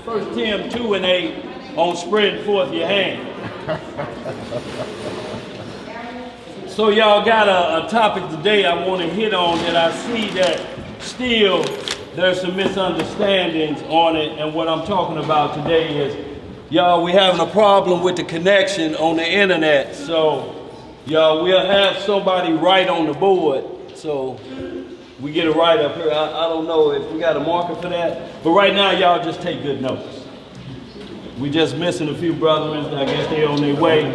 1 Tim 2:8 on spreading forth your hand. So y'all got a topic today I want to hit on that I see that still there's some misunderstandings on it, and what I'm talking about today is, y'all, we having a problem with the connection on the internet. So y'all, we'll have somebody write on the board, so we get it right up here. I don't know if we got a marker for that, but right now y'all just take good notes. We just missing a few brethren. I guess they're on their way.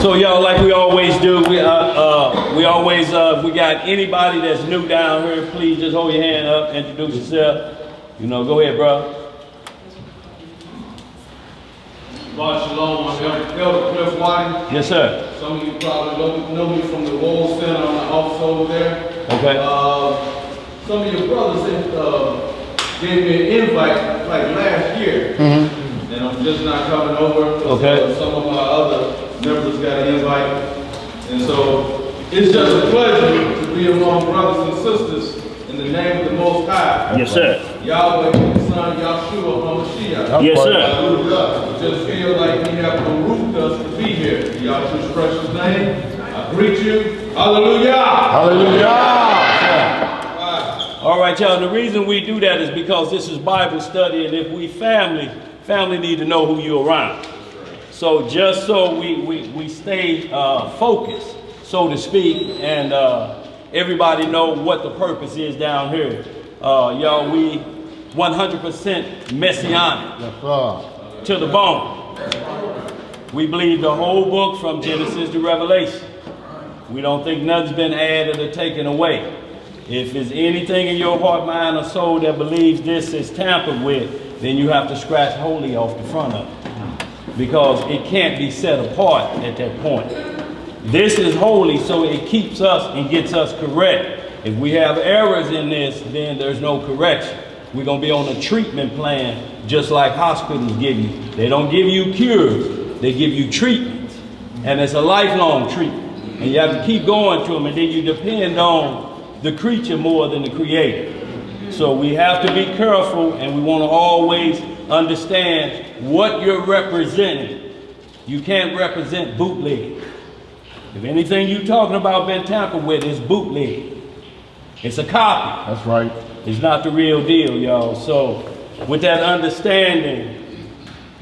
So y'all, like we always do, we always, if we got anybody that's new down here, please just hold your hand up, introduce yourself. You know, go ahead, bro. Lord Shalom, I'm Elder Cliff White. Yes, sir. Some of you probably know me from the World Center on the office over there. Okay. Some of your brothers gave me an invite like last year, and I'm just not coming over. Okay. Some of my other members got an invite, and so it's just a pleasure to be among brothers and sisters in the name of the Most High. Yes, sir. Yahweh, the Son, Yahshua, HaMashiach. Yes, sir. Hallelujah. Just feel like we have behooved us to be here. In Yahshua's precious name, I greet you. Hallelujah. Hallelujah. All right, y'all. The reason we do that is because this is Bible study, and if we family need to know who you're around. So just so we stay focused, so to speak, and everybody know what the purpose is down here. Y'all, we 100% messianic to the bone. We believe the whole book from Genesis to Revelation. We don't think nothing's been added or taken away. If there's anything in your heart, mind, or soul that believes this is tampered with, then you have to scratch holy off the front of it, because it can't be set apart at that point. This is holy, so it keeps us and gets us correct. If we have errors in this, then there's no correction. We're going to be on a treatment plan, just like hospitals give you. They don't give you cures, they give you treatments. And it's a lifelong treatment. And you have to keep going to them, and then you depend on the creature more than the creator. So we have to be careful, and we want to always understand what you're representing. You can't represent bootleg. If anything you're talking about been tampered with, it's bootleg. It's a copy. That's right. It's not the real deal, y'all. So with that understanding,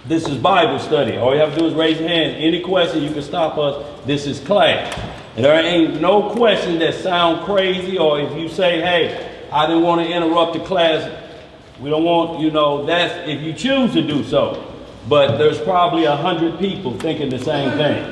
this is Bible study. All you have to do is raise your hand. Any question, you can stop us. This is class. And there ain't no question that sound crazy, or if you say, hey, I didn't want to interrupt the class. We don't want, that's if you choose to do so. But there's probably 100 people thinking the same thing.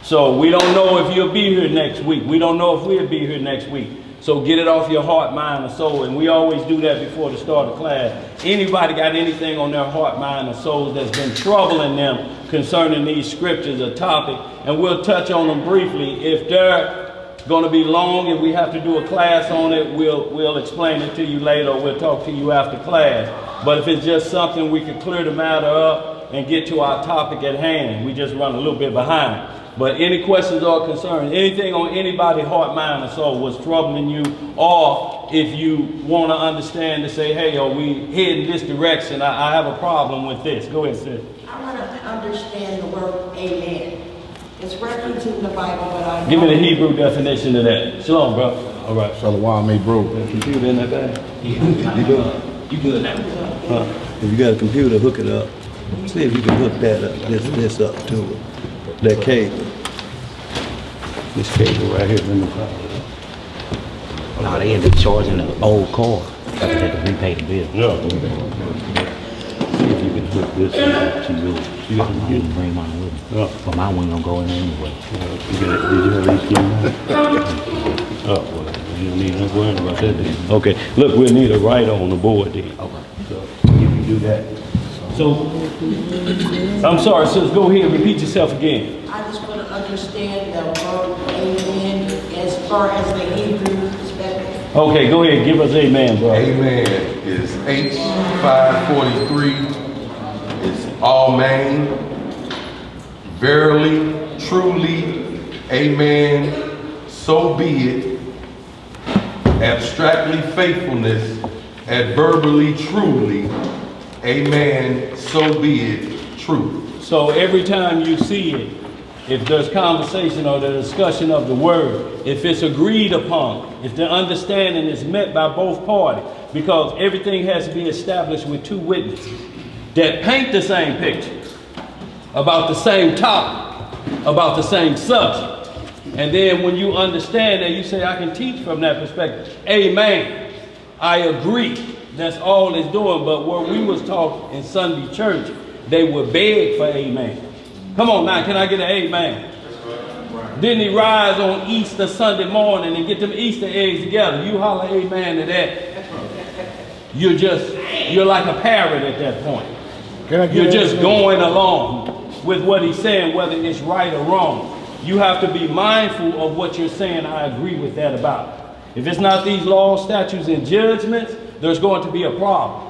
So we don't know if you'll be here next week. We don't know if we'll be here next week. So get it off your heart, mind, and soul. And we always do that before the start of class. Anybody got anything on their heart, mind, and soul that's been troubling them concerning these scriptures or topic? And we'll touch on them briefly. If they're going to be long and we have to do a class on it, we'll explain it to you later, or we'll talk to you after class. But if it's just something we can clear the matter up and get to our topic at hand, we just run a little bit behind. But any questions or concerns, anything on anybody's heart, mind, or soul was troubling you, or if you want to understand to say, hey, are we heading this direction? I have a problem with this. Go ahead, sis. I want to understand the word amen. It's referenced in the Bible, but I Give me the Hebrew definition of that. Shalom, bro. All right. Shalom, made bro. Got a computer in that bag? You good? You good now? If you got a computer, hook it up. See if you can hook that up, this up to it. That cable. This cable right here. Let me follow it up. No, they end up charging the old car. They had to repay the bill. Yeah. See if you can hook this up to yours. You got to bring mine with me. Yeah. But mine wasn't going to go in there anyway. Did you have these Oh, well, you don't need no worrying about that then. Okay, look, we'll need a writer on the board then. Okay. So, you can do that. So, I'm sorry, sis, go ahead and repeat yourself again. I just want to understand the word amen as far as the Hebrew perspective. Okay, go ahead, give us amen, bro. Amen is H543. It's amen. Verily, truly, amen. so be it. Abstractly faithfulness, adverbally truly. Amen, so be it, truth. So every time you see it, if there's conversation or the discussion of the word, if it's agreed upon, if the understanding is met by both parties, because everything has to be established with two witnesses that paint the same picture, about the same topic, about the same subject. And then when you understand that, you say, I can teach from that perspective. Amen. I agree. That's all it's doing. But where we was taught in Sunday church, they would beg for amen. Come on now, can I get an amen? Didn't he rise on Easter Sunday morning and get them Easter eggs together? You holler amen to that. You're like a parrot at that point. You're just going along with what he's saying, whether it's right or wrong. You have to be mindful of what you're saying. I agree with that about. If it's not these laws, statutes, and judgments, there's going to be a problem.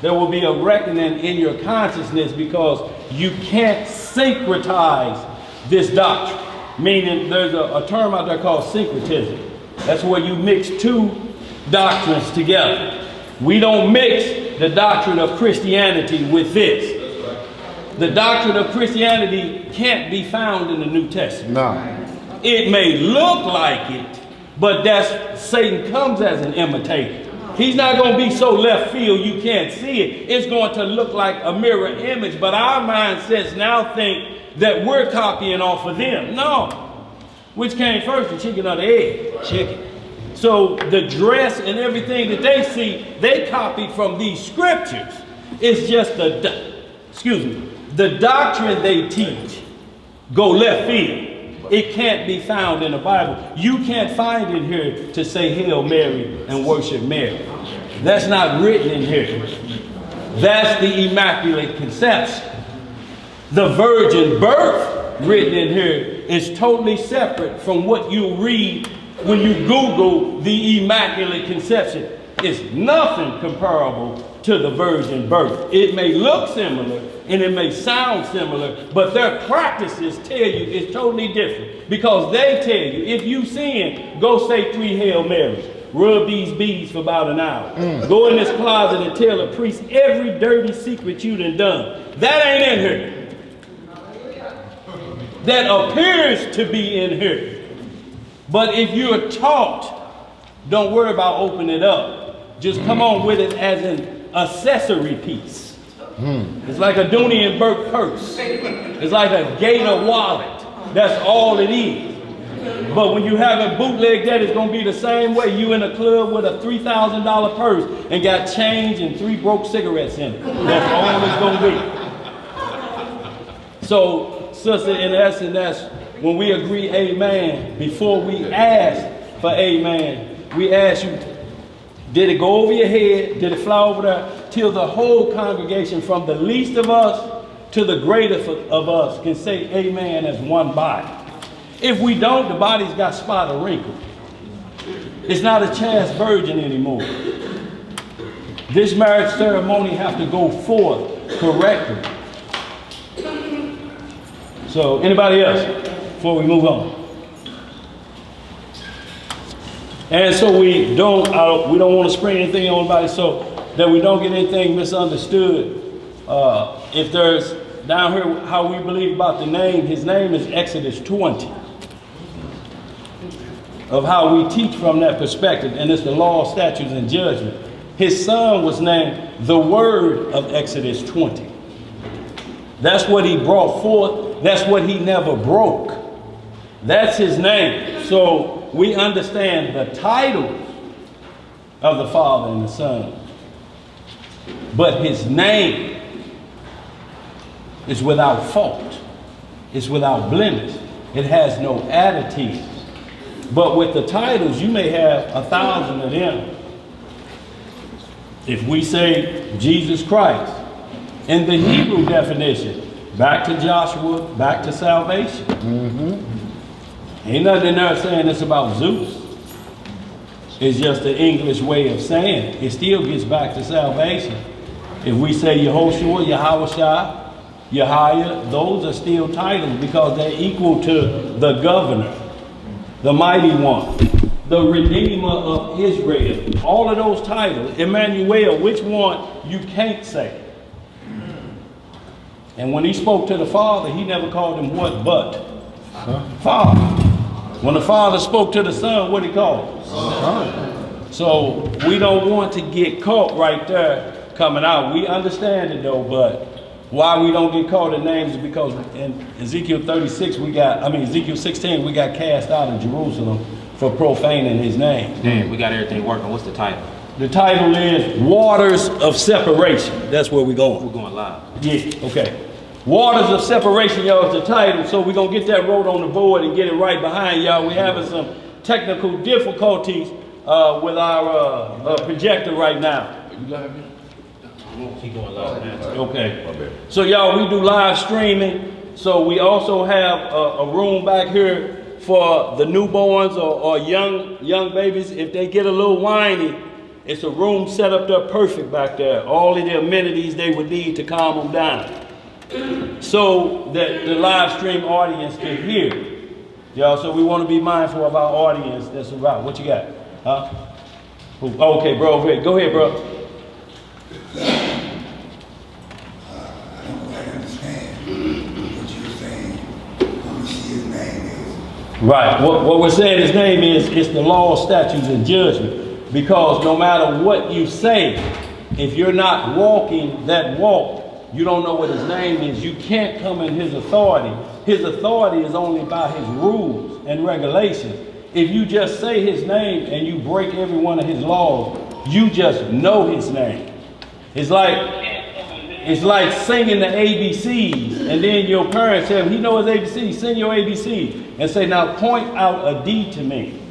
There will be a reckoning in your consciousness because you can't syncretize this doctrine. Meaning there's a term out there called syncretism. That's where you mix two doctrines together. We don't mix the doctrine of Christianity with this. The doctrine of Christianity can't be found in the New Testament. No. It may look like it, but Satan comes as an imitator. He's not going to be so left field you can't see it. It's going to look like a mirror image, but our mindsets now think that we're copying off of them. No. Which came first, the chicken or the egg? Chicken. So the dress and everything that they see, they copied from these scriptures. It's just the doctrine they teach go left field. It can't be found in the Bible. You can't find in here to say Hail Mary and worship Mary. That's not written in here. That's the Immaculate Conception. The virgin birth written in here is totally separate from what you read when you Google the Immaculate Conception. It's nothing comparable to the virgin birth. It may look similar and it may sound similar, but their practices tell you it's totally different. Because they tell you, if you sin, go say 3 Hail Marys. Rub these beads for about an hour. Go in this closet and tell a priest every dirty secret you done. That ain't in here. That appears to be in here. But if you're taught, don't worry about opening it up. Just come on with it as an accessory piece. It's like a Dooney and Burke purse. It's like a Gator wallet. That's all it is. But when you have a bootleg that, it's going to be the same way. You in a club with a $3,000 purse and got change and 3 broke cigarettes in it. That's all it's going to be. So, sister, in essence, that's when we agree amen, before we ask for amen, we ask you, did it go over your head? Did it fly over there? Till the whole congregation, from the least of us to the greatest of us, can say amen as one body. If we don't, the body's got spot or wrinkle. It's not a chance virgin anymore. This marriage ceremony have to go forth correctly. So, anybody else before we move on? And so we don't want to spring anything on anybody so that we don't get anything misunderstood. If there's down here how we believe about the name, his name is Exodus 20. Of how we teach from that perspective, and it's the law, statutes, and judgment. His son was named the Word of Exodus 20. That's what he brought forth. That's what he never broke. That's his name. So we understand the title of the Father and the Son. But his name is without fault. It's without blemish. It has no additive. But with the titles, you may have 1,000 of them. If we say Jesus Christ, in the Hebrew definition, back to Joshua, back to salvation. Ain't nothing in there saying it's about Zeus. It's just the English way of saying it. It still gets back to salvation. If we say Yehoshua, Yahawashai, Yahaya, those are still titles because they're equal to the governor. the Mighty One, the Redeemer of Israel. All of those titles, Emmanuel, which one you can't say? And when he spoke to the Father, he never called him what but Father. When the Father spoke to the Son, what did he call him? Son. So we don't want to get caught right there coming out. We understand it though, but why we don't get caught in names is because in Ezekiel 16, we got cast out of Jerusalem for profaning his name. Damn, we got everything working. What's the title? The title is Waters of Separation. That's where we're going. We're going live. Yeah, okay. Waters of Separation, y'all, is the title. So we're going to get that wrote on the board and get it right behind y'all. We're having some technical difficulties with our projector right now. Keep going live. Okay. So y'all, we do live streaming. So we also have a room back here for the newborns or young babies. If they get a little whiny, it's a room set up there perfect back there. All of the amenities they would need to calm them down, so that the live stream audience can hear. Y'all, so we want to be mindful of our audience that's around. What you got? Huh? Okay, bro. Go ahead, bro. I don't quite understand what you're saying. What we see his name is. Right. What we're saying his name is the law, statutes, and judgment. Because no matter what you say, if you're not walking that walk, you don't know what his name is. You can't come in his authority. His authority is only by his rules and regulations. If you just say his name and you break every one of his laws, you just know his name. It's like singing the ABCs, and then your parents tell him, he knows ABCs, sing your ABC, and say, now point out a D to me.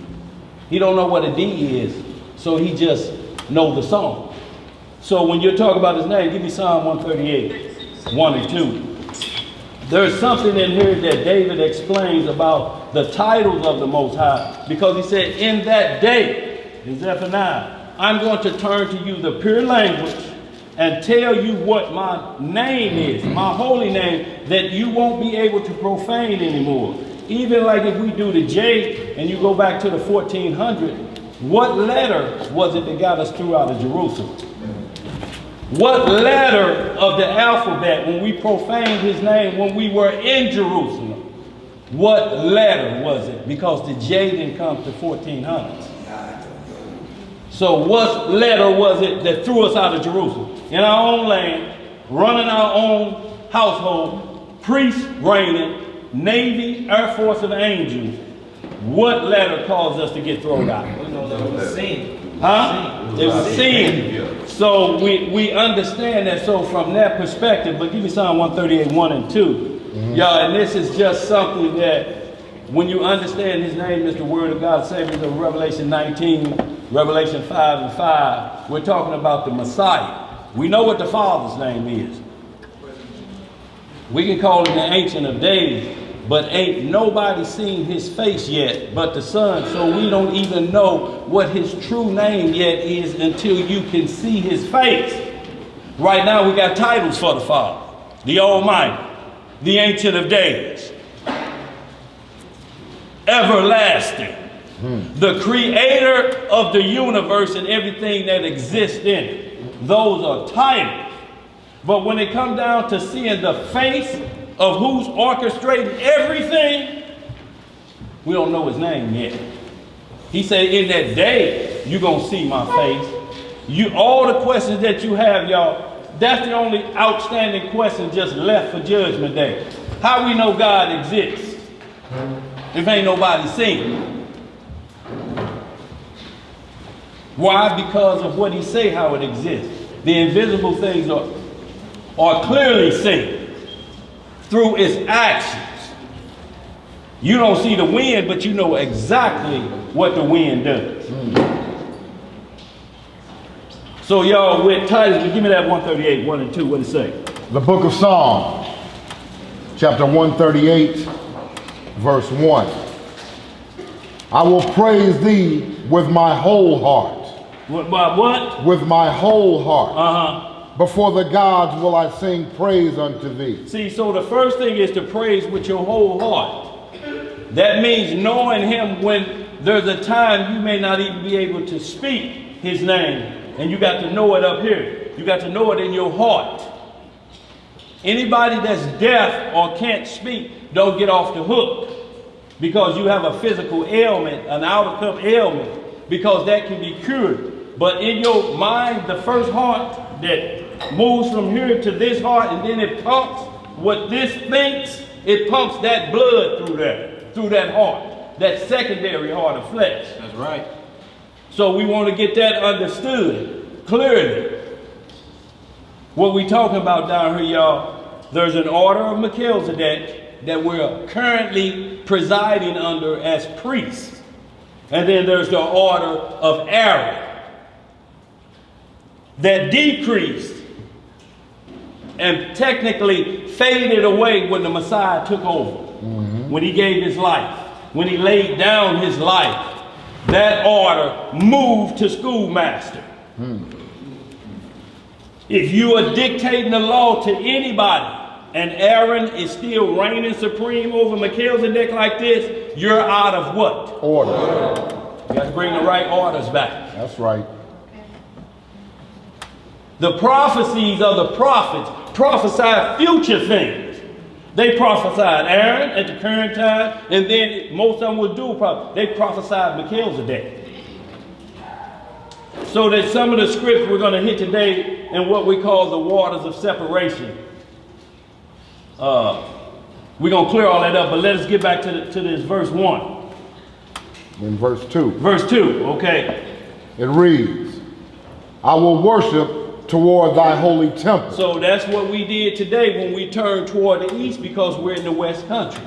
He don't know what a D is, so he just know the song. So when you talk about his name, give me Psalm 138, 1 and 2. There's something in here that David explains about the titles of the Most High, because he said, in that day, in Zephaniah, I'm going to turn to you the pure language and tell you what my name is, my holy name, that you won't be able to profane anymore. Even like if we do the J and you go back to the 1400, what letter was it that got us through out of Jerusalem? What letter of the alphabet, when we profaned his name when we were in Jerusalem, what letter was it? Because the J didn't come to 1400s. So what letter was it that threw us out of Jerusalem? In our own land, running our own household, priests reigning, Navy, Air Force of angels. What letter caused us to get thrown out? It was sin. Huh? It was sin. So we understand that. So from that perspective, but give me Psalm 138, 1 and 2. Y'all, and this is just something that when you understand his name is the word of God, Savior of Revelation 19, Revelation 5 and 5, we're talking about the Messiah. We know what the Father's name is. We can call him the Ancient of Days, but ain't nobody seen his face yet but the Son, so we don't even know what his true name yet is until you can see his face. Right now we got titles for the Father: the Almighty, the Ancient of Days, Everlasting, the Creator of the universe and everything that exists in it. Those are titles. But when it comes down to seeing the face of who's orchestrating everything, we don't know his name yet. He said, in that day, you're going to see my face. All the questions that you have, y'all, that's the only outstanding question just left for Judgment Day. How we know God exists if ain't nobody seen him? Why? Because of what he say, how it exists. The invisible things are clearly seen through its actions. You don't see the wind, but you know exactly what the wind does. So y'all, with Titus, give me that 138, 1 and 2, what it say? The book of Psalms, chapter 138, verse 1. I will praise thee with my whole heart. What? With my whole heart. Uh-huh. Before the gods will I sing praise unto thee. See, so the first thing is to praise with your whole heart. That means knowing him when there's a time you may not even be able to speak his name. And you got to know it up here. You got to know it in your heart. Anybody that's deaf or can't speak, don't get off the hook. Because you have a physical ailment, an out-of-cup ailment. Because that can be cured. But in your mind, the first heart that moves from here to this heart, and then it pumps what this thinks, it pumps that blood through that heart, that secondary heart of flesh. That's right. So we want to get that understood clearly. What we talking about down here, y'all, there's an order of Melchizedek that we're currently presiding under as priests. And then there's the order of Aaron that decreased and technically faded away when the Messiah took over. When he gave his life, when he laid down his life, that order moved to schoolmaster. If you are dictating the law to anybody and Aaron is still reigning supreme over Melchizedek like this, you're out of what? Order. You got to bring the right orders back. That's right. The prophecies of the prophets prophesied future things. They prophesied Aaron at the current time, and then most of them would do prophecy. They prophesied Melchizedek. So that some of the scripts we're going to hit today in what we call the waters of separation. We're going to clear all that up, but let us get back to this verse 1. In verse 2. Verse 2, okay. It reads, I will worship toward thy holy temple. So that's what we did today when we turned toward the east, because we're in the West Country.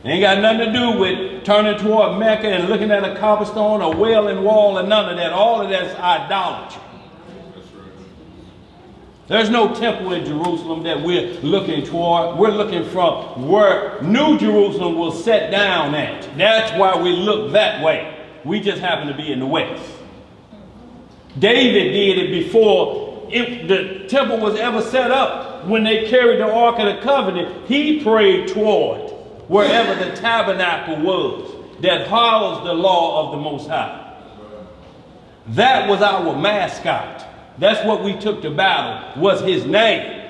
It ain't got nothing to do with turning toward Mecca and looking at a cobblestone or wailing wall and none of that. All of that's idolatry. There's no temple in Jerusalem that we're looking toward. We're looking from where New Jerusalem will set down at. That's why we look that way. We just happen to be in the West. David did it before the temple was ever set up. When they carried the Ark of the Covenant, he prayed toward wherever the tabernacle was that housed the law of the Most High. That was our mascot. That's what we took to battle, was his name.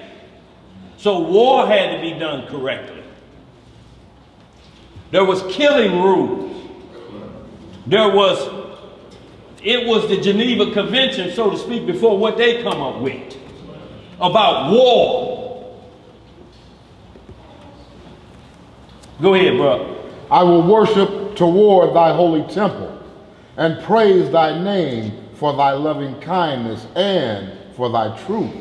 So war had to be done correctly. There was killing rules. It was the Geneva Convention, so to speak, before what they come up with about war. Go ahead, bro. I will worship toward thy holy temple and praise thy name for thy loving kindness and for thy truth.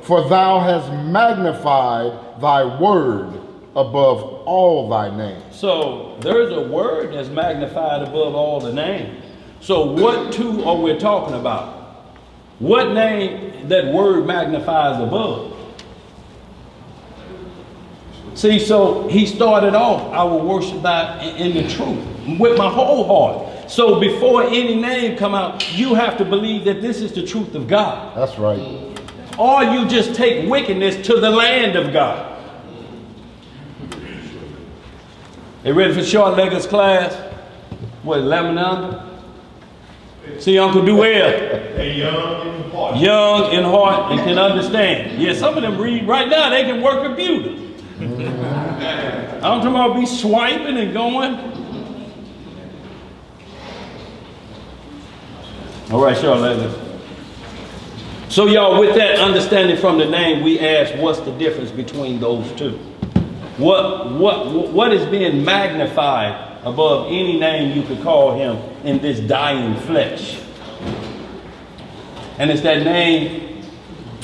For thou hast magnified thy word above all thy names. So there's a word that's magnified above all the names. So what two are we talking about? What name that word magnifies above? See, so he started off, I will worship thy in the truth with my whole heart. So before any name come out, you have to believe that this is the truth of God. That's right. Or you just take wickedness to the land of God. They ready for short leggers class? What, 11 and under? See Uncle Duell. Young in heart and can understand. Yeah, some of them read right now, they can work computers. I'm talking about be swiping and going. All right, short leggers. So y'all, with that understanding from the name, we ask, what's the difference between those two? What is being magnified above any name you could call him in this dying flesh? And it's that name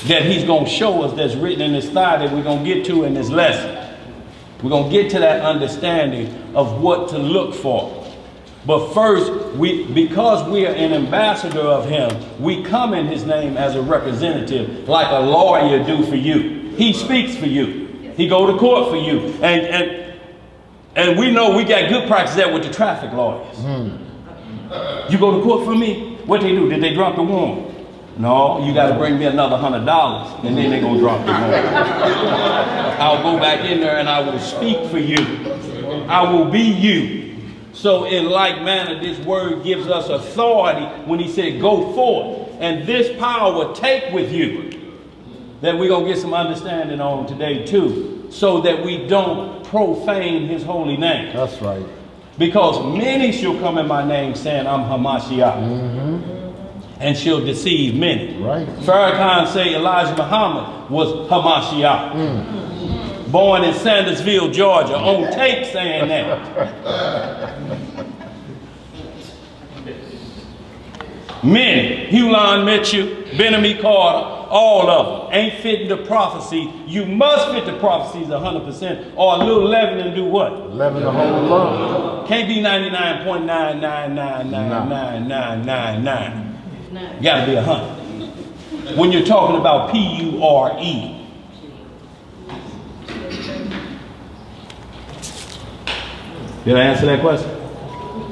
that he's going to show us that's written in his thigh that we're going to get to in this lesson. We're going to get to that understanding of what to look for. But first, because we are an ambassador of him, we come in his name as a representative, like a lawyer do for you. He speaks for you. He go to court for you. And we know we got good practice there with the traffic lawyers. You go to court for me? What they do? Did they drop the warrant? No, you got to bring me another $100, and then they're going to drop the warrant. I'll go back in there and I will speak for you. I will be you. So in like manner, this word gives us authority when he said, go forth. And this power take with you. That we're going to get some understanding on today too. So that we don't profane his holy name. That's right. Because many shall come in my name saying, I'm Hamashiach. And shall deceive many. Right. Farrakhan say Elijah Muhammad was Hamashiach. Born in Sandersville, Georgia, on tape saying that. Many, Hulon Mitchell, Benjamin Carter, all of them ain't fitting the prophecy. You must fit the prophecies 100%, or a little leaven and do what? Leaven the whole lump. Can't be 99.9999999. You gotta be 100. When you're talking about P-U-R-E. Did I answer that question?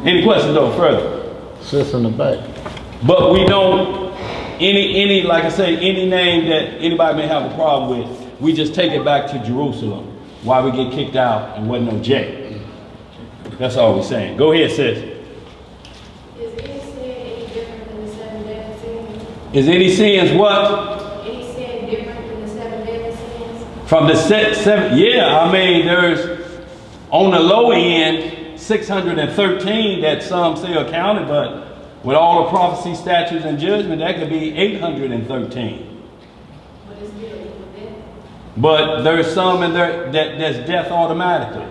Any questions though further? Sits in the back. But we don't, any, like I say, any name that anybody may have a problem with, we just take it back to Jerusalem. Why we get kicked out and wasn't no J. That's all we're saying. Go ahead, sis. Is any sin any different than the 7 deadly sins? Is any sins what? Any sin different than the 7 deadly sins? From the seven, yeah, I mean, there's, on the low end, 613 that some say are counted, but with all the prophecy, statutes, and judgment, that could be 813. But it's still equal death. But there's some in there that's death automatically.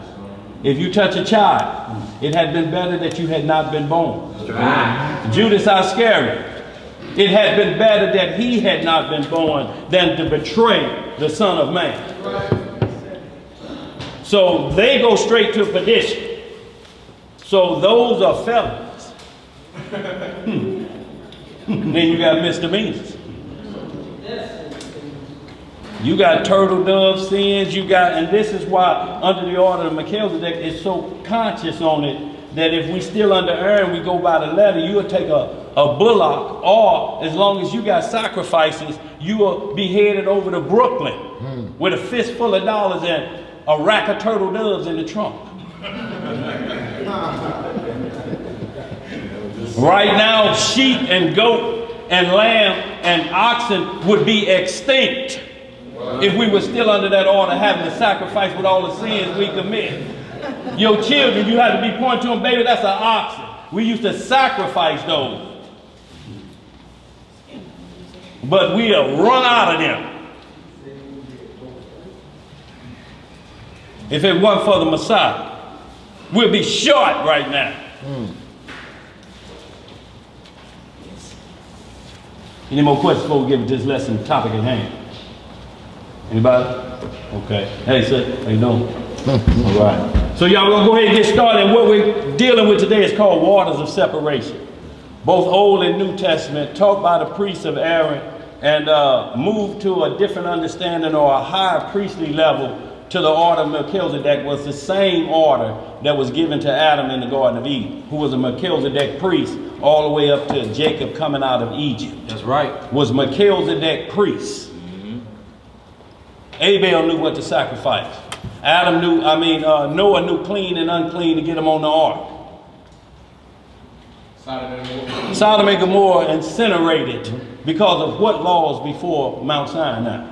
If you touch a child, it had been better that you had not been born. Judas Iscariot, it had been better that he had not been born than to betray the Son of Man. So they go straight to perdition. So those are felons. Then you got misdemeanors. You got turtle dove sins. You got, and this is why under the order of Melchizedek is so conscious on it that if we still under Aaron, we go by the letter, you'll take a bullock, or as long as you got sacrifices, you will be headed over to Brooklyn with a fistful of dollars and a rack of turtle doves in the trunk. Right now, sheep and goat and lamb and oxen would be extinct if we were still under that order, having to sacrifice with all the sins we commit. Your children, you have to be pointing to them, baby, that's an oxen. We used to sacrifice those. But we'll run out of them. If it weren't for the Messiah, we'll be short right now. Any more questions before we get to this lesson topic at hand? Anybody? Okay. Hey, sir, how you doing? All right. So y'all gonna go ahead and get started. And what we're dealing with today is called waters of separation. Both Old and New Testament, taught by the priests of Aaron, and moved to a different understanding or a higher priestly level to the order of Melchizedek, was the same order that was given to Adam in the Garden of Eden, who was a Melchizedek priest all the way up to Jacob coming out of Egypt. That's right. Was Melchizedek priest. Abel knew what to sacrifice. Noah knew clean and unclean to get them on the ark. Sodom and Gomorrah incinerated because of what laws before Mount Sinai?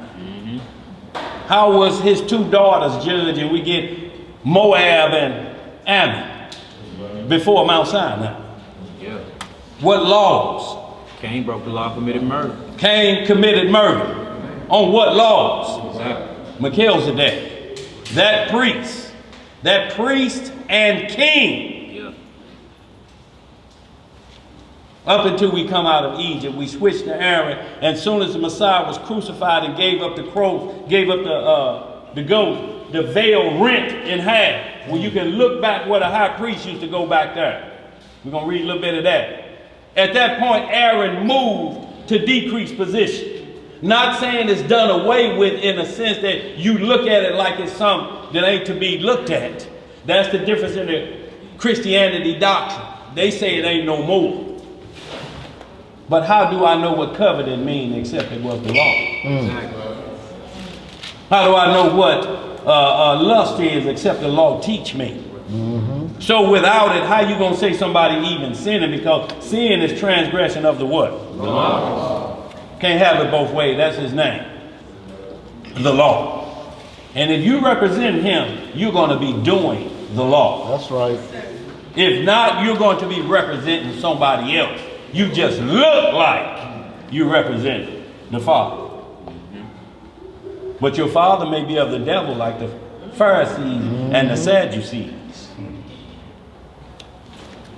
How was his two daughters judged, and we get Moab and Ammon before Mount Sinai? Yeah. What laws? Cain broke the law, committed murder. Cain committed murder. On what laws? Exactly. Melchizedek, that priest and king. Yeah. Up until we come out of Egypt, we switched to Aaron, and as soon as the Messiah was crucified and gave up the crow, gave up the goat, the veil rent in half. Well, you can look back where the high priest used to go back there. We're going to read a little bit of that. At that point, Aaron moved to decreased position. Not saying it's done away with in a sense that you look at it like it's something that ain't to be looked at. That's the difference in the Christianity doctrine. They say it ain't no more. But how do I know what coveted mean except it was the law? Exactly. How do I know what lust is except the law teach me? So without it, how you going to say somebody even sinning? Because sin is transgression of the what? The law. Can't have it both ways. That's his name. The law. And if you represent him, you're going to be doing the law. That's right. If not, you're going to be representing somebody else. You just look like you represent the Father. But your father may be of the devil, like the Pharisees and the Sadducees.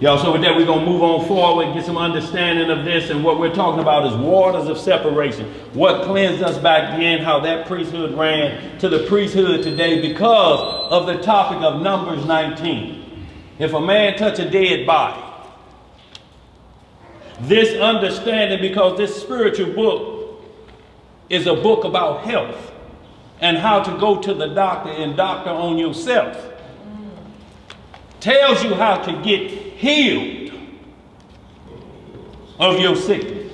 Y'all, so with that, we're going to move on forward and get some understanding of this. And what we're talking about is waters of separation. What cleansed us back then, how that priesthood ran to the priesthood today because of the topic of Numbers 19. If a man touch a dead body, this understanding, because this spiritual book is a book about health and how to go to the doctor and doctor on yourself, tells you how to get healed of your sickness.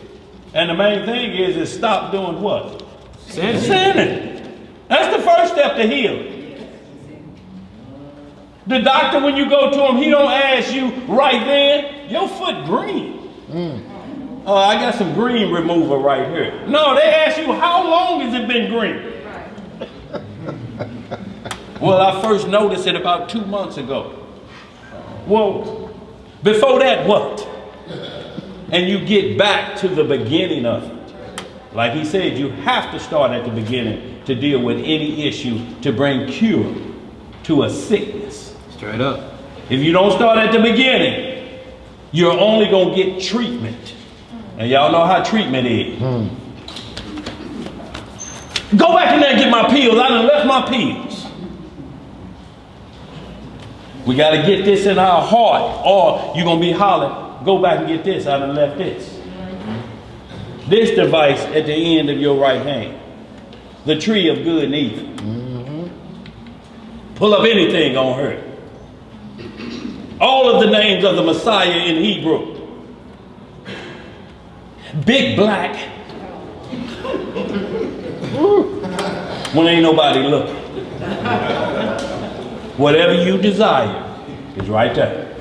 And the main thing is stop doing what? Sinning. Sinning. That's the first step to healing. The doctor, when you go to him, he don't ask you right then, your foot green. Oh, I got some green remover right here. No, they ask you, how long has it been green? Well, I first noticed it about 2 months ago. Well, before that, what? And you get back to the beginning of it. Like he said, you have to start at the beginning to deal with any issue to bring cure to a sickness. Straight up. If you don't start at the beginning, you're only going to get treatment. And y'all know how treatment is. Go back in there and get my pills. I done left my pills. We got to get this in our heart, or you're going to be hollering, go back and get this. I done left this. This device at the end of your right hand. The tree of good and evil. Pull up anything on her. All of the names of the Messiah in Hebrew. Big black. When ain't nobody looking. Whatever you desire is right there.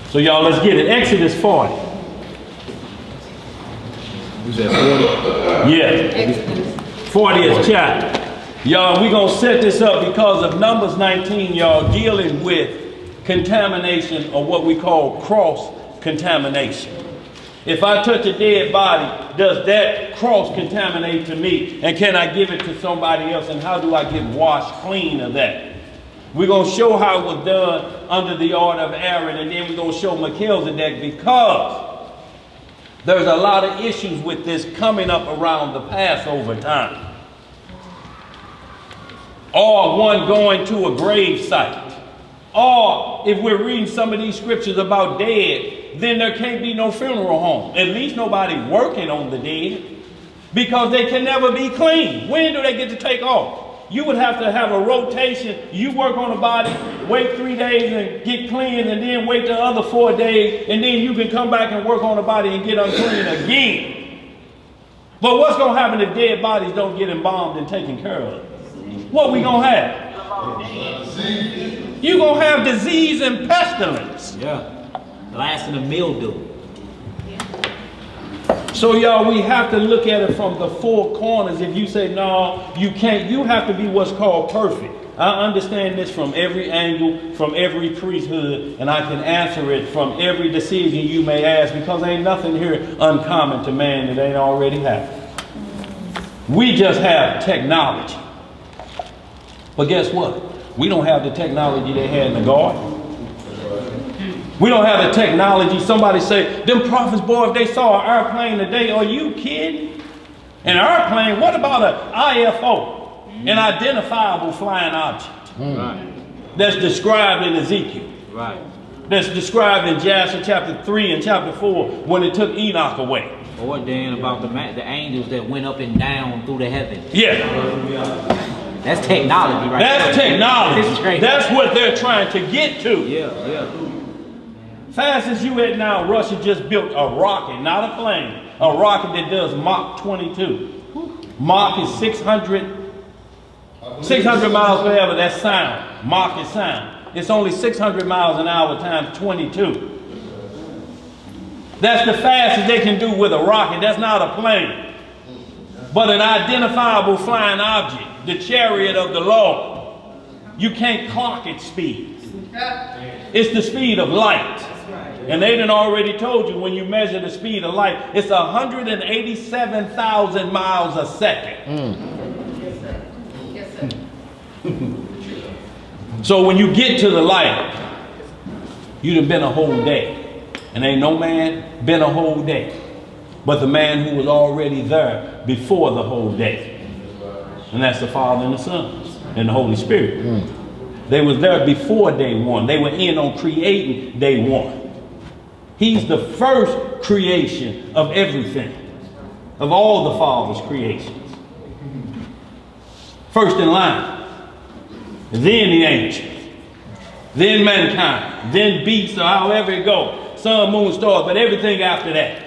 So y'all, let's get it. Exodus 40. Who's that, 40? Yeah. 40th chapter. Y'all, we're going to set this up because of Numbers 19, y'all, dealing with contamination, or what we call cross-contamination. If I touch a dead body, does that cross-contaminate to me? And can I give it to somebody else? And how do I get washed clean of that? We're going to show how it was done under the order of Aaron, and then we're going to show Melchizedek, because there's a lot of issues with this coming up around the Passover time. Or one going to a grave site. Or if we're reading some of these scriptures about dead, then there can't be no funeral home. At least nobody working on the dead, because they can never be clean. When do they get to take off? You would have to have a rotation. You work on the body, wait 3 days and get clean, and then wait the other 4 days, and then you can come back and work on the body and get unclean again. But what's going to happen if dead bodies don't get embalmed and taken care of? What we going to have? You're going to have disease and pestilence. Yeah. Lasting a mildew. So y'all, we have to look at it from the four corners. If you say, no, you can't, you have to be what's called perfect. I understand this from every angle, from every priesthood, and I can answer it from every decision you may ask, because ain't nothing here uncommon to man that ain't already happened. We just have technology. But guess what? We don't have the technology they had in the garden. We don't have the technology. Somebody say, them prophets, boy, if they saw an airplane today, are you kidding? An airplane? What about an IFO? An identifiable flying object. Right. That's described in Ezekiel. Right. That's described in Jasher chapter 3 and chapter 4 when it took Enoch away. Or then about the angels that went up and down through the heavens. Yeah. That's technology, right? That's technology. That's what they're trying to get to. Yeah, yeah. Fast as you at now, Russia just built a rocket, not a plane. A rocket that does Mach 22. Mach is 600 600 miles per hour, that's sound. Mach is sound. It's only 600 miles an hour times 22. That's the fastest they can do with a rocket. That's not a plane, but an identifiable flying object, the chariot of the Lord. You can't clock its speed. It's the speed of light. And they done already told you when you measure the speed of light, it's 187,000 miles a second. So when you get to the light, you'd have been a whole day. And ain't no man been a whole day but the man who was already there before the whole day. And that's the Father and the Son and the Holy Spirit. They was there before day one. They were in on creating day one. He's the first creation of everything, of all the Father's creations. First in line, then the angels, then mankind, then beasts, or however it goes. Sun, moon, stars, but everything after that.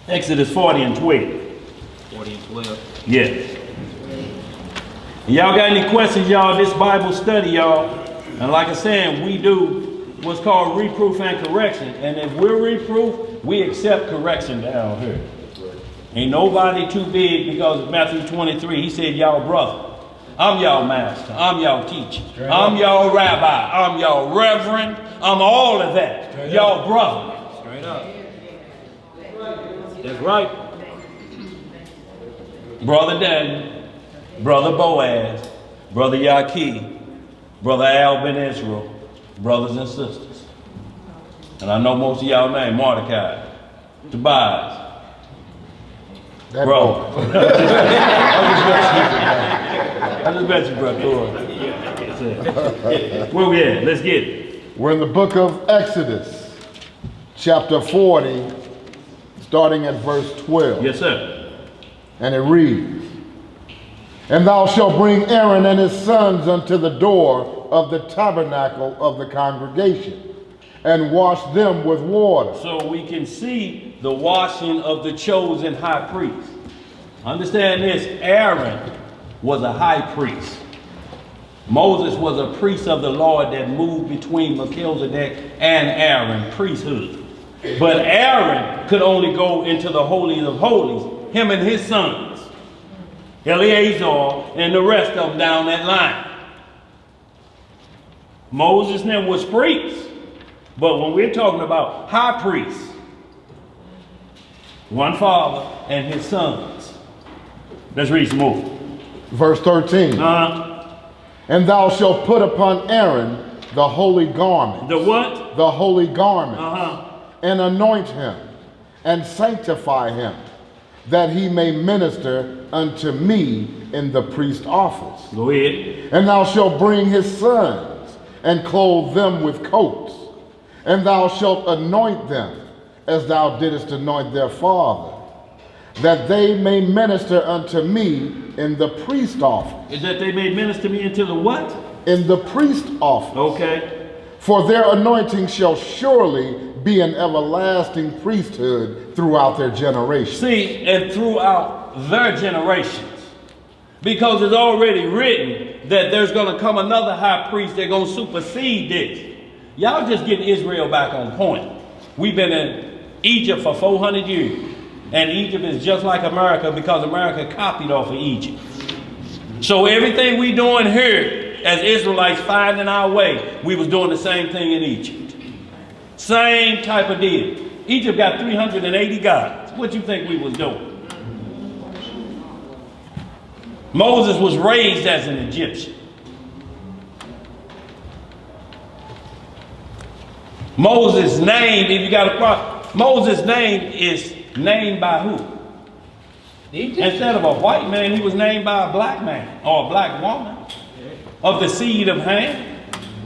Exodus 40 and 12. 40 and 12. Yeah. Y'all got any questions, y'all? This Bible study, y'all. And like I said, we do what's called reproof and correction. And if we're reproof, we accept correction down here. Ain't nobody too big, because Matthew 23, he said, y'all brother. I'm y'all master. I'm y'all teacher. I'm y'all rabbi. I'm y'all reverend. I'm all of that. Y'all brother. Straight up. That's right. Brother Daniel, Brother Boaz, Brother Yaqui, Brother Al Ben Israel, brothers and sisters. And I know most of y'all name Mordecai, Tobias. Bro. I just bet you, bro. Where we at? Let's get it. We're in the book of Exodus, chapter 40, starting at verse 12. Yes, sir. And it reads, "And thou shalt bring Aaron and his sons unto the door of the tabernacle of the congregation, and wash them with water." So we can see the washing of the chosen high priest. Understand this, Aaron was a high priest. Moses was a priest of the Lord that moved between Melchizedek and Aaron, priesthood. But Aaron could only go into the holies of holies, him and his sons, Eleazar and the rest of them down that line. Moses then was priest. But when we're talking about high priests, one father and his sons. Let's read some more. Verse 13. "And thou shalt put upon Aaron the holy garment." The what? The holy garment. "And anoint him, and sanctify him, that he may minister unto me in the priest office. Go ahead. And thou shalt bring his sons, and clothe them with coats. And thou shalt anoint them, as thou didst anoint their father, that they may minister unto me in the priest office." Is that they may minister me into the what? In the priest office. Okay. "For their anointing shall surely be an everlasting priesthood throughout their generations." See, and throughout their generations. Because it's already written that there's going to come another high priest that's going to supersede this. Y'all just get Israel back on point. We've been in Egypt for 400 years. And Egypt is just like America, because America copied off of Egypt. So everything we doing here as Israelites finding our way, we was doing the same thing in Egypt. Same type of deal. Egypt got 380 gods. What you think we was doing? Moses was raised as an Egyptian. Moses' name, if you got a problem, Moses' name is named by who? Instead of a white man, he was named by a black man or a black woman of the seed of Ham.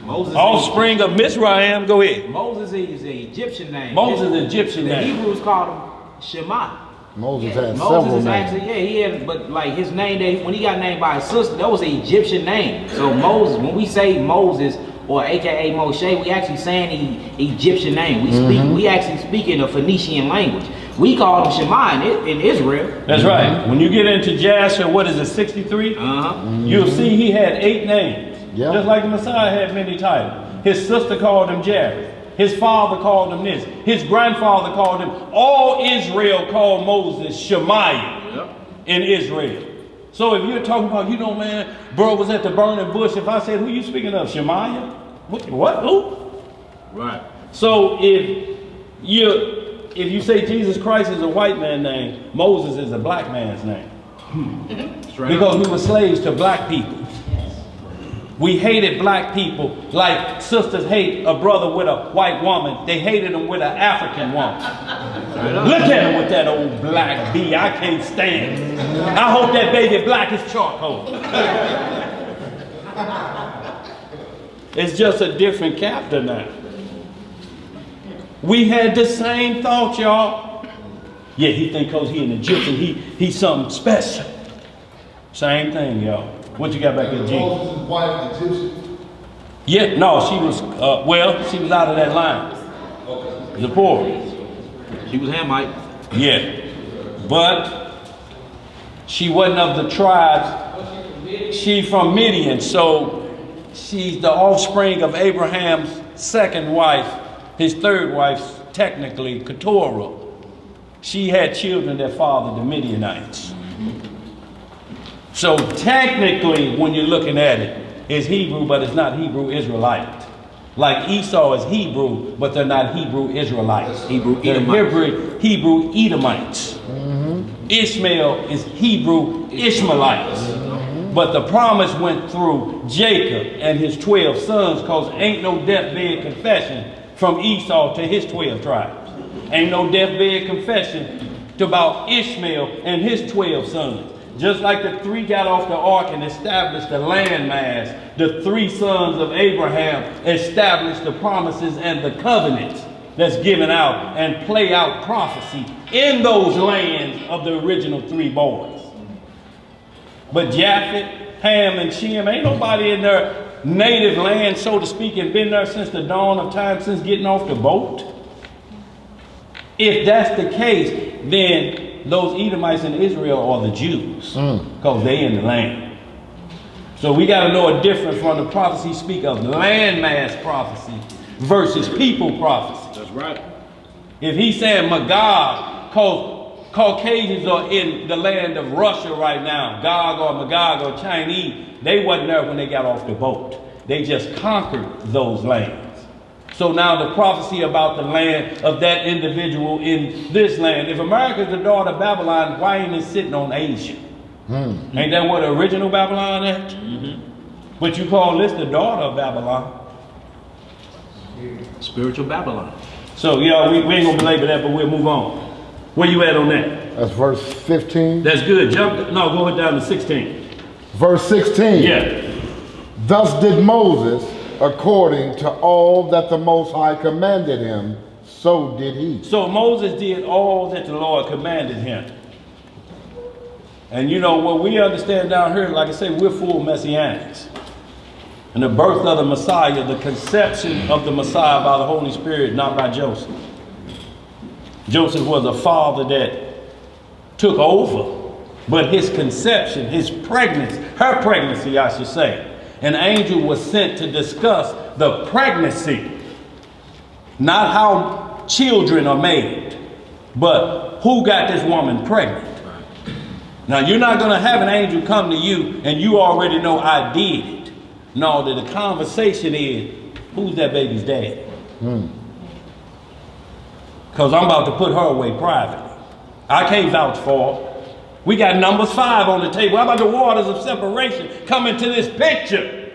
Moses, offspring of Mizraim. Go ahead. Moses is an Egyptian name. Moses is an Egyptian the name. Hebrews called him Shema. Moses had Moses several is names. actually, he had, but like his name, when he got named by his sister, that was an Egyptian name. So Moses, when we say Moses, or AKA Moshe, we actually saying the Egyptian name. We actually speaking a Phoenician language. We call him Shema in Israel. That's right. When you get into Jasher, what is it, 63? You'll see he had 8 names. Yeah. Just like the Messiah had many titles. His sister called him Jared. His father called him this. His grandfather called him. All Israel called Moses Shemaiah in Israel. So if you're talking about, you know, man, bro was at the burning bush. If I said, who you speaking of? Shemaiah? What? Who? Right. So if you say Jesus Christ is a white man's name, Moses is a black man's name. Because we were slaves to black people. We hated black people like sisters hate a brother with a white woman. They hated him with an African woman. Look at him with that old black bee. I can't stand it. I hope that baby black is charcoal. It's just a different chapter now. We had the same thought, y'all. Yeah, he think because he an Egyptian, he's something special. Same thing, y'all. What you got back there, G? Moses' wife, Egyptian? Yeah, no, she was, she was out of that line. Zipporah. She was Hamite. Yeah. But she wasn't of the tribes. She from Midian, so she's the offspring of Abraham's second wife. His third wife, technically, Keturah. She had children that fathered the Midianites. So technically, when you're looking at it, it's Hebrew, but it's not Hebrew Israelite. Like Esau is Hebrew, but they're not Hebrew Israelites. Hebrew They're Edomites. Hebrew Edomites. Ishmael is Hebrew Ishmaelites. But the promise went through Jacob and his 12 sons, because ain't no deathbed confession from Esau to his 12 tribes. Ain't no deathbed confession about Ishmael and his 12 sons. Just like the 3 got off the ark and established the landmass, the 3 sons of Abraham established the promises and the covenants that's given out and play out prophecy in those lands of the original 3 boys. But Japheth, Ham, and Shem, ain't nobody in their native land, so to speak, and been there since the dawn of time, since getting off the boat. If that's the case, then those Edomites in Israel are the Jews, because they in the land. So we got to know a difference from the prophecy speak of landmass prophecy versus people prophecy. That's right. If he's saying Magog, because Caucasians are in the land of Russia right now, Gog or Magog or Chinese, they wasn't there when they got off the boat. They just conquered those lands. So now the prophecy about the land of that individual in this land. If America's the daughter of Babylon, why ain't it sitting on Asia? Ain't that what the original Babylon is? But you call this the daughter of Babylon. Spiritual Babylon. So yeah, we ain't gonna belabor that, but we'll move on. Where you at on that? That's verse 15. That's good. Go ahead down to 16. Verse 16. Yeah. Thus did Moses, according to all that the Most High commanded him, so did he. So Moses did all that the Lord commanded him. And you know, what we understand down here, like I say, we're full Messianics. And the birth of the Messiah, the conception of the Messiah by the Holy Spirit, not by Joseph. Joseph was a father that took over. But his conception, his pregnancy, her pregnancy, I should say, an angel was sent to discuss the pregnancy. Not how children are made, but who got this woman pregnant. Now, you're not going to have an angel come to you and you already know I did it. No, the conversation is, who's that baby's dad? Because I'm about to put her away privately. I can't vouch for her. We got Numbers 5 on the table. How about the waters of separation come into this picture?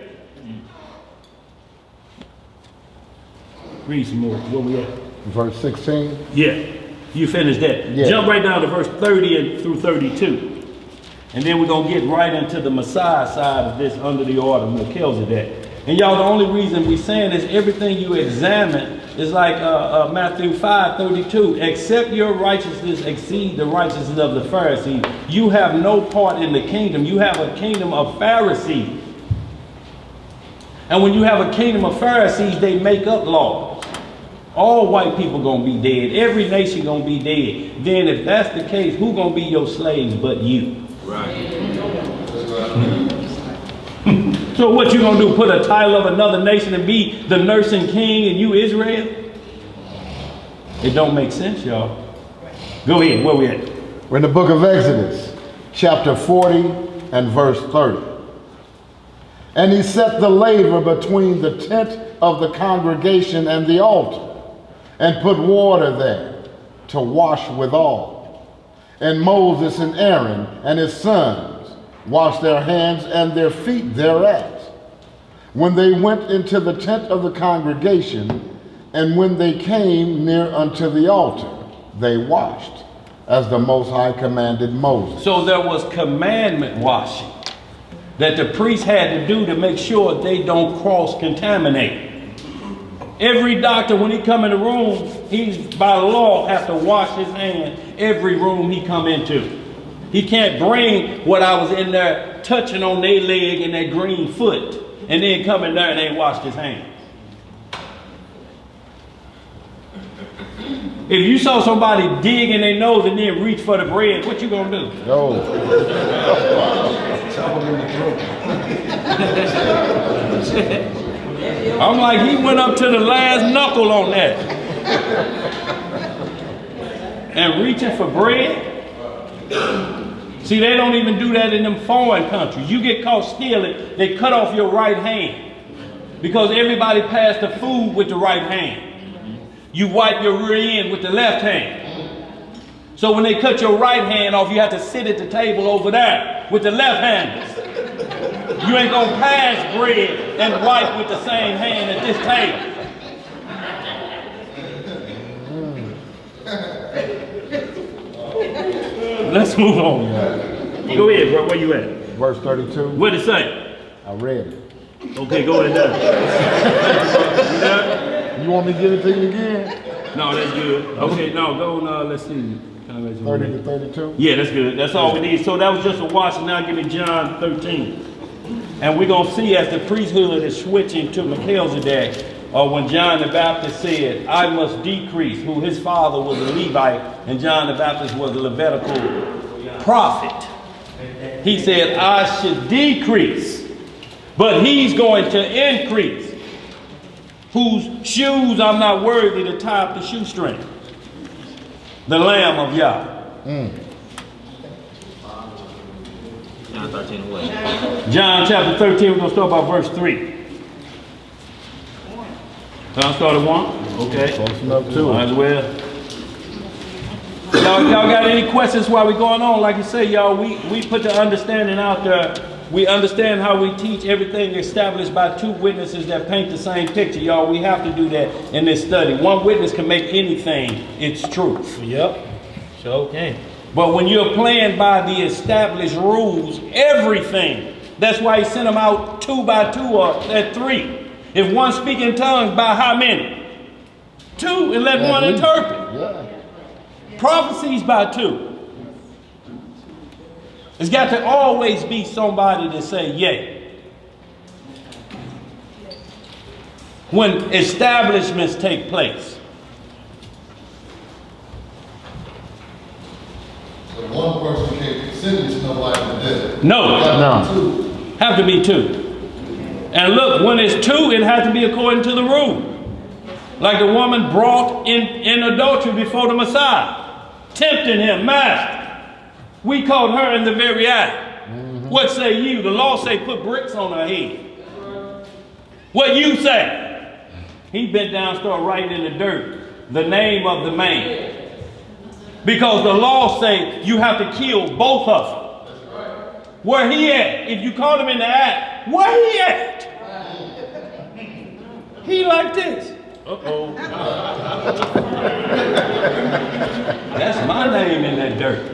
Read some more. Where we at? Verse 16. Yeah, you finished that. Yeah. Jump right down to verse 30 and through 32. And then we're going to get right into the Messiah side of this under the order of Melchizedek. And y'all, the only reason we're saying is everything you examine is like Matthew 5:32. Except your righteousness exceed the righteousness of the Pharisees, you have no part in the kingdom. You have a kingdom of Pharisees. And when you have a kingdom of Pharisees, they make up laws. All white people gonna be dead. Every nation gonna be dead. Then if that's the case, who gonna be your slaves but you? Right. So what you gonna do? Put a title of another nation and be the nursing king and you Israel? It don't make sense, y'all. Go ahead, where we at? We're in the book of Exodus, chapter 40 and verse 30. And he set the laver between the tent of the congregation and the altar, and put water there to wash withal. And Moses and Aaron and his sons washed their hands and their feet thereat, when they went into the tent of the congregation, and when they came near unto the altar, they washed, as the Most High commanded Moses. So there was commandment washing that the priest had to do to make sure they don't cross-contaminate. Every doctor, when he come in the room, he's by law have to wash his hand every room he come into. He can't bring what I was in there touching on their leg and their green foot and then come in there and ain't washed his hands. If you saw somebody dig in their nose and then reach for the bread, what you gonna do? No. I'm like, he went up to the last knuckle on that. And reaching for bread? See, they don't even do that in them foreign countries. You get caught stealing, they cut off your right hand. Because everybody passed the food with the right hand. You wipe your rear end with the left hand. So when they cut your right hand off, you have to sit at the table over there with the left handers. You ain't gonna pass bread and wipe with the same hand at this table. Let's move on. Go ahead, bro. Where you at? Verse 32. What did it say? I read it. Okay, go ahead now. You done? You want me to give it to you again? No, that's good. Okay, no, go on, let's see. 30 to 32? Yeah, that's good. That's all we need. So that was just a wash. Now give me John 13. And we're going to see as the priesthood is switching to Melchizedek, or when John the Baptist said, I must decrease, who his father was a Levite, and John the Baptist was a Levitical prophet. He said, I should decrease, but he's going to increase. Whose shoes I'm not worthy to tie up the shoestring. The Lamb of Yah. John 13 and what? John chapter 13, we're going to start by verse 3. I'll start at 1? Okay. Close enough too. Might as well. Y'all got any questions while we're going on? Like you say, y'all, we put the understanding out there. We understand how we teach everything established by two witnesses that paint the same picture. Y'all, we have to do that in this study. One witness can make anything its truth. Yep. Sure can. But when you're playing by the established rules, everything, that's why he sent them out 2 by 2 or at 3. If one speak in tongues, by how many? 2, and let one interpret. Yeah. Prophecies by 2. It's got to always be somebody to say yay. When establishments take place. So one person can't sentence nobody to death. No. No. Have to be 2. And look, when it's 2, it has to be according to the rule. Like the woman brought in adultery before the Messiah, tempting him, Master. We caught her in the very act. What say you? The law say put bricks on her head. What you say? He bent down, started writing in the dirt the name of the man. Because the law say you have to kill both of them. Where he at? If you caught him in the act, where he at? He like this. Uh-oh. That's my name in that dirt.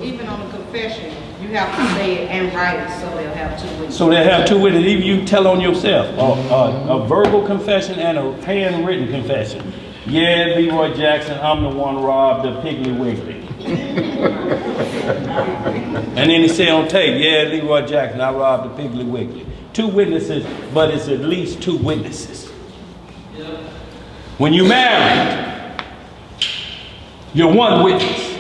Even on the confession, you have to say it and write it, so they'll have 2 witnesses. So they have 2 witnesses. Even you tell on yourself. A verbal confession and a handwritten confession. Yeah, Leroy Jackson, I'm the one robbed the Piggly Wiggly. And then he said on tape, yeah, Leroy Jackson, I robbed the Piggly Wiggly. 2 witnesses, but it's at least 2 witnesses. When you married, you're 1 witness.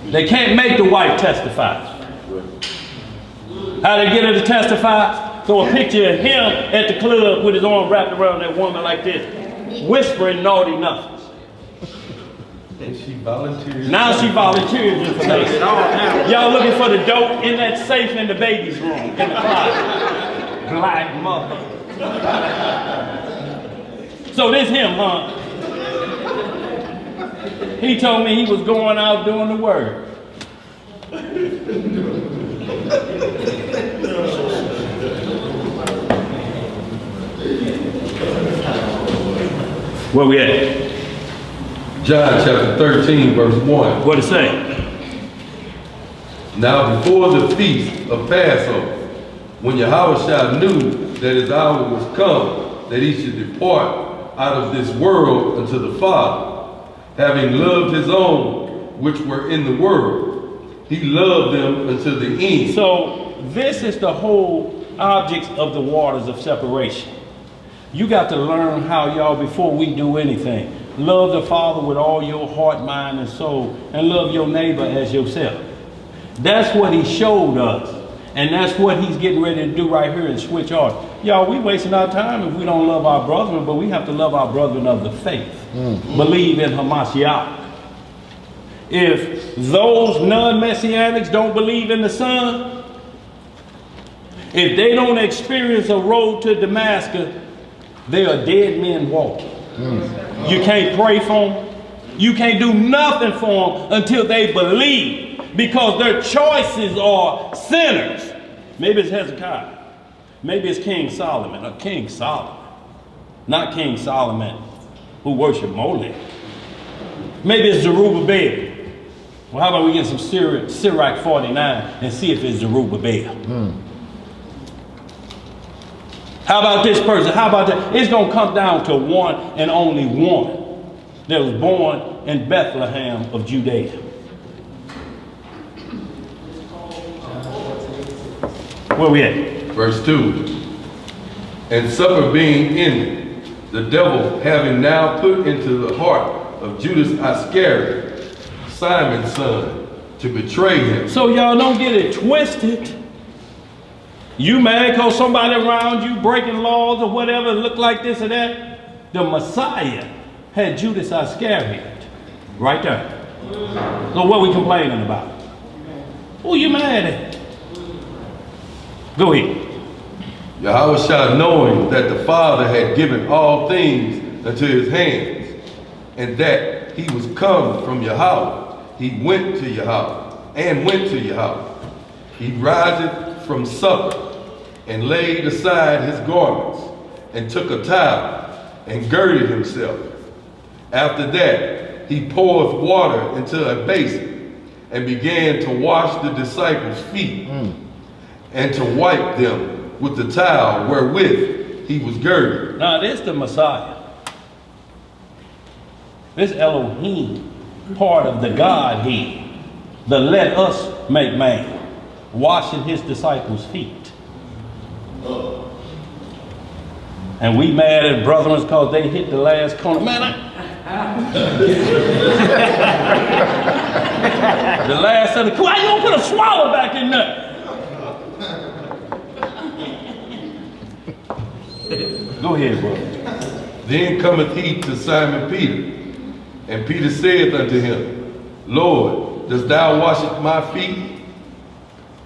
They can't make the wife testify. How they get her to testify? Throw a picture of him at the club with his arm wrapped around that woman like this, whispering naughty nothings. And she volunteered. Now she volunteers information. Y'all looking for the dope in that safe in the baby's room, in the closet. Black mother. So this him, huh? He told me he was going out doing the word. Where we at? John chapter 13, verse 1. What it say? Now before the feast of Passover, when Yahushua knew that his hour was come, that he should depart out of this world unto the Father, having loved his own which were in the world, he loved them unto the end. So this is the whole object of the waters of separation. You got to learn how y'all, before we do anything, love the Father with all your heart, mind, and soul, and love your neighbor as yourself. That's what he showed us. And that's what he's getting ready to do right here in Switch Art. Y'all, we wasting our time if we don't love our brethren, but we have to love our brethren of the faith. Believe in Hamashiach. If those non-messianics don't believe in the Son, if they don't experience a road to Damascus, they are dead men walking. You can't pray for them. You can't do nothing for them until they believe, because their choices are sinners. Maybe it's Hezekiah. Maybe it's King Solomon, or King Solomon. Not King Solomon who worshiped Molech. Maybe it's Zerubbabel. Well, how about we get some Sirach 49 and see if it's Zerubbabel? How about this person? How about that? It's going to come down to one and only one that was born in Bethlehem of Judea. Where we at? Verse 2. And supper being ended, the devil having now put into the heart of Judas Iscariot, Simon's son, to betray him. So y'all don't get it twisted. You mad because somebody around you breaking laws or whatever look like this or that? The Messiah had Judas Iscariot right there. So what we complaining about? Who you mad at? Go ahead. Yahushua, knowing that the Father had given all things into his hands, and that he was come from Yahweh, he went to Yahweh. He riseth from supper, and laid aside his garments, and took a towel, and girded himself. After that, he poureth water into a basin, and began to wash the disciples' feet, and to wipe them with the towel wherewith he was girded. Now this the Messiah. This Elohim, part of the Godhead, the let us make man, washing his disciples' feet. And we mad at brethren because they hit the last corner. Man, the last of the, why you don't put a swallow back in there? Go ahead, brother. Then cometh he to Simon Peter, and Peter saith unto him, Lord, dost thou wash my feet?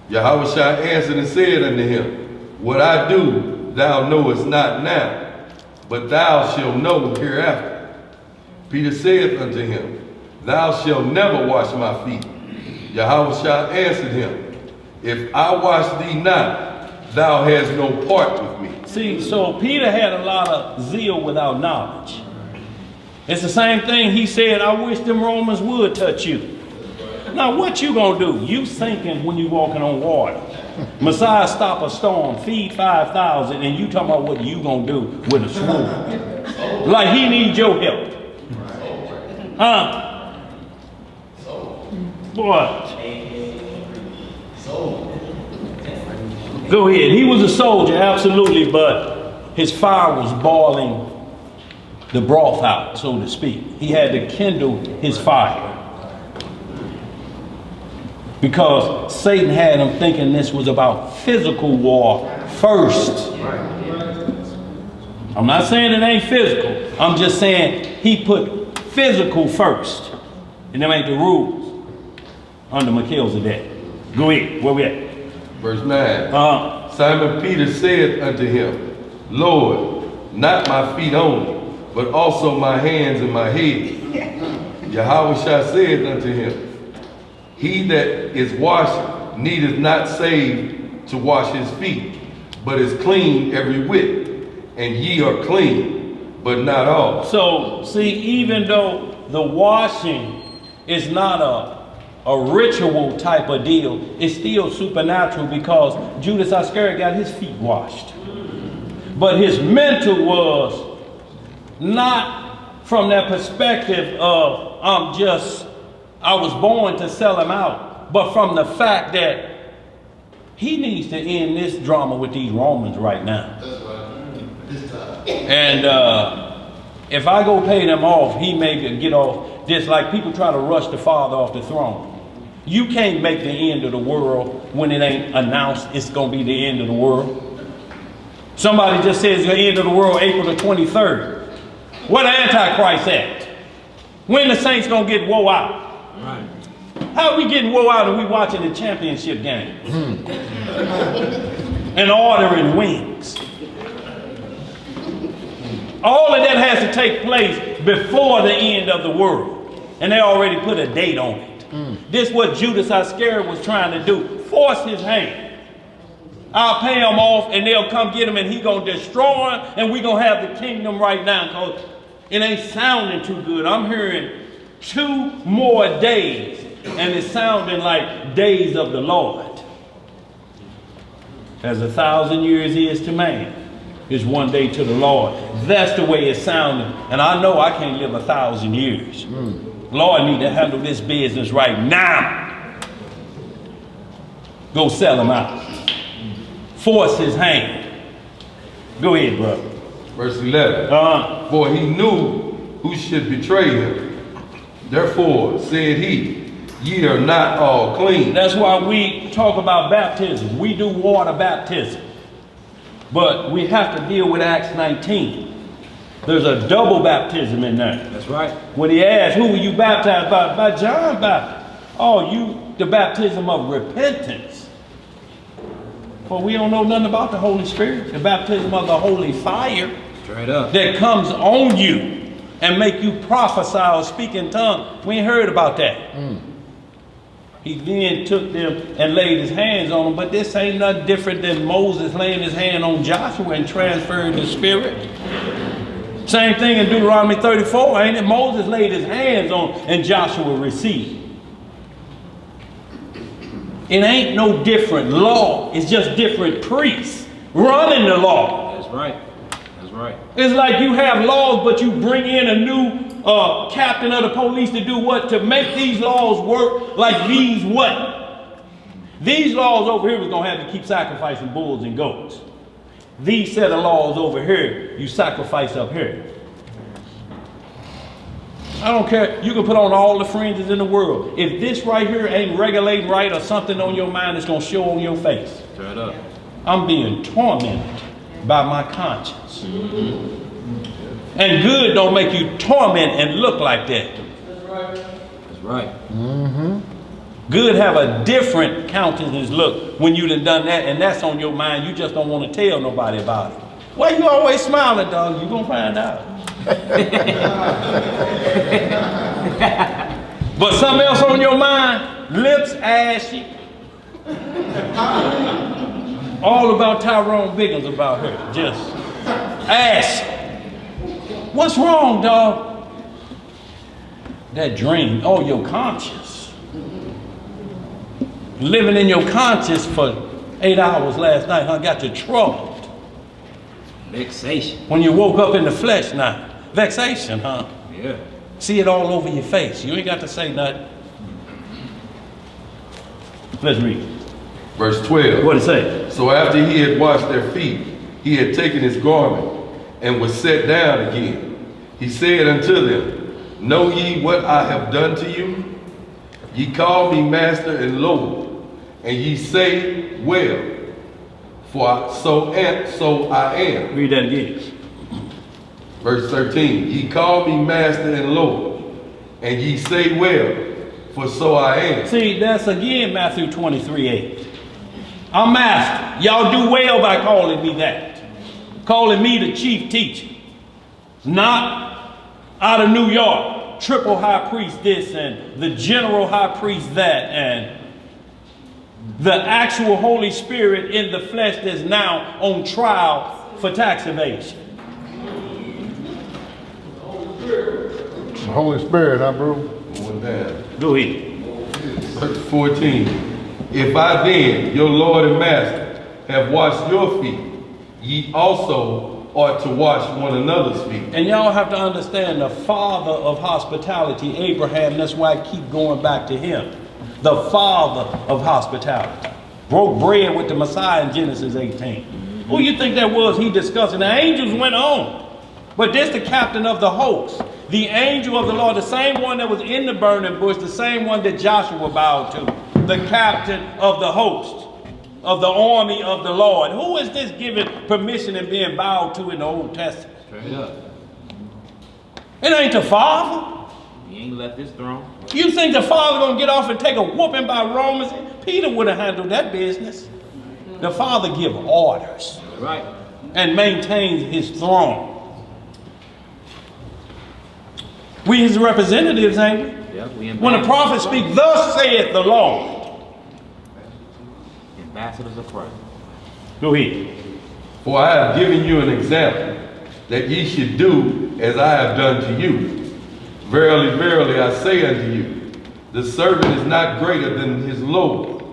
Yahushua answered and said unto him, what I do thou knowest not now, but thou shalt know hereafter. Peter saith unto him, thou shalt never wash my feet. Yahushua answered him, if I wash thee not, thou hast no part with me. See, so Peter had a lot of zeal without knowledge. It's the same thing he said, I wish them Romans would touch you. Now what you gonna do? You sinking when you walking on water. Messiah stop a storm, feed 5,000, and you talking about what you gonna do with a sword. Like he needs your help. Huh? What? Go ahead. He was a soldier, absolutely, but his fire was boiling the broth out, so to speak. He had to kindle his fire. Because Satan had him thinking this was about physical war first. I'm not saying it ain't physical. I'm just saying he put physical first. And them ain't the rules under Melchizedek. Go ahead. Where we at? Verse 9. Simon Peter said unto him, Lord, not my feet only, but also my hands and my head. Yahweh said unto him, He that is washed needeth not save to wash his feet, but is clean every whit. And ye are clean, but not all. So, see, even though the washing is not a ritual type of deal, it's still supernatural because Judas Iscariot got his feet washed. But his mental was not from that perspective of I was born to sell him out, but from the fact that he needs to end this drama with these Romans right now. That's right. This time. And if I go pay them off, he may get off this, like people try to rush the Father off the throne. You can't make the end of the world when it ain't announced it's going to be the end of the world. Somebody just says the end of the world April the 23rd. Where the Antichrist at? When the saints going to get woe out? Right. How are we getting woe out and we watching the championship game? And ordering wings. All of that has to take place before the end of the world. And they already put a date on it. This is what Judas Iscariot was trying to do. Force his hand. I'll pay him off and they'll come get him and he gonna destroy him and we gonna have the kingdom right now because it ain't sounding too good. I'm hearing 2 more days and it's sounding like days of the Lord. As 1,000 years is to man, is 1 day to the Lord. That's the way it's sounding. And I know I can't live 1,000 years. Lord need to handle this business right now. Go sell him out. Force his hand. Go ahead, brother. Verse 11. For he knew who should betray him. Therefore said he, Ye are not all clean. That's why we talk about baptism. We do water baptism. But we have to deal with Acts 19. There's a double baptism in there. That's right. When he asked, who were you baptized by? By John Baptist. Oh, you, the baptism of repentance. For we don't know nothing about the Holy Spirit. The baptism of the holy fire. Straight up. That comes on you and make you prophesy or speak in tongues. We ain't heard about that. He then took them and laid his hands on them. But this ain't nothing different than Moses laying his hand on Joshua and transferring the Spirit. Same thing in Deuteronomy 34, ain't it? Moses laid his hands on and Joshua received. It ain't no different law. It's just different priests running the law. That's right. That's right. It's like you have laws, but you bring in a new captain of the police to do what? To make these laws work like these what? These laws over here was going to have to keep sacrificing bulls and goats. These set of laws over here, you sacrifice up here. I don't care. You can put on all the fringes in the world. If this right here ain't regulating right or something on your mind, it's going to show on your face. Straight up. I'm being tormented by my conscience. And good don't make you torment and look like that. That's right. That's right. Good have a different countenance look when you done that, and that's on your mind. You just don't want to tell nobody about it. Why you always smiling, dog? You gonna find out. But something else on your mind, lips ashy. All about Tyrone Biggins about her, just ashy. What's wrong, dog? That dream, oh, your conscience. Living in your conscience for 8 hours last night, huh? Got you troubled. Vexation. When you woke up in the flesh now. Vexation, huh? Yeah. See it all over your face. You ain't got to say nothing. Let's read. Verse 12. What it say? So after he had washed their feet, he had taken his garment and was set down again. He said unto them, Know ye what I have done to you? Ye call me master and Lord, and ye say, Well, for so I am. Read that again. Verse 13. Ye call me master and Lord, and ye say, Well, for so I am. See, that's again Matthew 23:8. I'm master. Y'all do well by calling me that. Calling me the chief teacher. Not out of New York, triple high priest this and the general high priest that, and the actual Holy Spirit in the flesh that's now on trial for tax evasion. The Holy Spirit, huh, bro? Going down. Go ahead. Verse 14. If I then, your Lord and Master, have washed your feet, ye also ought to wash one another's feet. And y'all have to understand the father of hospitality, Abraham, that's why I keep going back to him. The father of hospitality. Broke bread with the Messiah in Genesis 18. Who you think that was he discussing? The angels went on. But this the captain of the host. The angel of the Lord, the same one that was in the burning bush, the same one that Joshua bowed to. The captain of the host, of the army of the Lord. Who is this giving permission and being bowed to in the Old Testament? Straight up. It ain't the Father. He ain't left his throne. You think the Father gonna get off and take a whooping by Romans? Peter would have handled that business. The Father give orders. Right. And maintains his throne. We his representatives, ain't we? Yep, we When the prophets speak, thus saith the Lord. Ambassadors of Christ. Go ahead. For I have given you an example, that ye should do as I have done to you. Verily, verily, I say unto you, the servant is not greater than his Lord,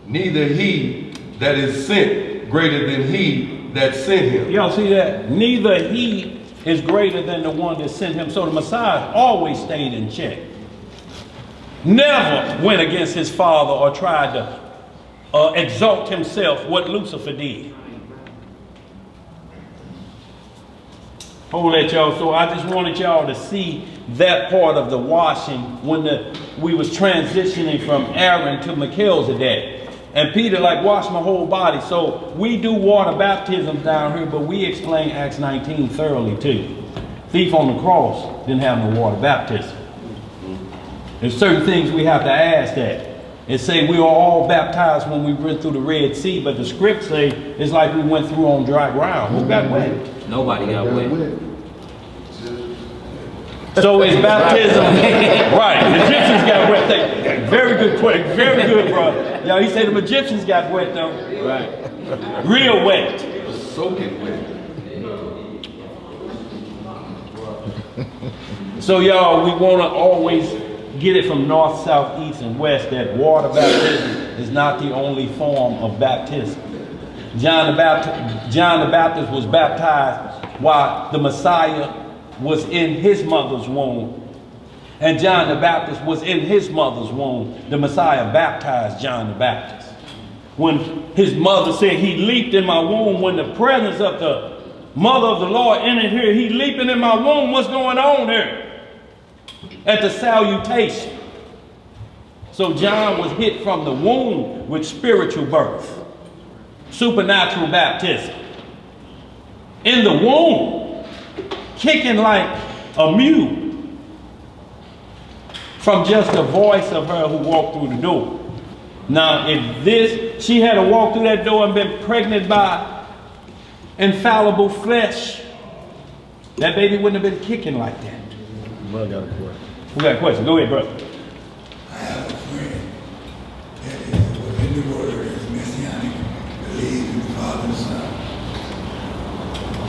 neither he that is sent greater than he that sent him. Y'all see that? Neither he is greater than the one that sent him. So the Messiah always stayed in check. Never went against his father or tried to exalt himself, what Lucifer did. Hold that, y'all. So I just wanted y'all to see that part of the washing when we was transitioning from Aaron to Melchizedek. And Peter like, wash my whole body. So we do water baptism down here, but we explain Acts 19 thoroughly too. Thief on the cross didn't have no water baptism. There's certain things we have to ask that. And say we are all baptized when we went through the Red Sea, but the script say it's like we went through on dry ground. Who got wet? Nobody got wet. So is baptism right? The Egyptians got wet. Very good question. Very good, brother. Y'all, he said the Egyptians got wet though. Right. Real wet. Soaking wet. So y'all, we want to always get it from north, south, east, and west that water baptism is not the only form of baptism. John the Baptist was baptized while the Messiah was in his mother's womb. And John the Baptist was in his mother's womb. The Messiah baptized John the Baptist. When his mother said, he leaped in my womb, when the presence of the mother of the Lord entered here, he leaping in my womb. What's going on here? At the salutation. So John was hit from the womb with spiritual birth. Supernatural baptism. In the womb. Kicking like a mule. From just the voice of her who walked through the door. Now, if she had to walk through that door and been pregnant by infallible flesh, that baby wouldn't have been kicking like that. I got a question. We got a question. Go ahead, brother. I have a friend that is within the word is messianic, believes in the Father and the Son.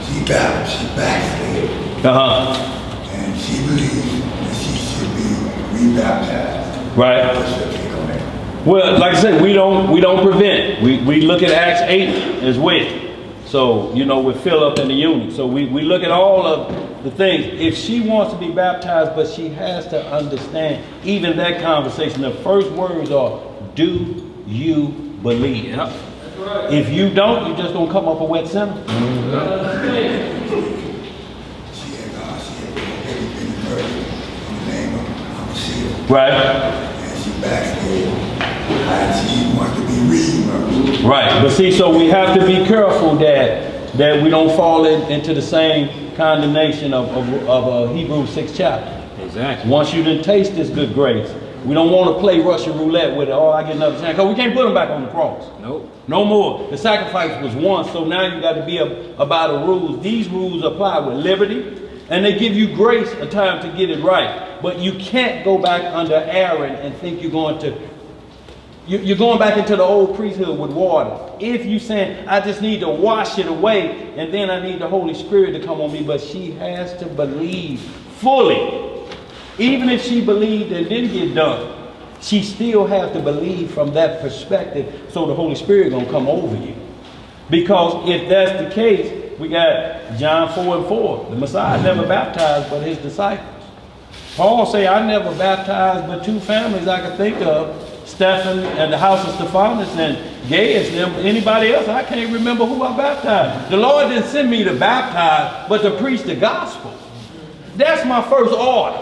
She backslid. And she believes that she should be rebaptized. Right. What's your take on that? Well, like I said, we don't prevent. We look at Acts 8 as well. So, you know, with Philip and the eunuch. So we look at all of the things. If she wants to be baptized, but she has to understand, even that conversation, the first words are, do you believe. Yep. If you don't, you're just going to come up a wet sinner. She had God, she had everything in her in the name of Mashiach. Right. And she backslid. And she wanted to be reimmersed. Right. But see, so we have to be careful that we don't fall into the same condemnation of Hebrews 6 chapter. Exactly. Once you done taste this good grace, we don't want to play Russian roulette with it. Oh, I get another chance. Because we can't put them back on the cross. Nope. No more. The sacrifice was once, so now you got to be about the rules. These rules apply with liberty, and they give you grace a time to get it right. But you can't go back under Aaron and think you're going to. You're going back into the old priesthood with water. If you saying, I just need to wash it away, and then I need the Holy Spirit to come on me, but she has to believe fully. Even if she believed and didn't get done, she still has to believe from that perspective, so the Holy Spirit gonna come over you. Because if that's the case, we got John 4:4. The Messiah never baptized but his disciples. Paul say, I never baptized but two families I could think of, Stephen and the house of Stephanus and Gaius and them. Anybody else, I can't remember who I baptized. The Lord didn't send me to baptize, but to preach the gospel. That's my first order.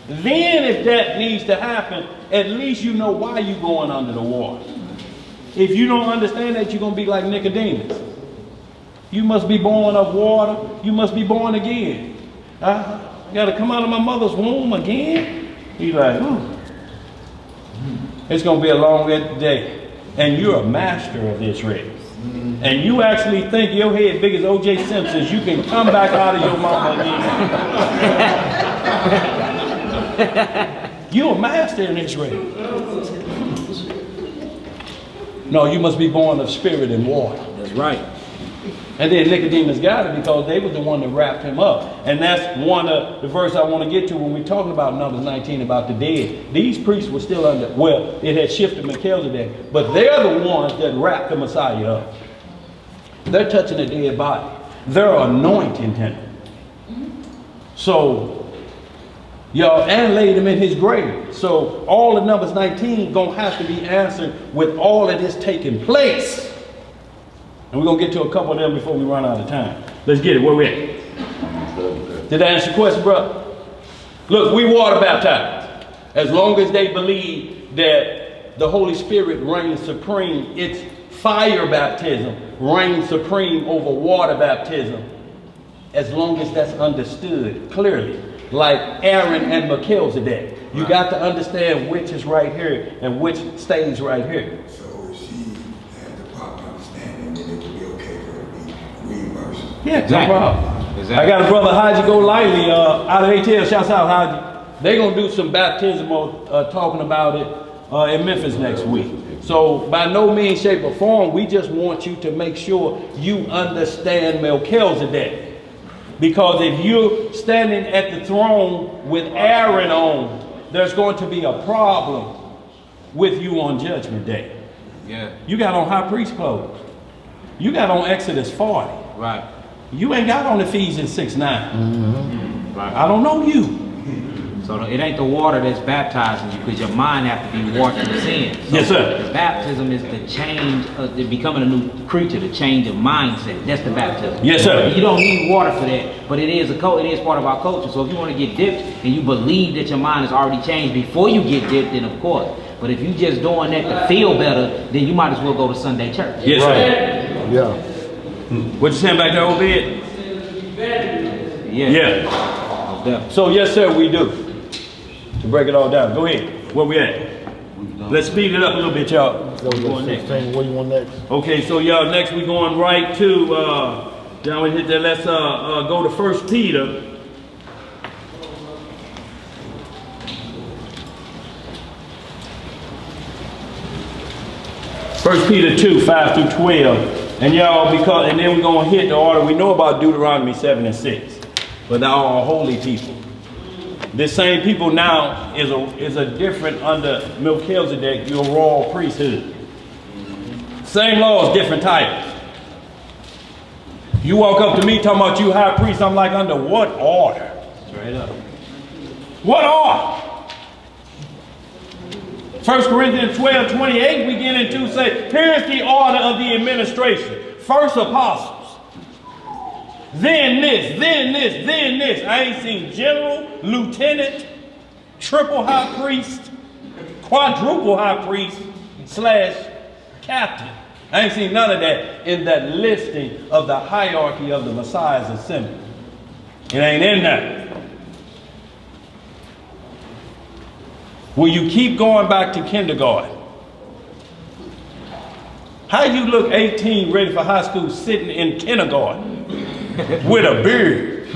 Then if that needs to happen, at least you know why you're going under the water. If you don't understand that, you're going to be like Nicodemus. You must be born of water. You must be born again. I got to come out of my mother's womb again? He's like, it's going to be a long day. And you're a master of this race. And you actually think your head big as O.J. Simpson's, you can come back out of your mama again. You're a master in this race. No, you must be born of spirit and water. That's right. And then Nicodemus got it because they were the one that wrapped him up. And that's one of the verse I want to get to when we're talking about Numbers 19 about the dead. These priests were still under, well, it had shifted Melchizedek, but they're the ones that wrapped the Messiah up. They're touching the dead body. They're anointing him. So, y'all, and laid him in his grave. So all of Numbers 19 gonna have to be answered with all of this taking place. And we're gonna get to a couple of them before we run out of time. Let's get it, where we at? Did I answer your question, brother? Look, we water baptized. As long as they believe that the Holy Spirit reigns supreme, it's fire baptism reigns supreme over water baptism. As long as that's understood clearly. Like Aaron and Melchizedek. You got to understand which is right here and which stays right here. So she had the proper understanding that it would be okay for her to be reimbursed. Yeah, Exactly. no problem. Exactly. I got a brother, Haji Go Lightly, out of ATL. Shouts out, Haji. They're going to do some baptismal talking about it in Memphis next week. So by no means, shape, or form, we just want you to make sure you understand Melchizedek. Because if you're standing at the throne with Aaron on, there's going to be a problem with you on Judgment Day. Yeah. You got on high priest clothes. You got on Exodus 40. Right. You ain't got on Ephesians 6:9. Right. I don't know you. So it ain't the water that's baptizing you, because your mind has to be washed from sin. So Yes, sir. The baptism is the change of the becoming a new creature, the change of mindset. That's the baptism. Yes, sir. You don't need water for that, but it is part of our culture. So if you want to get dipped and you believe that your mind has already changed before you get dipped, then of course. But if you just doing that to feel better, then you might as well go to Sunday church. Yes, sir. Yeah. What you saying back there, old bed? Yeah. Yeah. Most definitely. So yes, sir, we do. To break it all down. Go ahead. Where we at? Let's speed it up a little bit, y'all. What you want next? What you want next? Okay, so y'all, next we going right to down we hit that. Let's go to 1 Peter. First Peter 2, 5 through 12. And y'all, and then we're gonna hit the order. We know about Deuteronomy 7 and 6. But thou art a holy people. This same people now is a different under Melchizedek, your royal priesthood. Same laws, different titles. You walk up to me talking about you high priest, I'm like, under what order? Straight up. What order? 1 Corinthians 12:28, we get into say, here's the order of the administration. First apostles, then this, then this, then this. I ain't seen general, lieutenant, triple high priest, quadruple high priest, / captain. I ain't seen none of that in that listing of the hierarchy of the Messiah's assembly. It ain't in there. Will you keep going back to kindergarten? How you look 18 ready for high school sitting in kindergarten with a beard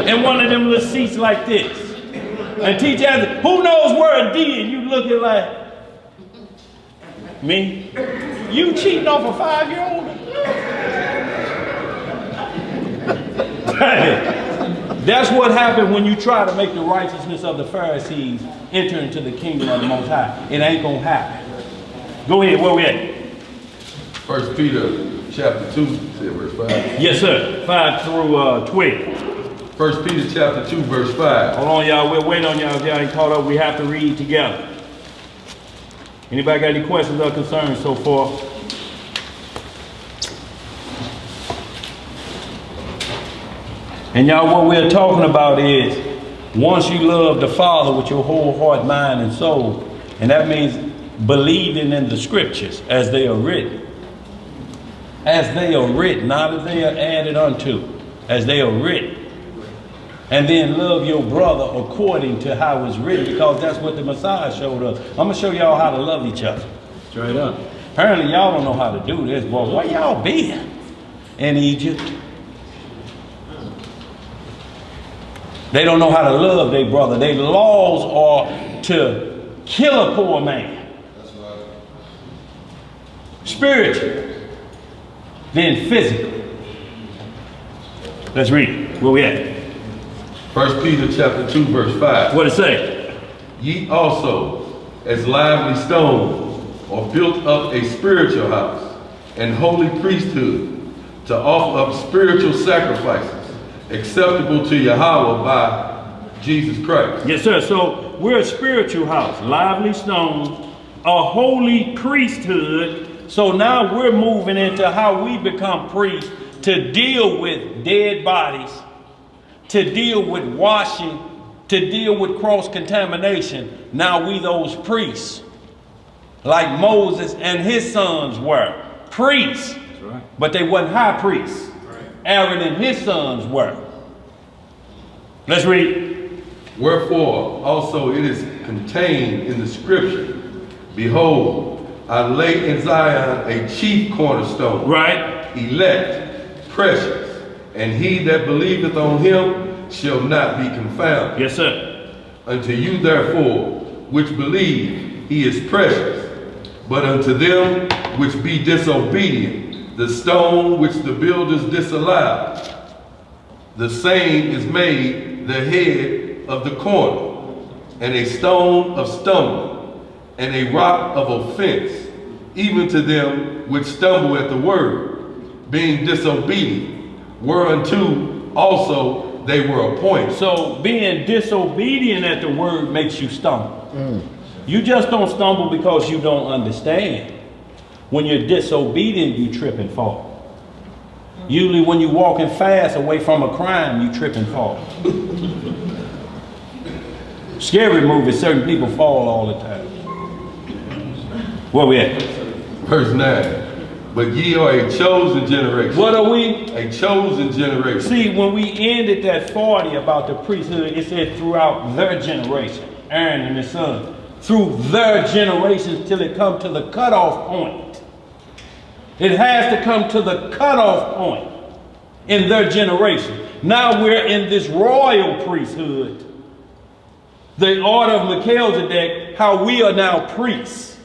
and one of them little seats like this? And teacher asks, who knows where a D? And you looking like, me? You cheating off a 5-year-old? That's what happened when you try to make the righteousness of the Pharisees enter into the kingdom of the Most High. It ain't gonna happen. Go ahead, where we at? 1 Peter chapter 2, verse 5. Yes, sir. 5 through 12. 1 Peter chapter 2, verse 5. Hold on, y'all. We'll wait on y'all. If y'all ain't caught up, we have to read together. Anybody got any questions or concerns so far? And y'all, what we're talking about is once you love the Father with your whole heart, mind, and soul, and that means believing in the scriptures as they are written. As they are written, not as they are added unto, as they are written. And then love your brother according to how it's written, because that's what the Messiah showed us. I'm going to show y'all how to love each other. Straight up. Apparently y'all don't know how to do this. Boy, where y'all been? In Egypt. They don't know how to love their brother. Their laws are to kill a poor man. That's right. Spiritually. Then physically. Let's read. Where we at? 1 Peter chapter 2, verse 5. What it say? Ye also, as lively stones, are built up a spiritual house and holy priesthood, to offer up spiritual sacrifices acceptable to Yahweh by Jesus Christ. Yes, sir. So we're a spiritual house, lively stones, a holy priesthood. So now we're moving into how we become priests to deal with dead bodies, to deal with washing, to deal with cross-contamination. Now we those priests, like Moses and his sons were priests. That's right. But they wasn't high priests. Aaron and his sons were. Let's read. Wherefore also it is contained in the scripture, behold, I lay in Zion a chief cornerstone, right, elect, precious, and he that believeth on him shall not be confounded. Yes, sir. Unto you therefore which believe, he is precious, but unto them which be disobedient, the stone which the builders disallowed, the same is made the head of the corner, and a stone of stumbling, and a rock of offense, even to them which stumble at the word, being disobedient, whereunto also they were appointed. So being disobedient at the word makes you stumble. You just don't stumble because you don't understand. When you're disobedient, you trip and fall. Usually when you're walking fast away from a crime, you trip and fall. Scary movie, certain people fall all the time. Where we at? Verse 9. But ye are a chosen generation. What are we? A chosen generation. See, when we ended that 40 about the priesthood, it said throughout their generation, Aaron and his son, through their generations till it come to the cutoff point. It has to come to the cutoff point in their generation. Now we're in this royal priesthood, the order of Melchizedek, how we are now priests.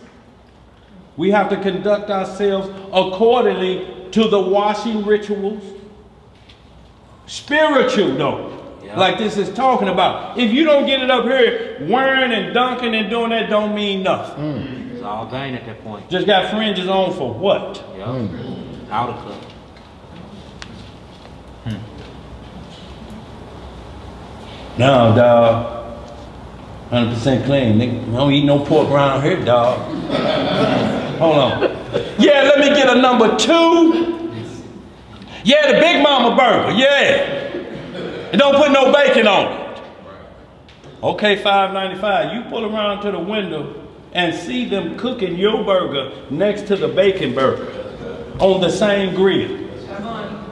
We have to conduct ourselves accordingly to the washing rituals. Spiritual though, like this is talking about. If you don't get it up here wearing and dunking and doing that, don't mean nothing. It's all vain at that point. Just got fringes on for what? Out of cut. Now, dog, 100% clean. Nigga, I don't eat no pork around here, dog. Hold on. Yeah, let me get a number 2. Yeah, the Big Mama burger. Yeah. And don't put no bacon on it. Okay, $5.95. You pull around to the window and see them cooking your burger next to the bacon burger on the same grill.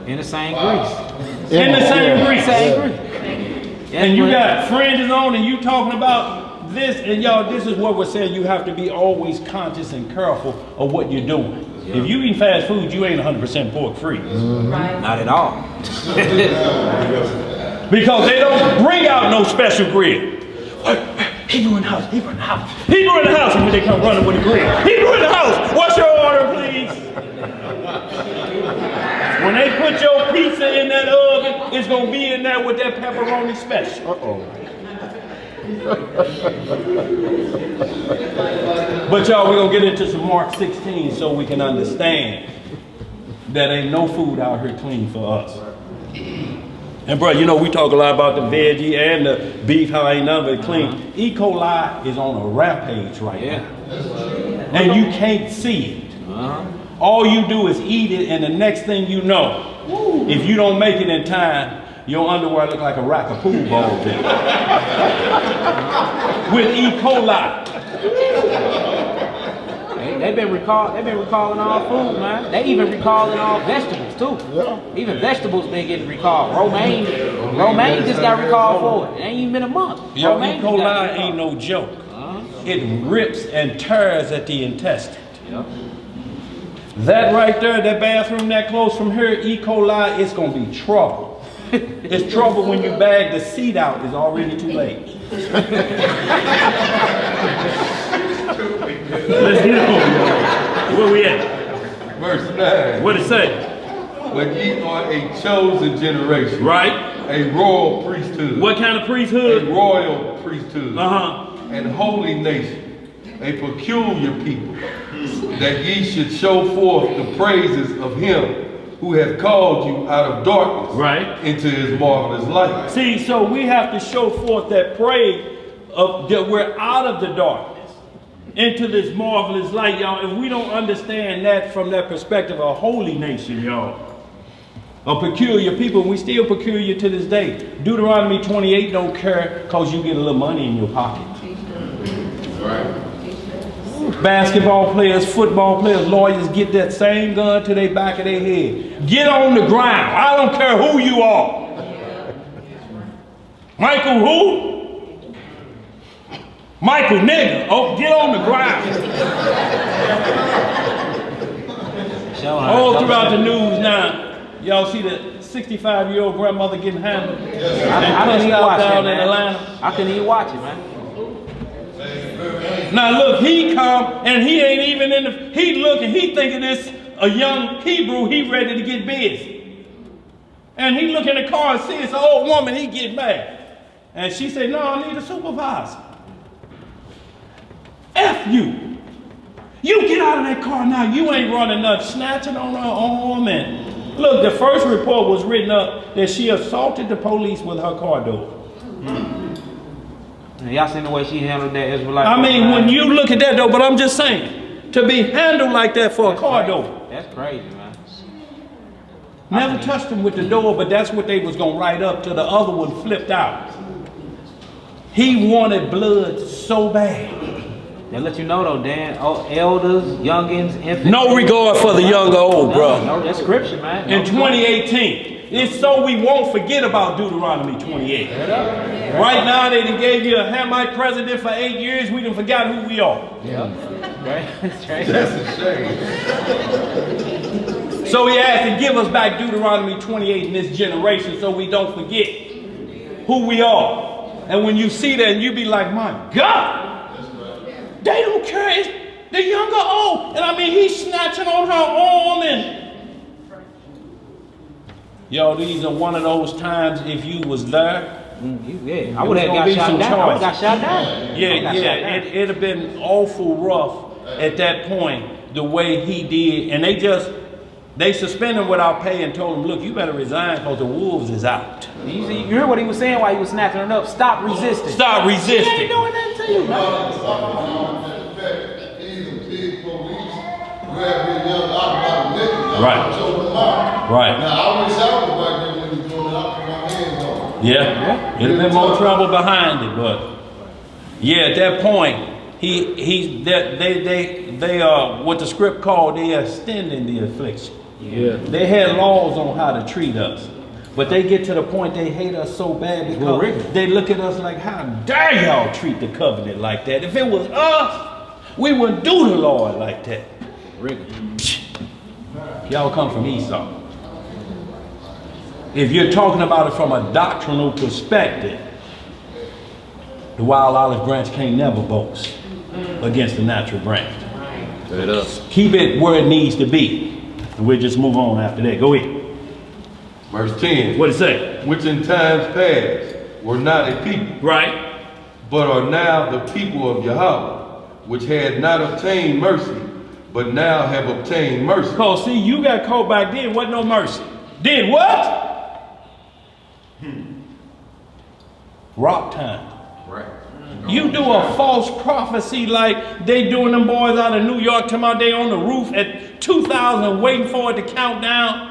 In the same grease. In the same grease. Same grease. And you got fringes on and you talking about this, and y'all, this is what we're saying. You have to be always conscious and careful of what you're doing. Yeah. If you eat fast food, you ain't 100% pork free. Right. Not at all. Because they don't bring out no special grill. Hebrew in the house, Hebrew in the house. Hebrew in the house, and when they come running with a grill. Hebrew in the house, what's your order, please? When they put your pizza in that oven, it's going to be in there with that pepperoni special. But y'all, we're going to get into some Mark 16 so we can understand that ain't no food out here clean for us. And bro, you know, we talk a lot about the veggie and the beef, how ain't none of it clean. E. coli is on a rampage right now. And you can't see it. All you do is eat it, and the next thing you know, if you don't make it in time, your underwear look like a rack of pool balls in it. With E. coli. They've been recalling all food, man. They even recalling all vegetables too. Even vegetables been getting recalled. Romaine just got recalled for it. It ain't even been a month. Yo, E. coli ain't no joke. It rips and tears at the intestine. That right there, that bathroom that close from here, E. coli, it's gonna be trouble. It's trouble when you bag the seat out. It's already too late. Let's get it over. Where we at? Verse 9. What it say? But ye are a chosen generation. Right. A royal priesthood. What kind of priesthood? A royal priesthood. And holy nation. A peculiar people. That ye should show forth the praises of him who hath called you out of darkness into his marvelous light. See, so we have to show forth that praise of that we're out of the darkness into this marvelous light, y'all. If we don't understand that from that perspective, a holy nation, y'all, a peculiar people, we still peculiar to this day. Deuteronomy 28 don't care because you get a little money in your pocket. Basketball players, football players, lawyers get that same gun to the back of their head. Get on the ground. I don't care who you are. Michael who? Michael nigga. Oh, get on the ground. All throughout the news now, y'all see the 65-year-old grandmother getting handled. I couldn't even watch it, man. Atlanta. I couldn't even watch it, man. Now look, he come and he ain't even in the, he looking, he thinking this a young Hebrew, he ready to get busy. And he look in the car and see it's an old woman, he get mad. And she said, no, I need a supervisor. F you. You get out of that car now, you ain't running nothing, snatching on her arm. And look, the first report was written up that she assaulted the police with her car door. Y'all seen the way she handled that Israelite? I mean, when you look at that though, but I'm just saying, to be handled like that for a car door. That's crazy, man. Never touched them with the door, but that's what they was gonna write up till the other one flipped out. He wanted blood so bad. They let you know though, Dan, elders, youngins, infants. No regard for the young or old, bro. No, that's scripture, man. In 2018. It's so we won't forget about Deuteronomy 28. Right now, they done gave you a Hamite president for 8 years. We done forgot who we are. That's right. That's a shame. So he has to give us back Deuteronomy 28 in this generation so we don't forget who we are. And when you see that, you be like, my God, they don't care. It's the young or old. And I mean, he's snatching on her arm and yo, these are one of those times if you was there. I would have got shot down. I would have got shot down. It'd have been awful rough at that point, the way he did. And they suspended him without pay and told him, look, you better resign because the wolves is out. You heard what he was saying while he was snatching her up. Stop resisting. Stop resisting. He ain't doing nothing to See you, man. Right. Right. Now, I wish I was back there when he was doing it. I put my hands on it. Yeah. It'd have been more trouble behind it, but yeah, at that point, they what the script called, they extending the affliction. Yeah. They had laws on how to treat us. But they get to the point they hate us so bad because they look at us like, how dare y'all treat the covenant like that? If it was us, we wouldn't do the Lord like that. Y'all come from Esau. If you're talking about it from a doctrinal perspective, the wild olive branch can't never boast against the natural branch. Keep it where it needs to be. And we'll just move on after that. Go ahead. Verse 10. What it say? Which in times past were not a people. Right. But are now the people of Yahweh, which had not obtained mercy, but now have obtained mercy. Because see, you got caught back then, wasn't no mercy. Then what? Rock time. Right. You do a false prophecy like they doing them boys out of New York, talking about they on the roof at 2000 waiting for it to count down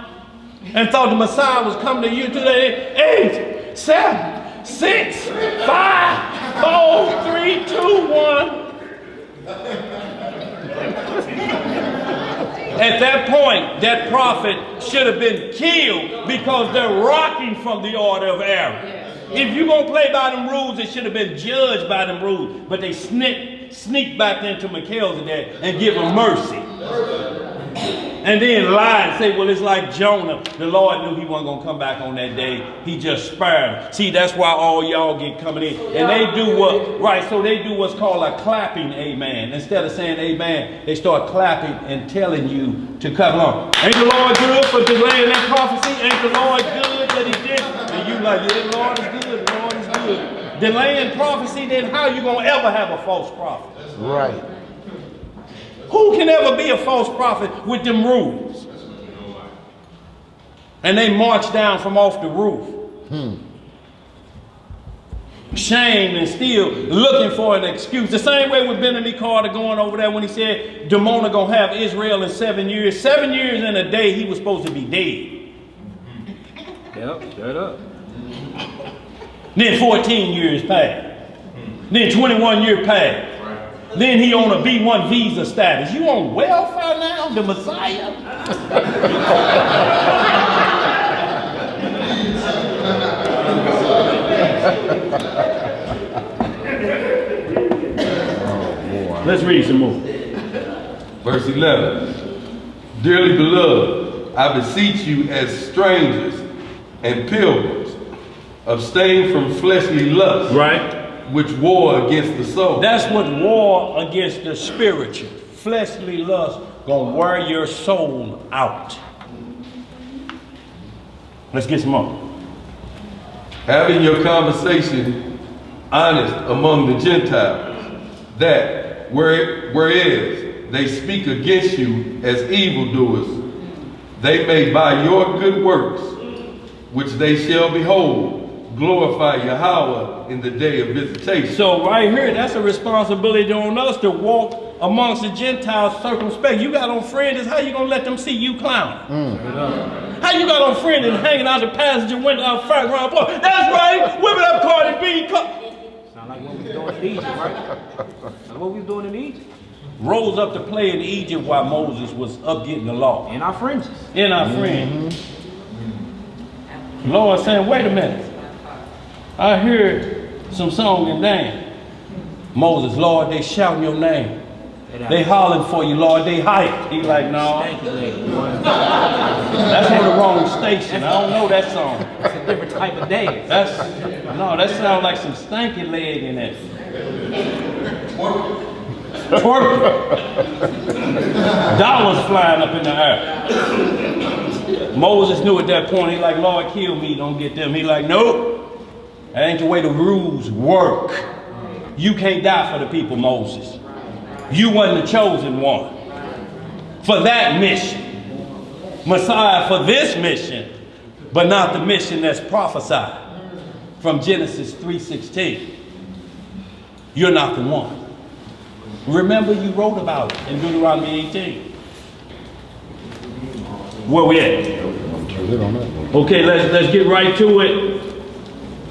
and thought the Messiah was coming to you today. 8, 7, 6, 5, 4, 3, 2, 1. At that point, that prophet should have been killed because they're rocking from the order of Aaron. If you're going to play by them rules, it should have been judged by them rules. But they sneak back into Melchizedek and give him mercy. And then lie and say, well, it's like Jonah. The Lord knew he wasn't going to come back on that day. He just spared him. See, that's why all y'all get coming in. And they do so they do what's called a clapping amen. Instead of saying amen, they start clapping and telling you to come along. Ain't the Lord good for delaying that prophecy? Ain't the Lord good that he did? And you like, yeah, the Lord is good, the Lord is good. Delaying prophecy, then how you going to ever have a false prophet? Right. Who can ever be a false prophet with them rules? And they march down from off the roof. Shame and still looking for an excuse. The same way with Benjamin Carter going over there when he said Demona gonna have Israel in 7 years. 7 years in a day he was supposed to be dead. Yep, straight up. Then 14 years passed. Then 21 years passed. Then he on a B1 visa status. You on welfare now, the Messiah? Let's read some more. Verse 11. Dearly beloved, I beseech you as strangers and pilgrims, abstain from fleshly lusts. Right. Which war against the soul. That's what war against the spiritual. Fleshly lust gonna wear your soul out. Let's get some more. Having your conversation honest among the Gentiles, that whereas they speak against you as evildoers, they may by your good works, which they shall behold, glorify Yahweh in the day of visitation. So right here, that's a responsibility on us to walk amongst the Gentiles circumspect. You got on friends, how you gonna let them see you clowning? How you got on friends and hanging out the passenger window out front around the floor? That's right, whipping up Cardi B. Sound like what we was doing in Egypt, right? That's what we was doing in Egypt. Rose up to play in Egypt while Moses was up getting the law. In our fringes. In our fringes. Lord saying, wait a minute. I heard some song and dance. Moses, Lord, they shouting your name. They hollering for you, Lord. They hype. He like, no. That's on the wrong station. I don't know that song. It's a different type of dance. That sounds like some stanky leg in it. Twerk. Dollars flying up in the air. Moses knew at that point, he like, Lord, kill me, don't get them. He like, nope. That ain't the way the rules work. You can't die for the people, Moses. You wasn't the chosen one for that mission. Messiah for this mission, but not the mission that's prophesied from Genesis 3:16. You're not the one. Remember, you wrote about it in Deuteronomy 18. Where we at? Okay, let's get right to it.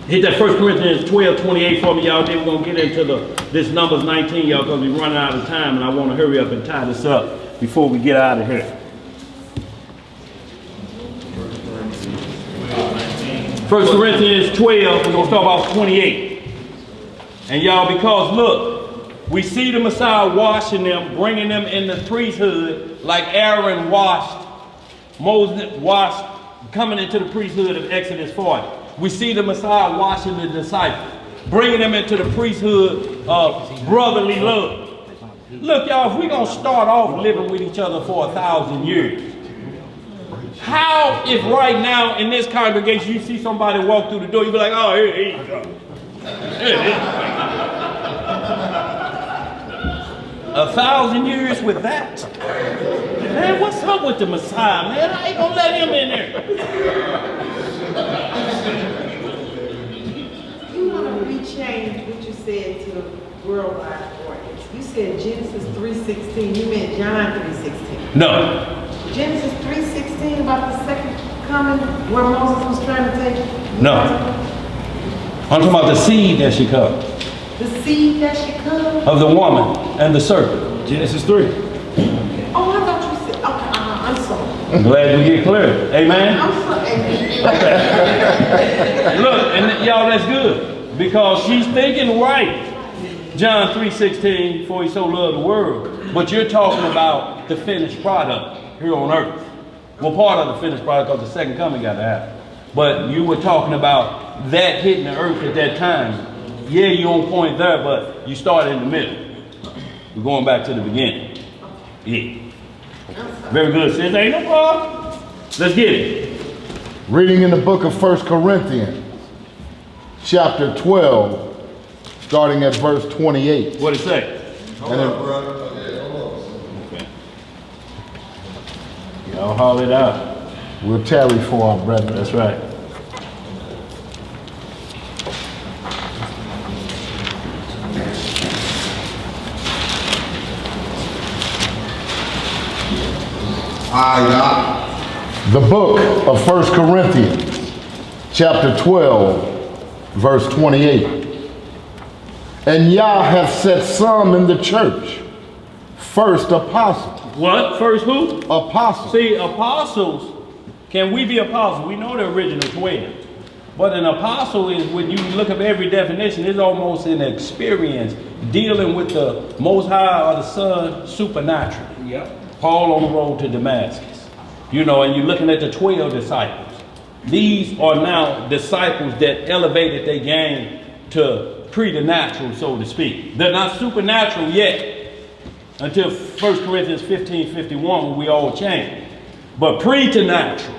Hit that 1 Corinthians 12:28 for me, y'all. Then we're going to get into this Numbers 19, y'all, because we're running out of time, and I want to hurry up and tie this up before we get out of here. 1 Corinthians 12, we're going to start off 28. And y'all, because look, we see the Messiah washing them, bringing them in the priesthood like Aaron washed, Moses washed, coming into the priesthood of Exodus 40. We see the Messiah washing the disciples, bringing them into the priesthood of brotherly love. Look, y'all, if we're going to start off living with each other for 1,000 years, how if right now in this congregation you see somebody walk through the door, you be like, oh, here you go. 1,000 years with that? Man, what's up with the Messiah, man? I ain't gonna let him in there. You want to rechange what you said to the worldwide audience. You said Genesis 3:16. You meant John 3:16. No. Genesis 3:16 about the second coming where Moses was trying to take. No. I'm talking about the seed that should come. The seed that should come? Of the woman and the serpent. Genesis 3. Oh, I thought you said, okay, I'm sorry. I'm glad we get clear. Amen? I'm sorry. Okay. Look, and y'all, that's good. Because she's thinking right. John 3:16, for he so loved the world. But you're talking about the finished product here on earth. Well, part of the finished product because the second coming got to happen. But you were talking about that hitting the earth at that time. Yeah, you're on point there, but you started in the middle. We're going back to the beginning. Yeah. Very good, sis. Ain't no problem. Let's get it. Reading in the book of 1 Corinthians, chapter 12, starting at verse 28. What it say? Okay. Y'all haul it out. We'll tarry for our brethren. That's right. The book of 1 Corinthians, chapter 12, verse 28. And Yah hath set some in the church, first apostles. What? First who? Apostles. See, apostles, can we be apostles? We know the original 12. But an apostle is, when you look up every definition, it's almost an experience dealing with the Most High or the Son supernaturally. Yep. Paul on the road to Damascus. You know, and you're looking at the 12 disciples. These are now disciples that elevated their game to preternatural, so to speak. They're not supernatural yet until 1 Corinthians 15:51 when we all change. But preternatural,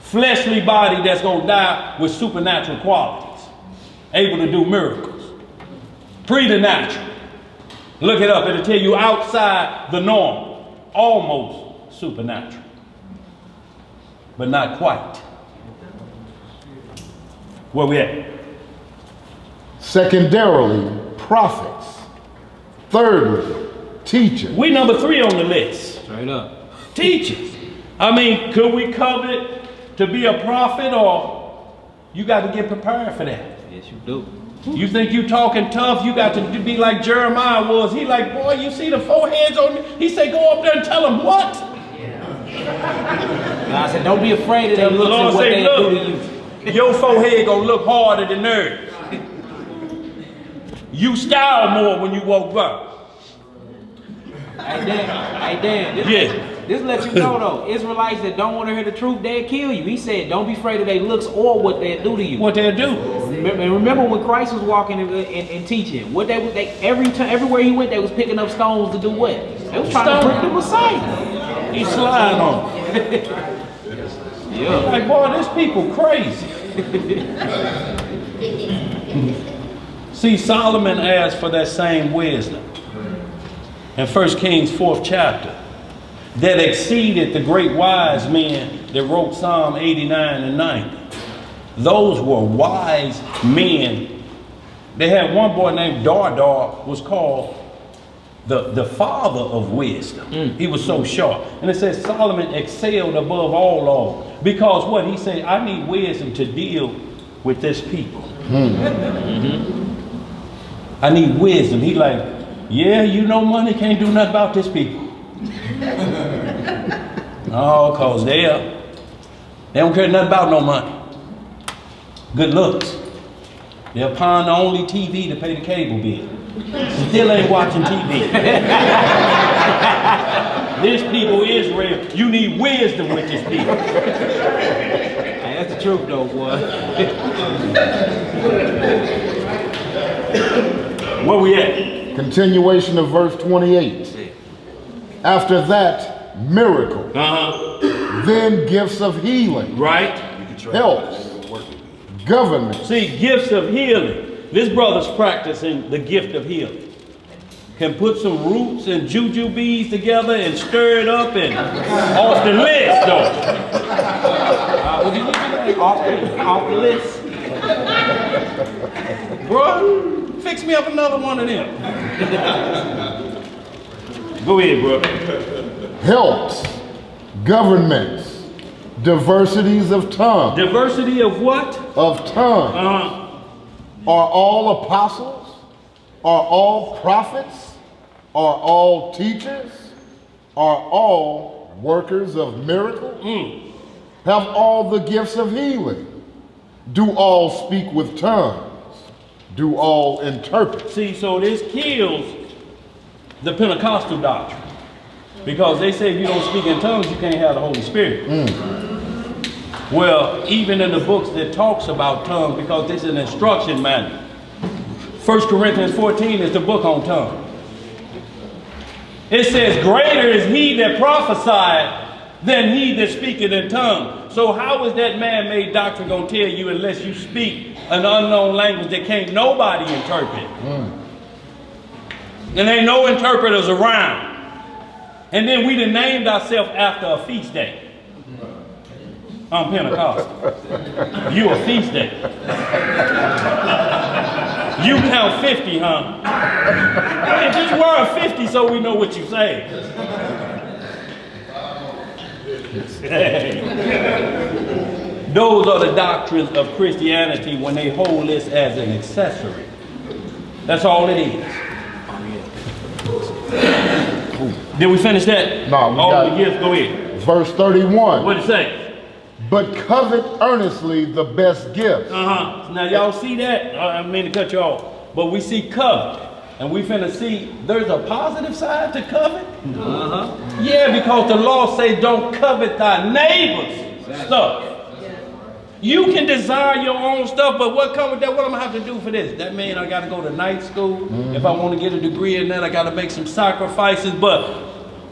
fleshly body that's going to die with supernatural qualities, able to do miracles. Preternatural. Look it up. It'll tell you outside the norm, almost supernatural, but not quite. Where we at? Secondarily, prophets. Thirdly, teachers. We number 3 on the list. Straight up. Teachers. I mean, could we covet to be a prophet, or you got to get prepared for that? Yes, you do. You think you talking tough, you got to be like Jeremiah was. He like, boy, you see the foreheads on me? He said, go up there and tell them what? I said, don't be afraid of The them looks Lord and what say, they look, do to you. your forehead gonna look harder than theirs. You scowl more when you walk by. Hey, Dan. This lets you know, though, Israelites that don't want to hear the truth, they'll kill you. He said, don't be afraid of their looks or what they'll do to you. What they'll do. Remember when Christ was walking and teaching, what everywhere he went, they was picking up stones to do what? They was trying to prick the Messiah. He slide on. Yeah. Like, boy, this people crazy. See, Solomon asked for that same wisdom in 1 Kings 4th chapter that exceeded the great wise men that wrote Psalm 89 and 90. Those were wise men They had one boy named Dar was called the father of wisdom. He was so sharp. And it says Solomon excelled above all law. Because what? He said, I need wisdom to deal with this people. I need wisdom. He like, yeah, you know money can't do nothing about this people. Oh, cause they don't care nothing about no money. Good looks. They'll pawn the only TV to pay the cable bill. Still ain't watching TV. This people, Israel, you need wisdom with this people. Hey, that's the truth though, boy. Where we at? Continuation of verse 28. After that, miracle. Then gifts of healing. Right. Helps. Government. See, gifts of healing. This brother's practicing the gift of healing. Can put some roots and juju beads together and stir it up and off the list though. What did you say? Off the list. Bro, fix me up another one of them. Go ahead, bro. Helps. Governments. Diversities of tongue. Diversity of what? Of tongue. Are all apostles? Are all prophets? Are all teachers? Are all workers of miracles? Have all the gifts of healing? Do all speak with tongues? Do all interpret? See, so this kills the Pentecostal doctrine. Because they say if you don't speak in tongues, you can't have the Holy Spirit. Well, even in the books that talks about tongues, because this is an instruction manual. 1 Corinthians 14 is the book on tongues. It says, greater is he that prophesied than he that speaketh in tongues. So how is that man-made doctrine going to tell you unless you speak an unknown language that can't nobody interpret? And ain't no interpreters around. And then we done named ourselves after a feast day. I'm Pentecostal. You a feast day. You count 50, huh? Hey, just word 50 so we know what you say. Those are the doctrines of Christianity when they hold this as an accessory. That's all it is. Did we finish that? No, we all the gifts, go ahead. Verse 31. What did it say? But covet earnestly the best gifts. Now y'all see that? I didn't mean to cut you off. But we see covet. And we finna see there's a positive side to covet. Yeah, because the law says don't covet thy neighbor's stuff. You can desire your own stuff, but what comes with that? What am I have to do for this? That means I got to go to night school. If I want to get a degree in that, I got to make some sacrifices. But,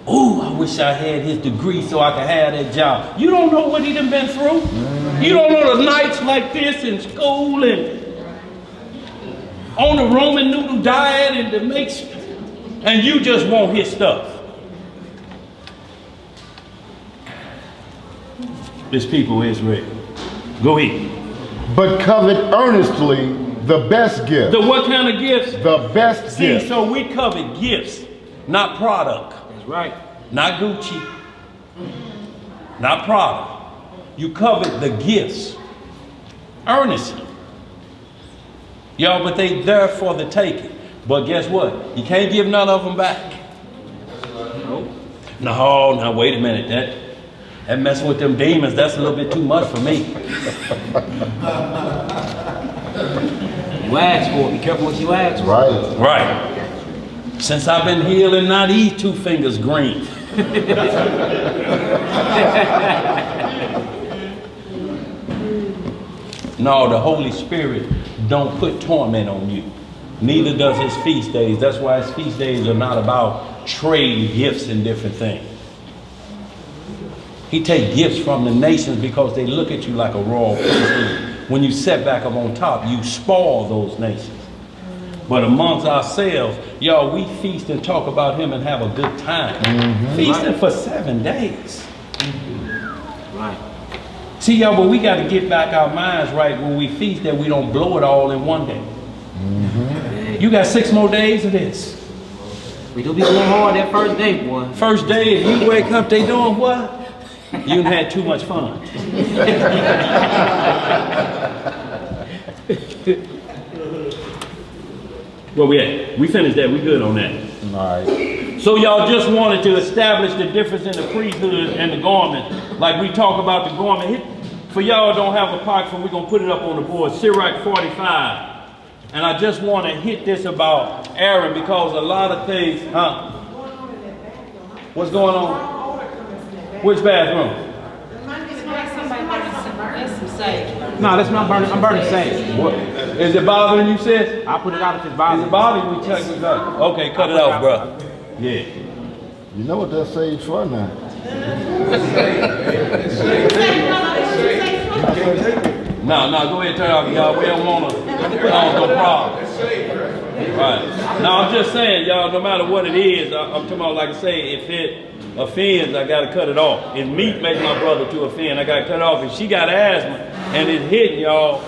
ooh, I wish I had his degree so I could have that job. You don't know what he done been through. You don't know the nights like this in school and on the Roman noodle diet and you just want his stuff. This people is ready. Go ahead. But covet earnestly the best gifts. The what kind of gifts? The best gifts. See, so we covet gifts, not product. That's right. Not Gucci. Not Prada. You covet the gifts. Earnestly. Y'all, but they there for the taking. But guess what? You can't give none of them back. No, now wait a minute. That messing with them demons, that's a little bit too much for me. You ask for it. Be careful what you ask for. Right. Right. Since I've been healing, now these 2 fingers green. No, the Holy Spirit don't put torment on you. Neither does his feast days. That's why his feast days are not about trading gifts and different things. He take gifts from the nations because they look at you like a royal priesthood. When you set back up on top, you spoil those nations. But amongst ourselves, y'all, we feast and talk about him and have a good time. Feasting for 7 days. Right. See, y'all, but we got to get back our minds right when we feast that we don't blow it all in one day. You got 6 more days of this. We do be going hard that first day, boy. First day, if you wake up, they doing what? You done had too much fun. Where we at? We finished that. We good on that. All right. So y'all just wanted to establish the difference in the priesthood and the garment. Like we talk about the garment. For y'all don't have a apocrypha, we're going to put it up on the board. Shipwreck 45. And I just want to hit this about Aaron because a lot of things, What's going on? Which bathroom? No, that's not burning. I'm burning sage. What? Is it bothering you, sis? I'll put it out if it's bothering. Is it bothering you? We check it out. Okay, cut it off, bro. Yeah. You know what that sage for now. No, go ahead, turn it off, y'all. We don't want to cause no problem. Right. Now, I'm just saying, y'all, no matter what it is, I'm talking about, like I say, if it offends, I got to cut it off. If meat makes my brother to offend, I got to cut it off. If she got asthma and it's hitting, y'all,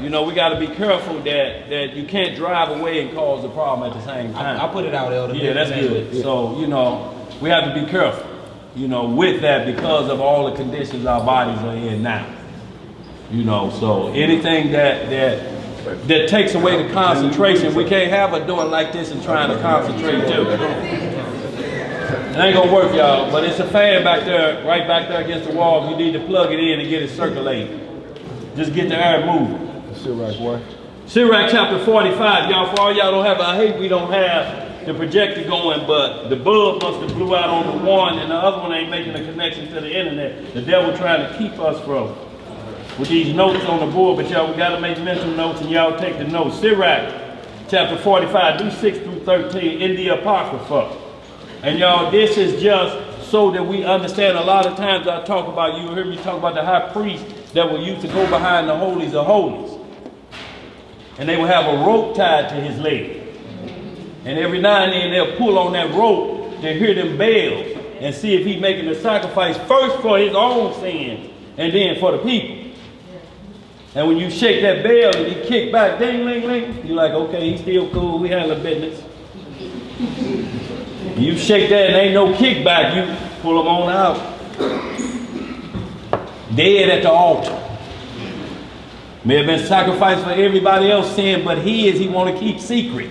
you know, we got to be careful that you can't drive away and cause a problem at the same time. I'll put it out, Elder. Yeah, that's good. So, you know, we have to be careful, you know, with that because of all the conditions our bodies are in now. You know, so anything that takes away the concentration, we can't have her doing like this and trying to concentrate too. It ain't gonna work, y'all, but it's a fan back there, right back there against the wall. You need to plug it in and get it circulating. Just get the air moving. Shipwreck what? Shipwreck chapter 45. Y'all, for all y'all don't have, I hate we don't have the projector going, but the bulb must have blew out on the one and the other one ain't making a connection to the internet. The devil trying to keep us from with these notes on the board, but y'all, we got to make mental notes and y'all take the notes. Shipwreck chapter 45, do 6 through 13 in the Apocrypha. And y'all, this is just so that we understand. A lot of times I talk about, you hear me talk about the high priest that will used to go behind the holies of holies. And they will have a rope tied to his leg. And every now and then they'll pull on that rope to hear them bells and see if he's making a sacrifice first for his own sins and then for the people. And when you shake that bell and he kick back, ding, ling, ling, you're like, okay, he's still cool, we handle business. You shake that and ain't no kickback, you pull them on out. Dead at the altar. May have been sacrificed for everybody else's sin, but he want to keep secret.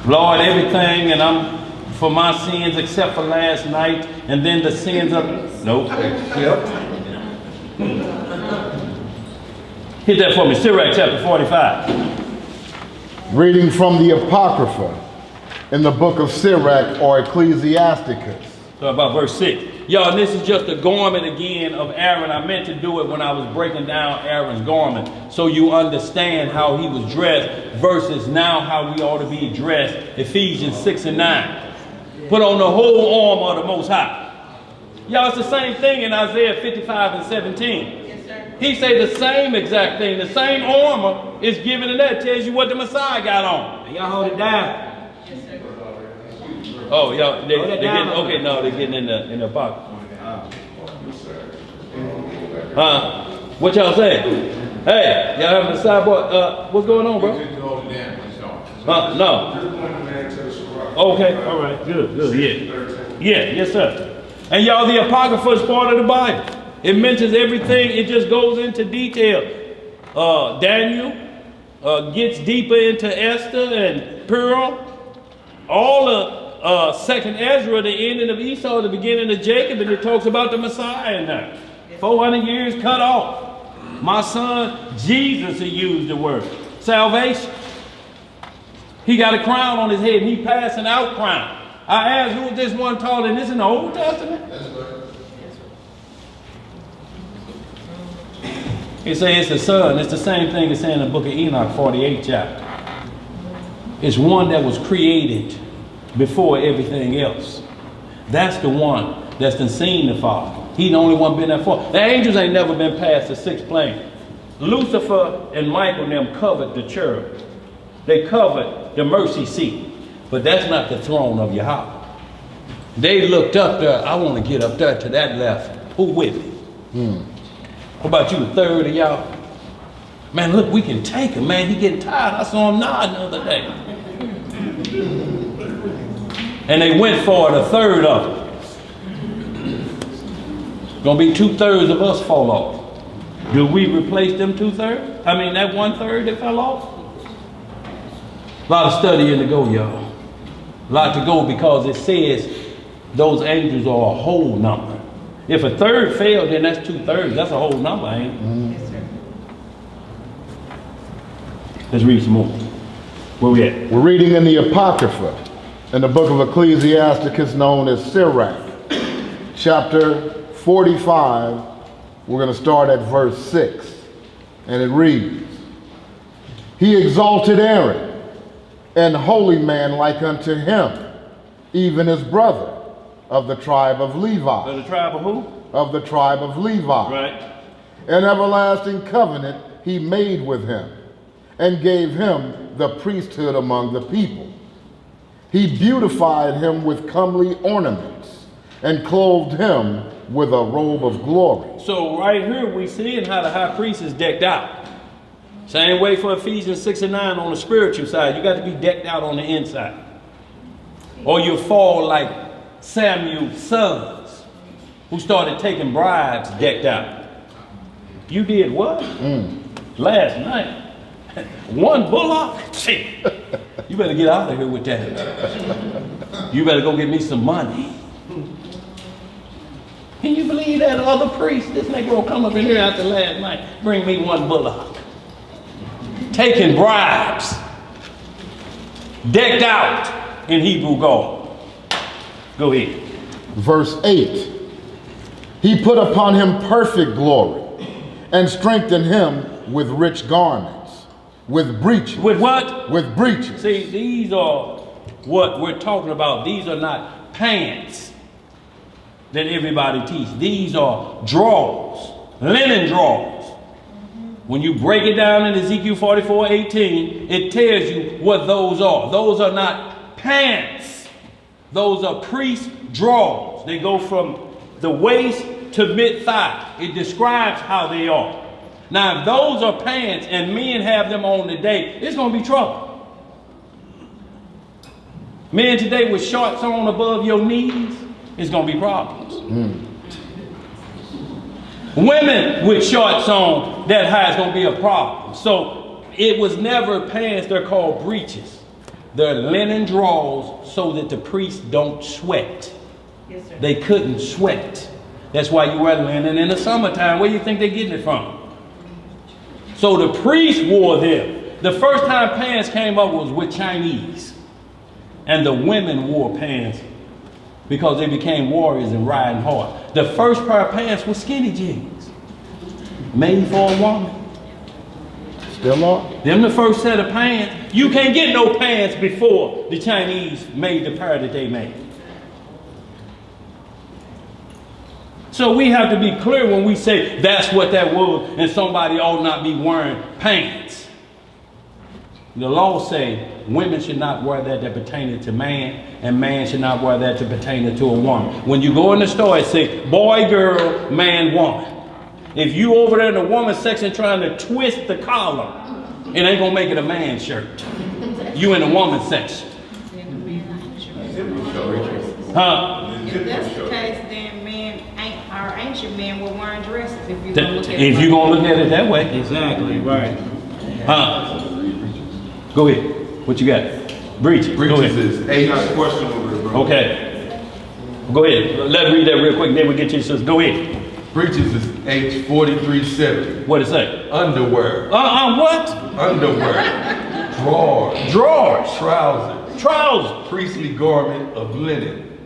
Lord, everything, and I'm for my sins except for last night, and then the sins of, nope. Yep. Hit that for me, Shipwreck chapter 45. Reading from the Apocrypha in the book of Shipwreck or Ecclesiasticus. So about verse 6. Y'all, this is just a garment again of Aaron. I meant to do it when I was breaking down Aaron's garment, so you understand how he was dressed versus now how we ought to be dressed. Ephesians 6 and 9. Put on the whole armor of the Most High. Y'all, it's the same thing in Isaiah 55 and 17. Yes, sir. He say the same exact thing. The same armor is given in that. Tells you what the Messiah got on. Y'all hold it down. Yes, sir. Oh, y'all, they getting, okay, no, they're getting in the pocket. What y'all saying? Hey, y'all having a sideboard? What's going on, bro? No. Okay, all right, good, yeah, yes, sir. And y'all, the Apocrypha is part of the Bible. It mentions everything. It just goes into detail. Daniel gets deeper into Esther and Purim. All of Second Ezra, the ending of Esau, the beginning of Jacob, and it talks about the Messiah in there. 400 years cut off. My son Jesus, he used the word salvation. He got a crown on his head, and he passing out crown. I asked, who is this one tall? And this in the Old Testament? He says it's the son. It's the same thing as saying in the book of Enoch, 48th chapter. It's one that was created before everything else. That's the one that's been seen the Father. He the only one been there for. The angels ain't never been past the 6th plane. Lucifer and Michael and them covered the cherub. They covered the mercy seat. But that's not the throne of Yahweh. They looked up there. I want to get up there to that level. Who with me? What about you, a third of y'all? Man, look, we can take him. Man, he getting tired. I saw him nod the other day. And they went for it, a third of it. Gonna be 2/3 of us fall off. Do we replace them 2/3? I mean, that 1/3 that fell off? A lot of studying to go, y'all. A lot to go, because it says those angels are a whole number. If a third failed, then that's 2/3. That's a whole number, ain't it? Yes, sir. Let's read some more. Where we at? We're reading in the Apocrypha, in the book of Ecclesiasticus known as Shipwreck, chapter 45. We're going to start at verse 6. And it reads, He exalted Aaron, an holy man like unto him, even his brother, of the tribe of Levi. Of the tribe of who? Of the tribe of Levi. Right. An everlasting covenant he made with him, and gave him the priesthood among the people. He beautified him with comely ornaments, and clothed him with a robe of glory. So right here we seeing how the high priest is decked out. Same way for Ephesians 6 and 9 on the spiritual side. You got to be decked out on the inside, or you'll fall like Samuel's sons, who started taking bribes decked out. You did what? Last night. One bullock? You better get out of here with that. You better go get me some money. Can you believe that other priest, this nigga will come up in here after last night, bring me one bullock? Taking bribes, decked out in Hebrew gold. Go ahead. Verse 8. He put upon him perfect glory, and strengthened him with rich garments, with breeches. With what? With breeches. See, these are what we're talking about. These are not pants that everybody teaches. These are drawers, linen drawers. When you break it down in Ezekiel 44:18, it tells you what those are. Those are not pants. Those are priest drawers. They go from the waist to mid-thigh. It describes how they are. Now, if those are pants and men have them on today, it's going to be trouble. Men today with shorts on above your knees, it's going to be problems. Women with shorts on that high is going to be a problem. So it was never pants. They're called breeches. They're linen drawers so that the priests don't sweat. Yes, sir. They couldn't sweat. That's why you wear linen in the summertime. Where do you think they're getting it from? So the priests wore them. The first time pants came up was with Chinese. And the women wore pants because they became warriors and riding hard. The first pair of pants was skinny jeans, made for a woman. Still on? Them the first set of pants. You can't get no pants before the Chinese made the pair that they made. So we have to be clear when we say that's what that was, and somebody ought not be wearing pants. The law say women should not wear that pertaining to man, and man should not wear that pertaining to a woman. When you go in the store, it say boy, girl, man, woman. If you over there in the woman's section trying to twist the collar, it ain't gonna make it a man shirt. You in the woman's section. Huh? If that's the case, then our ancient men were wearing dresses. If you're If you're gonna look at it that way. Exactly, right. Huh? Go ahead. What you got? Breeches. Go ahead. Breeches is 8. Question over there, bro. Okay. Go ahead. Let's read that real quick, then we'll get you to go ahead. Breeches is H 43:7. What it say? Underwear. What? Underwear. Drawers. Drawers. Trousers. Trousers. Priestly garment of linen.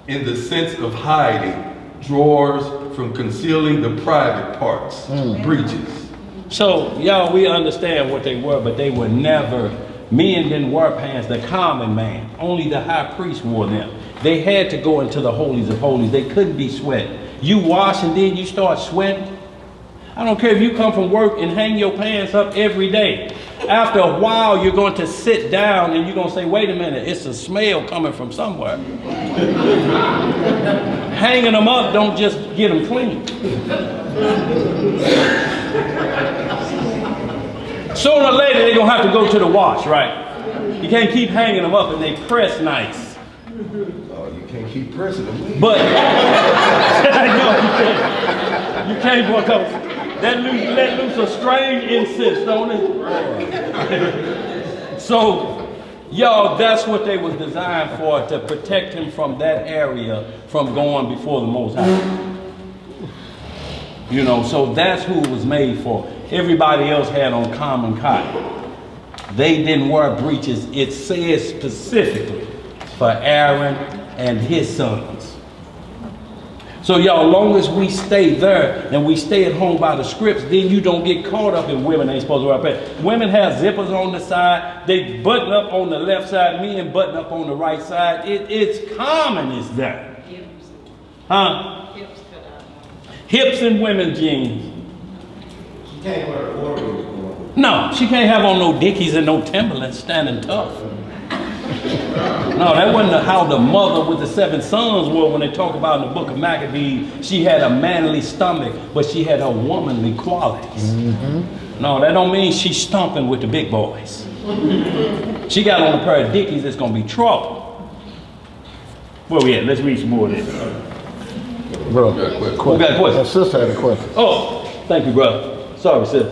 In the sense of hiding. Drawers from concealing the private parts. Breeches. So, y'all, we understand what they were, but they were never, men didn't wear pants, the common man. Only the high priest wore them. They had to go into the holies of holies. They couldn't be sweat. You wash and then you start sweating. I don't care if you come from work and hang your pants up every day. After a while, you're going to sit down and you're going to say, wait a minute, it's a smell coming from somewhere. Hanging them up don't just get them clean. Sooner or later, they're going to have to go to the wash, right? You can't keep hanging them up and they press nice. Oh, you can't keep pressing them. But, no, you can't walk up. Let loose a strange incense, don't it? So, y'all, that's what they was designed for, to protect him from that area from going before the Most High. You know, so that's who it was made for. Everybody else had on common cotton. They didn't wear breeches. It says specifically for Aaron and his sons. So y'all, long as we stay there and we stay at home by the scripts, then you don't get caught up in women ain't supposed to wear pants. Women have zippers on the side. They button up on the left side. Men button up on the right side. It's common, it's there. Huh? Hips in women's jeans. She can't wear a warrior. No, she can't have on no Dickies and no Timberlands standing tough. No, that wasn't how the mother with the 7 sons were when they talk about in the book of Maccabees. She had a manly stomach, but she had her womanly qualities. No, that don't mean she's stomping with the big boys. She got on a pair of Dickies, it's going to be trouble. Where we at? Let's read some more of this. Bro, Who got a question? My sister had a question. Oh, thank you, brother. Sorry, sis.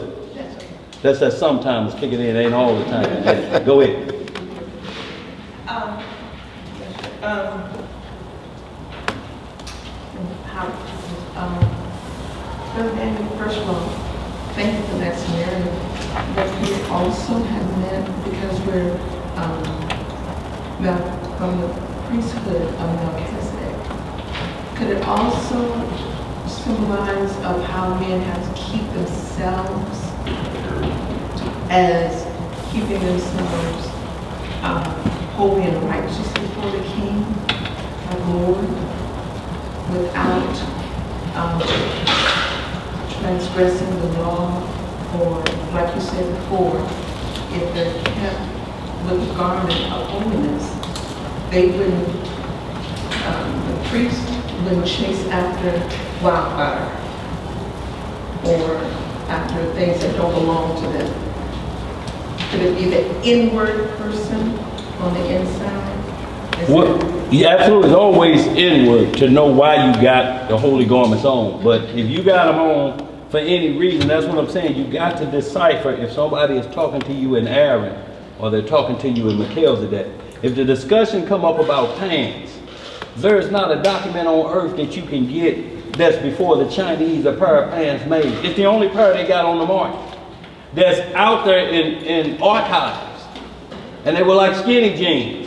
That's that sometimes kicking in, ain't all the time. Go ahead. First of all, thank you for that scenario. But could it also have meant, because we're from the priesthood of Melchizedek, could it also symbolize of how men have to keep themselves as keeping themselves holy and righteous before the King, our Lord, without transgressing the law, or like you said before, if they're kept with the garment of holiness, they wouldn't, the priest wouldn't chase after wildfire or after things that don't belong to them. Could it be the inward person on the inside? Well, yeah, absolutely. It's always inward to know why you got the holy garments on. But if you got them on for any reason, that's what I'm saying. You got to decipher if somebody is talking to you in Aaron or they're talking to you in Melchizedek. If the discussion come up about pants, there is not a document on earth that you can get that's before the Chinese a pair of pants made. It's the only pair they got on the market that's out there in archives. And they were like skinny jeans.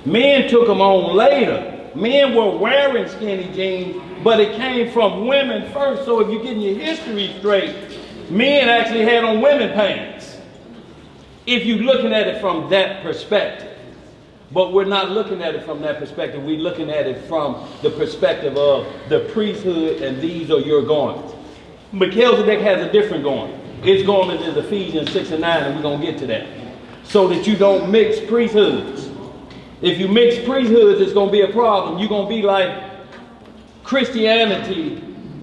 Men took them on later. Men were wearing skinny jeans, but it came from women first. So if you're getting your history straight, men actually had on women pants. If you're looking at it from that perspective. But we're not looking at it from that perspective. We're looking at it from the perspective of the priesthood, and these are your garments. Melchizedek has a different garment. Its garment is Ephesians 6 and 9, and we're going to get to that. So that you don't mix priesthoods. If you mix priesthoods, it's going to be a problem. You're going to be like Christianity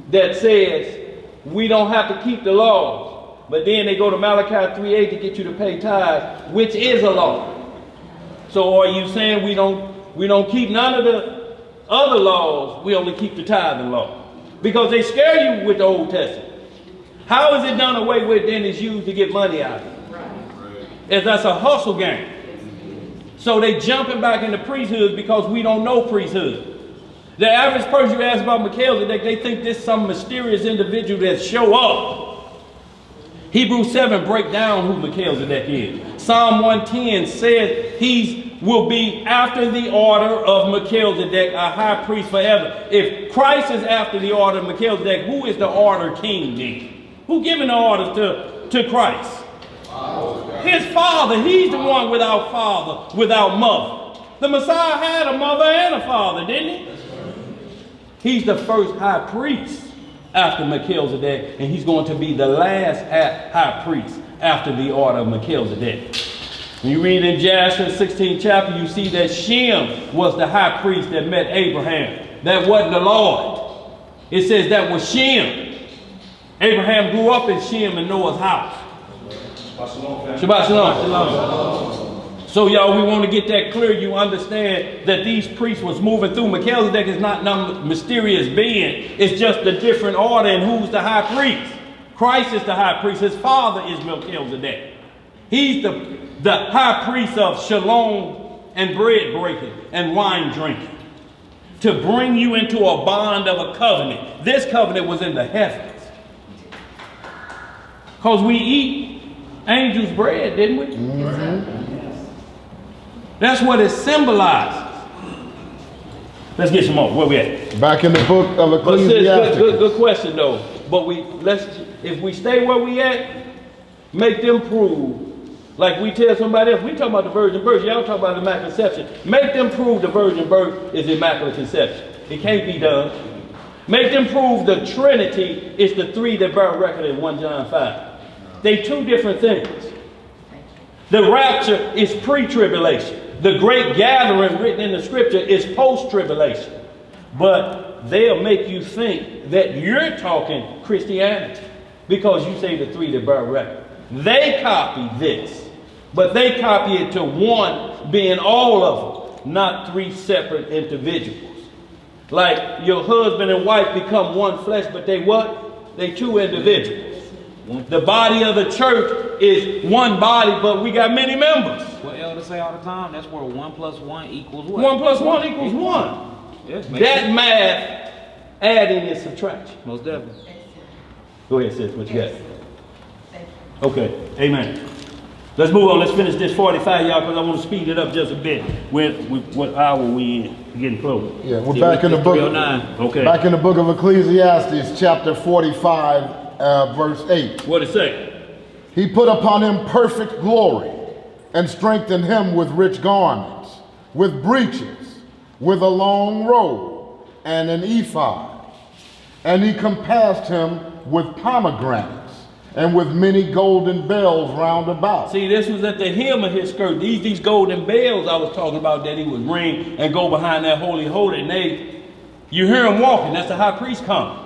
that says we don't have to keep the laws. But then they go to Malachi 3:8 to get you to pay tithes, which is a law. So are you saying we don't keep none of the other laws, we only keep the tithing law? Because they scare you with the Old Testament. How is it done away with then is used to get money out of it? As that's a hustle game. So they jumping back into priesthood because we don't know priesthood. The average person you ask about Melchizedek, they think this is some mysterious individual that show up. Hebrews 7 break down who Melchizedek is. Psalm 110 said he will be after the order of Melchizedek, a high priest forever. If Christ is after the order of Melchizedek, who is the order king then? Who giving the orders to Christ? His father. He's the one without father, without mother. The Messiah had a mother and a father, didn't he? He's the first high priest after Melchizedek, and he's going to be the last high priest after the order of Melchizedek. When you read in Jasher 16th chapter, you see that Shem was the high priest that met Abraham. That wasn't the Lord. It says that was Shem. Abraham grew up in Shem and Noah's house. Shabbat shalom. So y'all, we want to get that clear. You understand that these priests was moving through. Melchizedek is not some mysterious being. It's just a different order. And who's the high priest? Christ is the high priest. His father is Melchizedek. He's the high priest of shalom and bread breaking and wine drinking, to bring you into a bond of a covenant. This covenant was in the heavens. Because we eat angels' bread, didn't we? Mm-hmm. That's what it symbolizes. Let's get some more. Where we at? Back in the book of Ecclesiastes. Good question though. But if we stay where we at, make them prove. Like we tell somebody else, we talk about the virgin birth. Y'all talk about the immaculate conception. Make them prove the virgin birth is immaculate conception. It can't be done. Make them prove the Trinity is the three that bear record in 1 John 5. They two different things. The rapture is pre-tribulation. The great gathering written in the scripture is post-tribulation. But they'll make you think that you're talking Christianity because you say the three that bear record. They copy this, but they copy it to one being all of them, not three separate individuals. Like your husband and wife become one flesh, but they what? They two individuals. The body of the church is one body, but we got many members. What elders say all the time, that's where 1 + 1 equals what? 1 + 1 equals 1. Yes, that math, adding and subtraction. Most definitely. Go ahead, sis, what you got? Okay, amen. Let's move on. Let's finish this 45, y'all, because I want to speed it up just a bit. What hour we in? We're getting close. Yeah, we're back in the book. Okay. Back in the book of Ecclesiastes, chapter 45, verse 8. What it say? He put upon him perfect glory, and strengthened him with rich garments, with breeches, with a long robe, and an ephod. And he compassed him with pomegranates, and with many golden bells round about. See, this was at the hem of his skirt. These golden bells I was talking about that he would ring and go behind that holy holy. And you hear him walking. That's the high priest coming.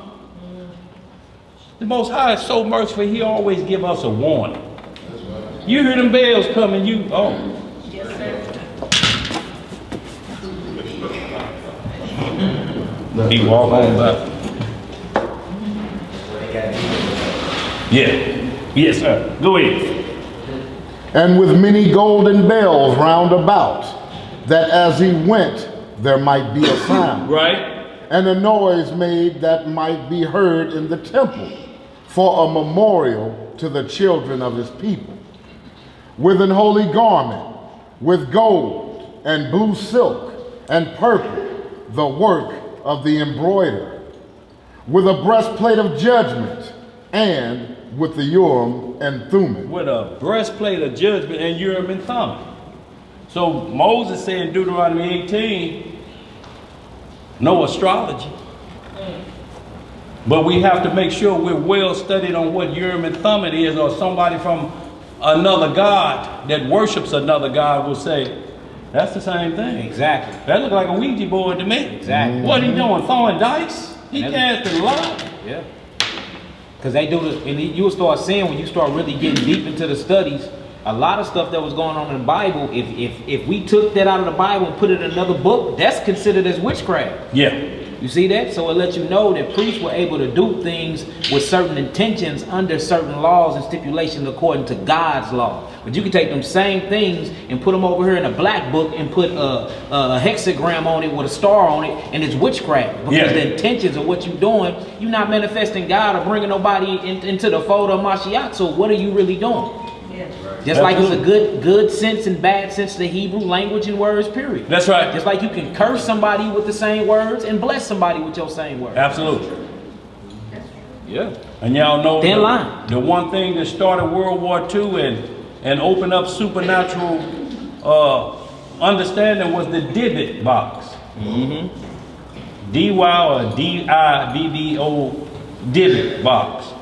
The Most High is so merciful. He always give us a warning. You hear them bells coming. Yes, sir. He walk on by. Yeah. Yes, sir. Go ahead. And with many golden bells round about, that as he went, there might be a sound. Right. And a noise made that might be heard in the temple, for a memorial to the children of his people. With an holy garment, with gold and blue silk and purple, the work of the embroiderer. With a breastplate of judgment, and with the Urim and Thummim. With a breastplate of judgment and Urim and Thummim. So Moses said in Deuteronomy 18, no astrology. But we have to make sure we're well studied on what Urim and Thummim is, or somebody from another God that worships another God will say, that's the same thing. Exactly. That look like a Ouija board to me. Exactly. What he doing? Throwing dice? He casting light. Yeah. Because they do this, and you'll start seeing when you start really getting deep into the studies, a lot of stuff that was going on in the Bible, if we took that out of the Bible and put it in another book, that's considered as witchcraft. Yeah. You see that? So it lets you know that priests were able to do things with certain intentions under certain laws and stipulations according to God's law. But you can take them same things and put them over here in a black book and put a hexagram on it with a star on it, and it's witchcraft. Because the intentions of what you're doing, you're not manifesting God or bringing nobody into the fold of Mashiach. So what are you really doing? Just like it's a good sense and bad sense to the Hebrew language and words, period. That's right. Just like you can curse somebody with the same words and bless somebody with your same words. Absolutely. Yeah. And y'all know the one thing that started World War II and opened up supernatural understanding was the divot box. Mm-hmm. D-Y or D-I-V-V-O divot box.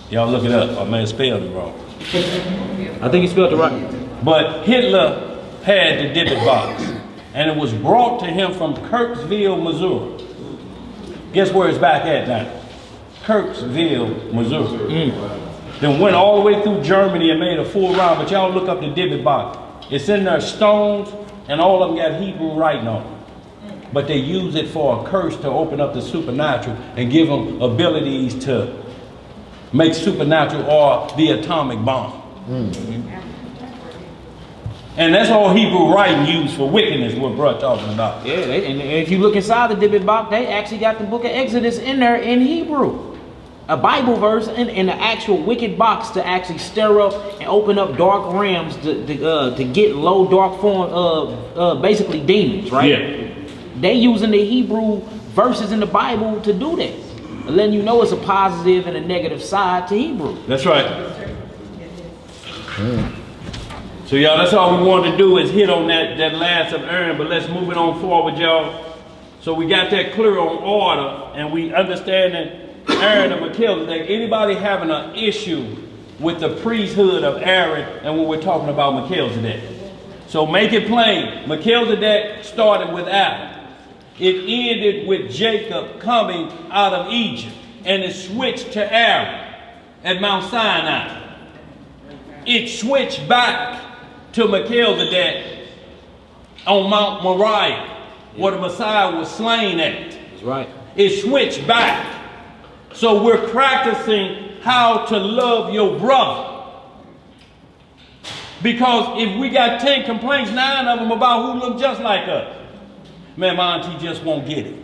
Y'all look it up. I may have spelled it wrong. I think he spelled it right. But Hitler had the divot box, and it was brought to him from Kirksville, Missouri. Guess where it's back at now? Kirksville, Missouri. Then went all the way through Germany and made a full round. But y'all look up the divot box. It's in there stones, and all of them got Hebrew writing on them. But they use it for a curse to open up the supernatural and give them abilities to make supernatural or the atomic bomb. And that's all Hebrew writing used for wickedness, what bro talking about. Yeah, and if you look inside the divot box, they actually got the book of Exodus in there in Hebrew. A Bible verse in the actual wicked box to actually stir up and open up dark realms to get low dark form, basically demons, right? Yeah. They using the Hebrew verses in the Bible to do that. Letting you know it's a positive and a negative side to Hebrew. That's right. So y'all, that's all we wanted to do is hit on that last of Aaron, but let's move it on forward, y'all. So we got that clear on order, and we understand that Aaron and Melchizedek. Anybody having an issue with the priesthood of Aaron and when we're talking about Melchizedek? So make it plain. Melchizedek started with Adam. It ended with Jacob coming out of Egypt, and it switched to Aaron at Mount Sinai. It switched back to Melchizedek on Mount Moriah, where the Messiah was slain at. That's right. It switched back. So we're practicing how to love your brother. Because if we got 10 complaints, 9 of them about who look just like us. Man, my auntie just won't get it.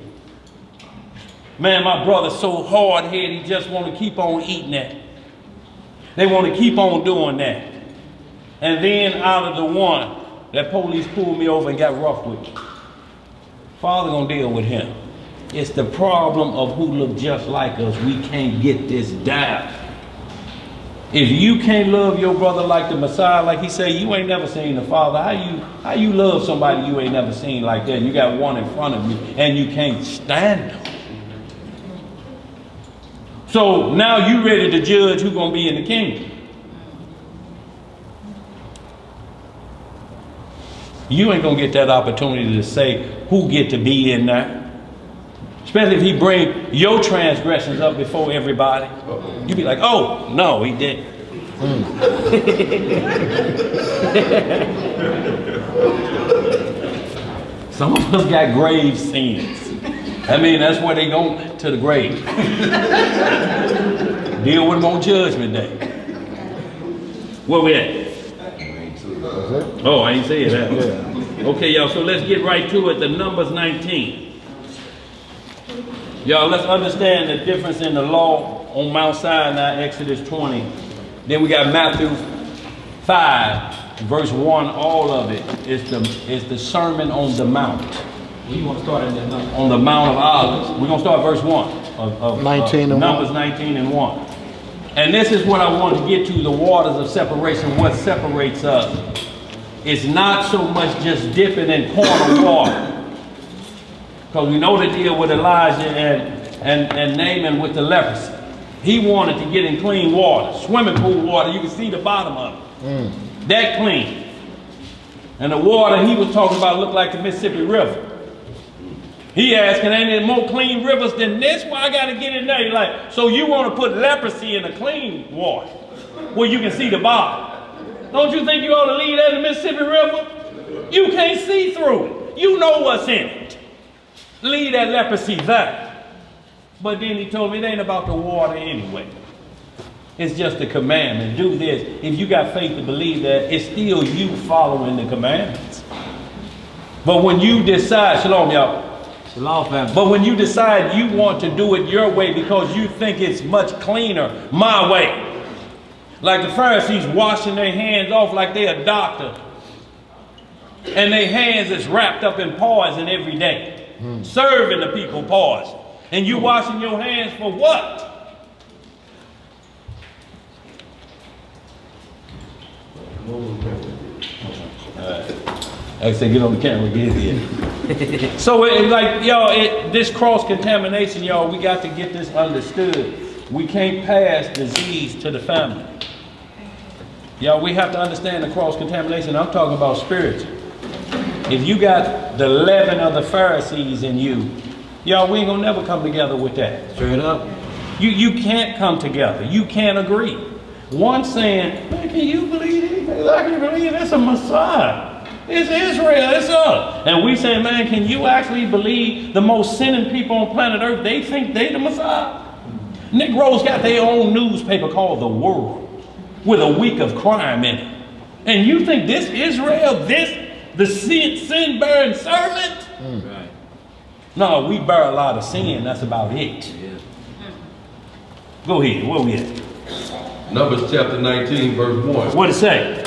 Man, my brother's so hard-headed, he just want to keep on eating that. They want to keep on doing that. And then out of the one, that police pulled me over and got rough with me. Father gonna deal with him. It's the problem of who look just like us. We can't get this down. If you can't love your brother like the Messiah, like he said, you ain't never seen the Father. How you love somebody you ain't never seen like that? You got one in front of you and you can't stand them. So now you ready to judge who's gonna be in the kingdom. You ain't gonna get that opportunity to say who get to be in there. Especially if he bring your transgressions up before everybody. You be like, oh, no, he didn't. Some of us got grave sins. I mean, that's where they go to the grave. Deal with them on Judgment Day. Where we at? Oh, I ain't saying that. Okay, y'all, so let's get right to it. The Numbers 19. Y'all, let's understand the difference in the law on Mount Sinai, Exodus 20. Then we got Matthew 5, verse 1, all of it is the Sermon on the Mount. You want to start at that number? On the Mount of Olives. We're going to start verse 1 of 19 and Numbers 19 and 1. And this is what I want to get to, the waters of separation, what separates us. It's not so much just dipping in corner water. Because we know the deal with Elijah and Naaman with the leprosy. He wanted to get in clean water, swimming pool water. You can see the bottom of it. That clean. And the water he was talking about looked like the Mississippi River. He asking, ain't there more clean rivers than this? Why I got to get in there? He's like, so you want to put leprosy in a clean water where you can see the bottom? Don't you think you ought to leave that in the Mississippi River? You can't see through it. You know what's in it. Leave that leprosy there. But then he told me it ain't about the water anyway. It's just a commandment. Do this. If you got faith to believe that, it's still you following the commandments. But when you decide, shalom y'all. Shalom family. But when you decide you want to do it your way because you think it's much cleaner my way. Like the Pharisees washing their hands off like they're a doctor. And their hands is wrapped up in poison every day. Serving the people poison. And you washing your hands for what? I said, get on the camera, get here. So like, y'all, this cross-contamination, y'all, we got to get this understood. We can't pass disease to the family. Y'all, we have to understand the cross-contamination. I'm talking about spiritual. If you got the leaven of the Pharisees in you, y'all, we ain't gonna never come together with that. Straight up. You can't come together. You can't agree. One saying, man, can you believe anything? I can believe it's a Messiah. It's Israel, it's us. And we saying, man, can you actually believe the most sinning people on planet Earth, they think they the Messiah? Negroes got their own newspaper called The World with a week of crime in it. And you think this Israel, the sin-bearing servant? Right. No, we bear a lot of sin, that's about it. Yeah. Go ahead, where we at? Numbers chapter 19, verse 1. What it say?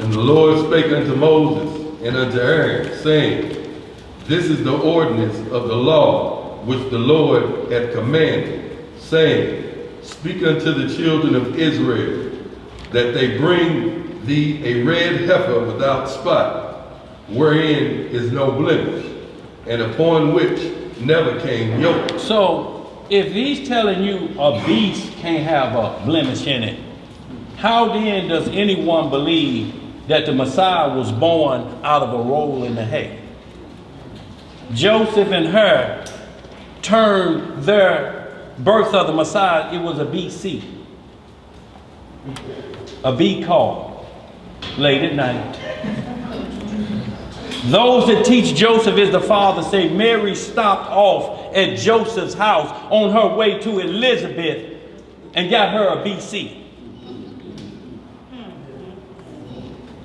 And the Lord spake unto Moses and unto Aaron, saying, This is the ordinance of the law which the Lord hath commanded, saying, Speak unto the children of Israel, that they bring thee a red heifer without spot, wherein is no blemish, and upon which never came yoke. So, if he's telling you a beast can't have a blemish in it, how then does anyone believe that the Messiah was born out of a roll in the hay? Joseph and her turned their birth of the Messiah, it was a BC. A B call, late at night. Those that teach Joseph is the father say Mary stopped off at Joseph's house on her way to Elizabeth and got her a BC.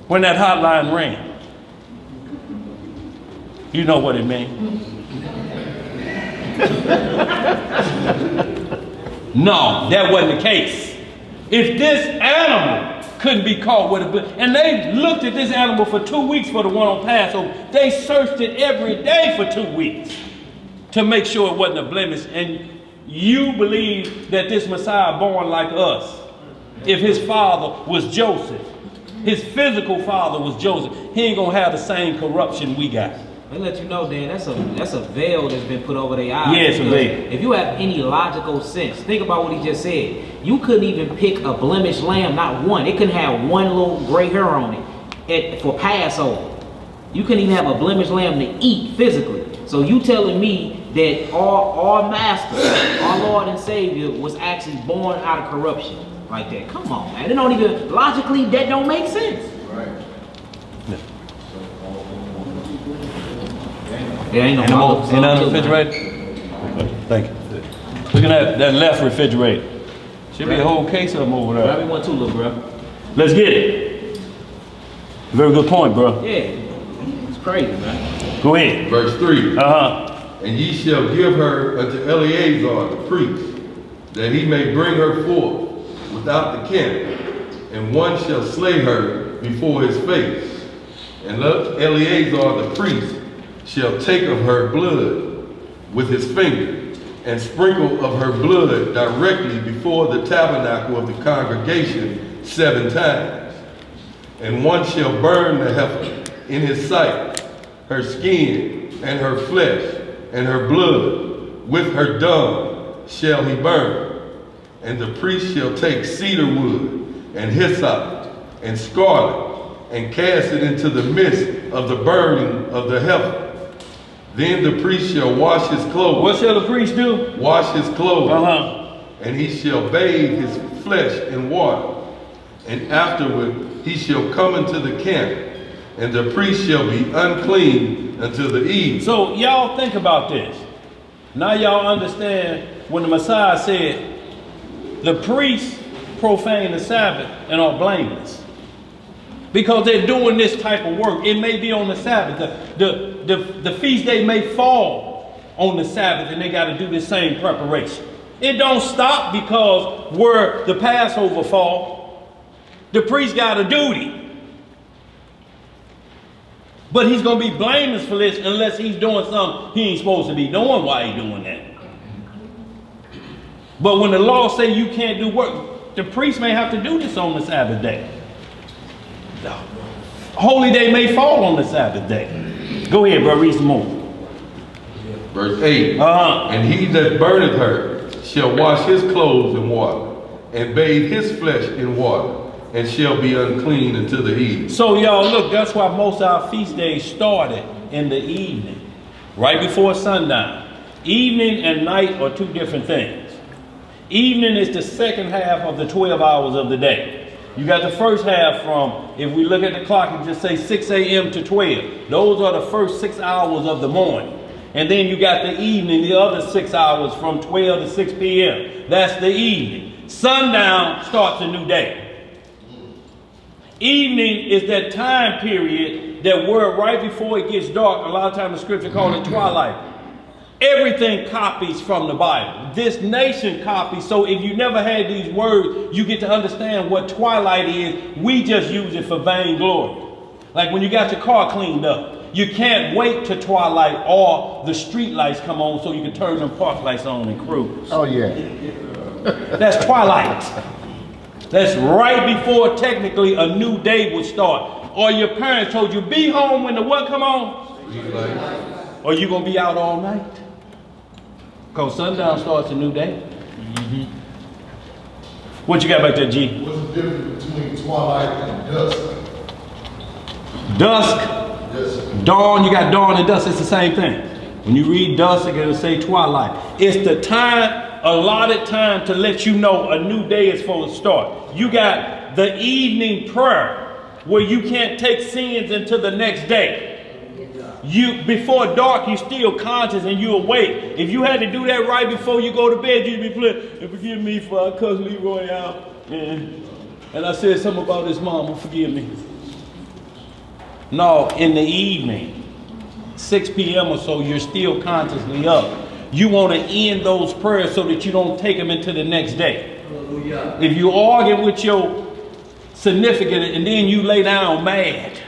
When that hotline rang. You know what it means. No, that wasn't the case. If this animal couldn't be caught with a blemish, and they looked at this animal for 2 weeks for the one on Passover, they searched it every day for 2 weeks to make sure it wasn't a blemish. And you believe that this Messiah born like us, if his father was Joseph, his physical father was Joseph, he ain't gonna have the same corruption we got. They let you know, Dan, that's a veil that's been put over their eyes. Yeah, it's a veil. If you have any logical sense, think about what he just said. You couldn't even pick a blemished lamb, not one. It couldn't have one little gray hair on it for Passover. You couldn't even have a blemished lamb to eat physically. So you telling me that our master, our Lord and Savior, was actually born out of corruption like that? Come on, man. It don't even, logically, that don't make sense. Right. There ain't no Ain't on the refrigerator? Thank you. Looking at that left refrigerator. Should be a whole case of them over there. Grab me one too, little bro. Let's get it. Very good point, bro. Yeah. It's crazy, man. Go ahead. Verse 3. Uh-huh. And ye shall give her unto Eleazar the priest, that he may bring her forth without the camp, and one shall slay her before his face. And Eleazar the priest shall take of her blood with his finger, and sprinkle of her blood directly before the tabernacle of the congregation 7 times. And one shall burn the heifer in his sight, her skin and her flesh and her blood, with her dung shall he burn. And the priest shall take cedar wood and hyssop and scarlet, and cast it into the midst of the burning of the heifer. Then the priest shall wash his clothes. What shall the priest do? Wash his clothes. Uh-huh. And he shall bathe his flesh in water. And afterward he shall come into the camp, and the priest shall be unclean until the evening. So y'all think about this. Now y'all understand when the Messiah said, the priests profane the Sabbath and are blameless. Because they're doing this type of work. It may be on the Sabbath. The feast day may fall on the Sabbath, and they got to do the same preparation. It don't stop because where the Passover fall, the priest got a duty. But he's going to be blameless for this unless he's doing something he ain't supposed to be doing while he's doing that. But when the law say you can't do work, the priest may have to do this on the Sabbath day. Holy day may fall on the Sabbath day. Go ahead, bro, read some more. Verse 8. Uh-huh. And he that burneth her shall wash his clothes in water, and bathe his flesh in water, and shall be unclean until the evening. So y'all look, that's why most of our feast days started in the evening, right before sundown. Evening and night are two different things. Evening is the second half of the 12 hours of the day. You got the first half from, if we look at the clock and just say 6 a.m. to 12. Those are the first 6 hours of the morning. And then you got the evening, the other 6 hours from 12 to 6 p.m. That's the evening. Sundown starts a new day. Evening is that time period that where right before it gets dark, a lot of times the scripture calls it twilight. Everything copies from the Bible. This nation copies, so if you never had these words, you get to understand what twilight is. We just use it for vainglory. Like when you got your car cleaned up, you can't wait till twilight or the street lights come on so you can turn them park lights on and cruise. Oh, yeah. That's twilight. That's right before technically a new day would start. Or your parents told you, be home when the what come on? Or you going to be out all night? Because sundown starts a new day. Mm-hmm. What you got back there, G? What's the difference between twilight and dusk? Dusk, Yes. dawn, you got dawn and dusk, it's the same thing. When you read dusk, it's going to say twilight. It's the time, allotted time to let you know a new day is supposed to start. You got the evening prayer where you can't take sins into the next day. You before dark, you still conscious and you awake. If you had to do that right before you go to bed, you'd be playing, forgive me for I cussed Leroy out. And I said something about his mama, forgive me. No, in the evening, 6 p.m. or so, you're still consciously up. You want to end those prayers so that you don't take them into the next day. Hallelujah. If you argue with your significant and then you lay down mad,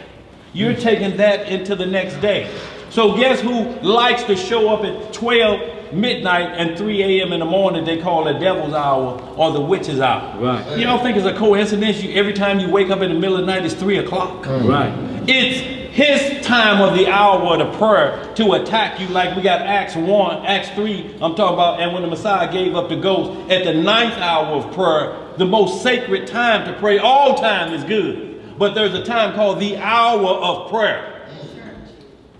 you're taking that into the next day. So guess who likes to show up at 12 midnight and 3 a.m. in the morning? They call it devil's hour or the witch's hour. Right. You don't think it's a coincidence? Every time you wake up in the middle of the night, it's 3 o'clock. Right. It's his time of the hour of the prayer to attack you, like we got Acts 1, Acts 3, I'm talking about, and when the Messiah gave up the ghost, at the 9th hour of prayer, the most sacred time to pray. All time is good, but there's a time called the hour of prayer.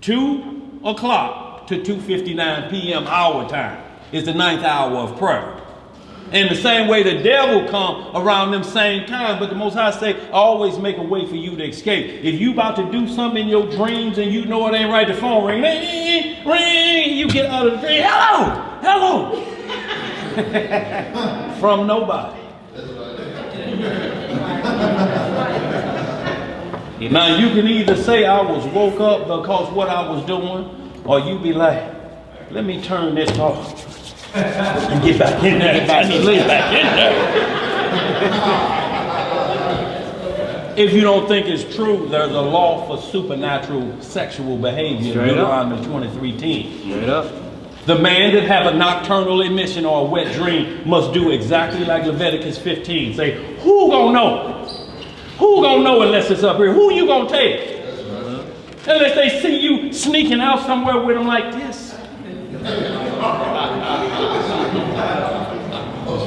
2 o'clock to 2:59 p.m. our time is the 9th hour of prayer. In the same way the devil come around them same time, but the Most High say, always make a way for you to escape. If you about to do something in your dreams and you know it ain't right, the phone ring, ring, ring, you get out of the dream, hello, hello, from nobody. Now you can either say I was woke up because what I was doing, or you be like, let me turn this off. And get back in there. I need to lay back in there. If you don't think it's true, there's a law for supernatural sexual behavior. Deuteronomy 23:10. Straight up. The man that have a nocturnal emission or a wet dream must do exactly like Leviticus 15. Say, who gonna know? Who gonna know unless it's up here? Who you gonna take? Unless they see you sneaking out somewhere with them like this.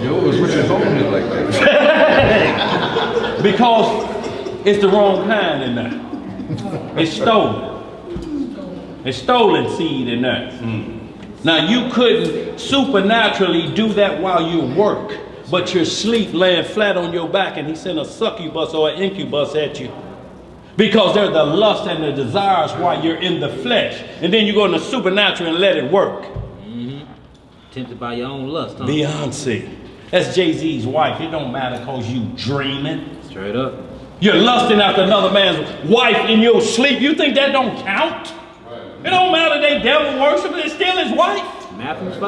Yours, what you holding it like that? Because it's the wrong kind in there. It's stolen. It's stolen seed in there. Now you couldn't supernaturally do that while you work, but you're asleep laying flat on your back and he sent a succubus or an incubus at you. Because they're the lust and the desires while you're in the flesh. And then you go in the supernatural and let it work. Mm-hmm. Tempted by your own lust, huh? Beyonce. That's Jay-Z's wife. It don't matter because you dreaming. Straight up. You're lusting after another man's wife in your sleep. You think that don't count? Right. It don't matter they devil worship. It's still his wife. Matthew 5.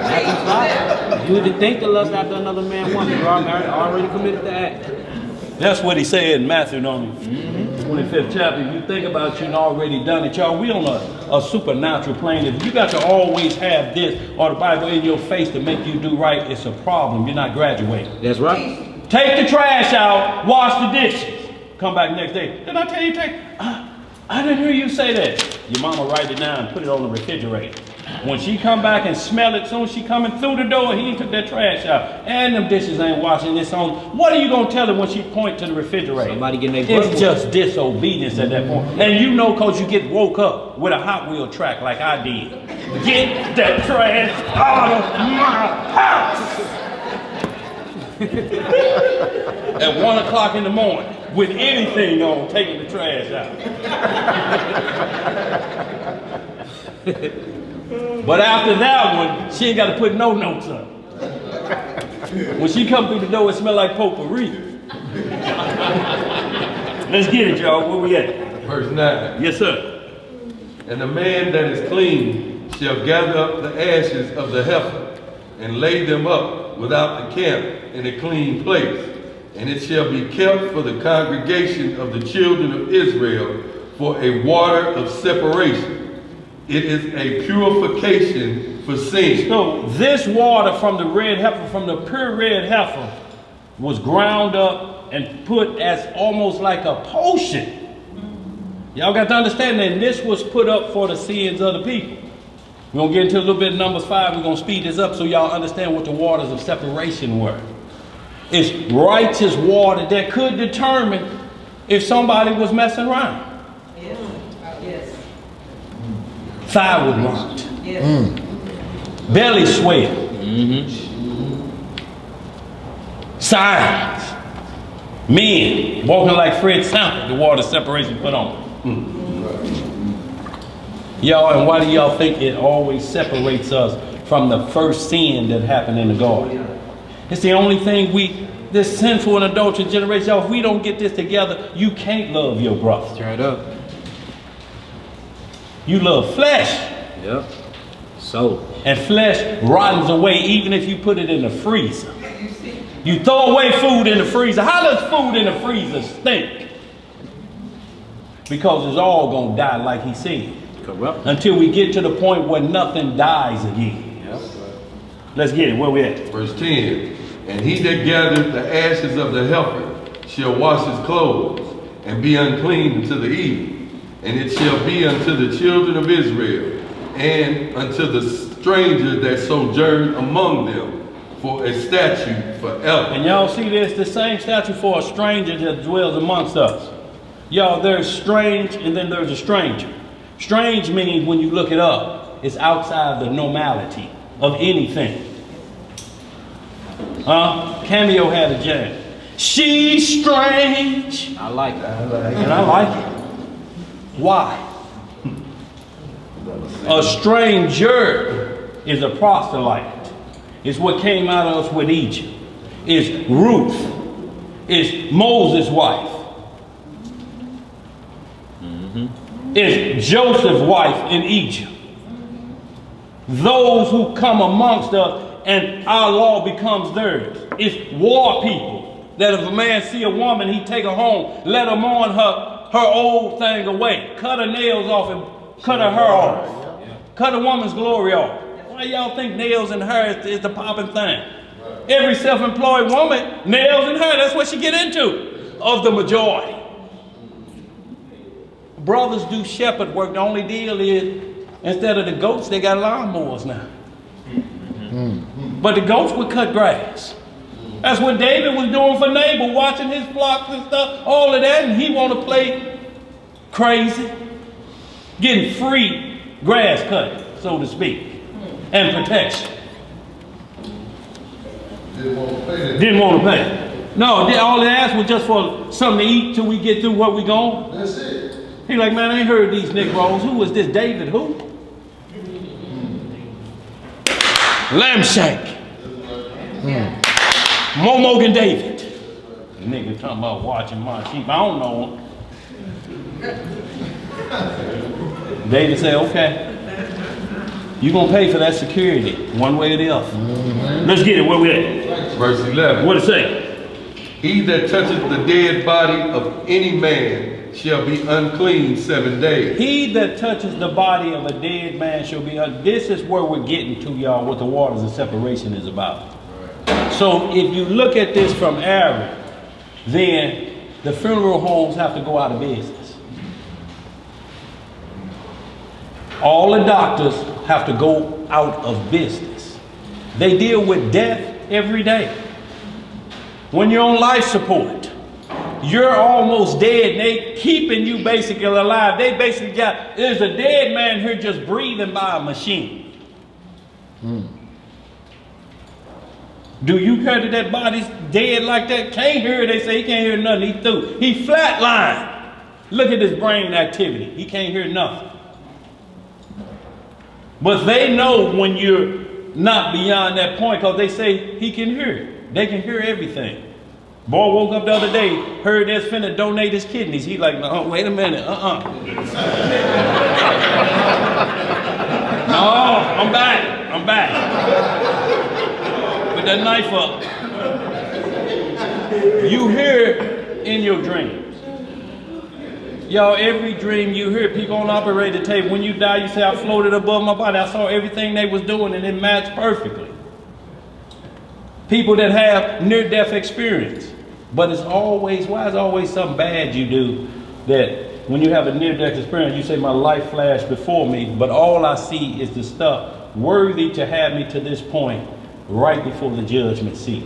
Matthew 5. You would think to lust after another man woman. You already committed the act. That's what he said in Matthew, don't he? 25th chapter. If you think about it, you've already done it. Y'all, we on a supernatural plane. If you got to always have this or the Bible in your face to make you do right, it's a problem. You're not graduating. That's right. Take the trash out, wash the dishes. Come back next day. Did I tell you take? I didn't hear you say that. Your mama write it down and put it on the refrigerator. When she come back and smell it, soon as she coming through the door, he took that trash out. And them dishes ain't washing this on. What are you going to tell her when she point to the refrigerator? Somebody getting their It's just disobedience at that point. And you know because you get woke up with a Hot Wheel track like I did. Get that trash out of my house. At 1 o'clock in the morning, with anything on, taking the trash out. But after that one, she ain't got to put no notes up. When she come through the door, it smell like potpourri. Let's get it, y'all. Where we at? Verse 9. Yes, sir. And the man that is clean shall gather up the ashes of the heifer and lay them up without the camp in a clean place. And it shall be kept for the congregation of the children of Israel for a water of separation. It is a purification for sin. So this water from the red heifer, from the pure red heifer, was ground up and put as almost like a potion. Y'all got to understand that this was put up for the sins of the people. We're going to get into a little bit of Numbers 5. We're going to speed this up so y'all understand what the waters of separation were. It's righteous water that could determine if somebody was messing around. Yeah. Yes. Thigh was marked. Yes. Belly swell. Signs. Men walking like Fred Sanford, the water separation put on. Y'all, and why do y'all think it always separates us from the first sin that happened in the garden? It's the only thing this sinful and adulterous generation, y'all, if we don't get this together, you can't love your brother. Straight up. You love flesh. Yep. So. And flesh rottens away even if you put it in the freezer. You throw away food in the freezer. How does food in the freezer stink? Because it's all going to die like he said. Corrupt. Until we get to the point where nothing dies again. Yep. Let's get it. Where we at? Verse 10. And he that gathereth the ashes of the heifer shall wash his clothes and be unclean until the evening. And it shall be unto the children of Israel and unto the stranger that sojourn among them for a statute forever. And y'all see this, the same statute for a stranger that dwells amongst us. Y'all, there's strange and then there's a stranger. Strange means, when you look it up, it's outside the normality of anything. Cameo had a jam. She's strange. I like that. And I like it. Why? A stranger is a proselyte. It's what came out of us with Egypt. It's Ruth. It's Moses' wife. It's Joseph's wife in Egypt. Those who come amongst us and our law becomes theirs. It's war people. That if a man see a woman, he take her home, let her mourn her old thing away. Cut her nails off and cut her hair off. Cut a woman's glory off. Why y'all think nails and hair is the popping thing? Every self-employed woman, nails and hair, that's what she get into, of the majority. Brothers do shepherd work. The only deal is, instead of the goats, they got lawnmowers now. But the goats would cut grass. That's what David was doing for Nabal, watching his flocks and stuff, all of that, and he want to play crazy, getting free grass cutting, so to speak, and protection. Didn't want to pay. No, all they asked was just for something to eat till we get through what we going. That's it. He like, man, I ain't heard these Negroes. Who was this? David who? Lamshank. More Morgan David. The nigga talking about watching my sheep. I don't know him. David said, okay. You gonna pay for that security, one way or the other. Let's get it, where we at? Verse 11. What it say? He that toucheth the dead body of any man shall be unclean 7 days. He that touches the body of a dead man shall be unclean. This is where we're getting to, y'all, what the waters of separation is about. So if you look at this from Aaron, then the funeral homes have to go out of business. All the doctors have to go out of business. They deal with death every day. When you're on life support, you're almost dead and they keeping you basically alive. They basically there's a dead man here just breathing by a machine. Do you care that that body's dead like that? Can't hear, they say he can't hear nothing, he through. He flatlined. Look at his brain activity. He can't hear nothing. But they know when you're not beyond that point because they say he can hear. They can hear everything. Boy woke up the other day, heard that's finna donate his kidneys. He like, no, wait a minute, No, I'm back. Put that knife up. You hear in your dreams. Y'all, every dream you hear, people on the operating table, when you die, you say, I floated above my body. I saw everything they was doing and it matched perfectly. People that have near-death experience. But it's always, why is always something bad you do that when you have a near-death experience, you say, my life flashed before me, but all I see is the stuff worthy to have me to this point right before the judgment seat.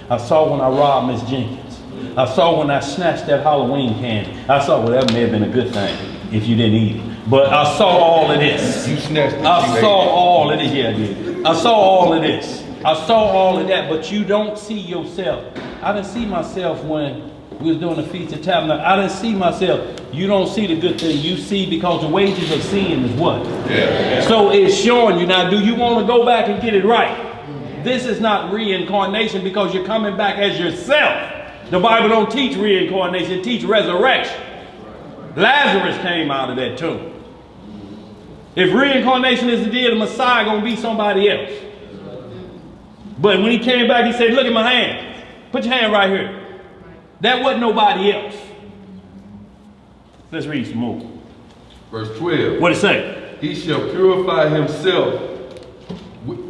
I saw when I robbed Miss Jenkins. I saw when I snatched that Halloween candy. I saw, well, that may have been a good thing if you didn't eat it. But I saw all of this. You snatched it. I saw all of this. Yeah, I did. I saw all of this. I saw all of that, but you don't see yourself. I didn't see myself when we was doing the Feast of Tabernacle. I didn't see myself. You don't see the good thing. You see because the wages of sin is what? Yeah. So it's showing you. Now, do you want to go back and get it right? This is not reincarnation because you're coming back as yourself. The Bible don't teach reincarnation, it teaches resurrection. Lazarus came out of that tomb. If reincarnation is the deal, the Messiah gonna be somebody else. But when he came back, he said, look at my hand. Put your hand right here. That wasn't nobody else. Let's read some more. Verse 12. What it say? He shall purify himself.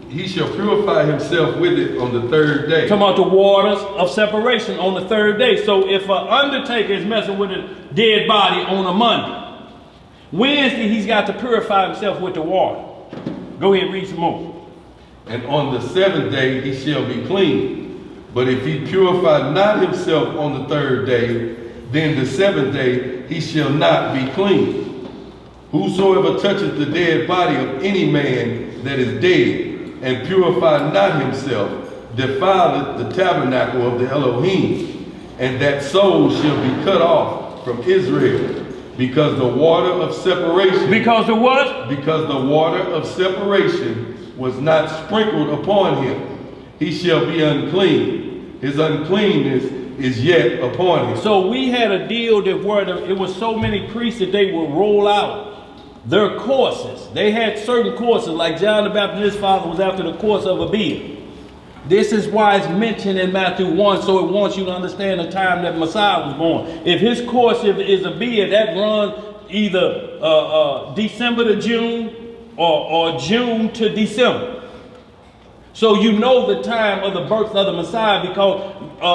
He shall purify himself with it on the third day. Talking about the waters of separation on the third day. So if an undertaker is messing with a dead body on a Monday, Wednesday he's got to purify himself with the water. Go ahead and read some more. And on the seventh day he shall be clean. But if he purify not himself on the third day, then the seventh day he shall not be clean. Whosoever toucheth the dead body of any man that is dead, and purify not himself, defileth the tabernacle of the Elohim, and that soul shall be cut off from Israel, because the water of separation. Because the what? Because the water of separation was not sprinkled upon him. He shall be unclean. His uncleanness is yet upon him. So we had a deal that where it was so many priests that they would roll out their courses. They had certain courses, like John the Baptist, his father was after the course of Abib. This is why it's mentioned in Matthew 1, so it wants you to understand the time that Messiah was born. If his course is Abib, that runs either December to June or June to December. So you know the time of the birth of the Messiah because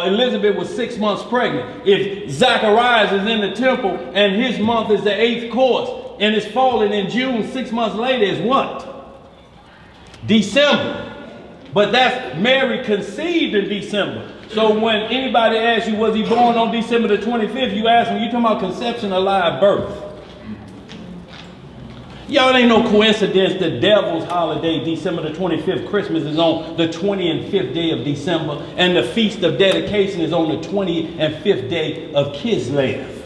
Elizabeth was 6 months pregnant. If Zacharias is in the temple and his month is the 8th course, and it's falling in June, 6 months later is what? December. But that's Mary conceived in December. So when anybody asks you, was he born on December the 25th, you ask them, you talking about conception or live birth? Y'all, it ain't no coincidence the devil's holiday, December the 25th, Christmas is on the 25th day of December, and the Feast of Dedication is on the 25th day of Kislev.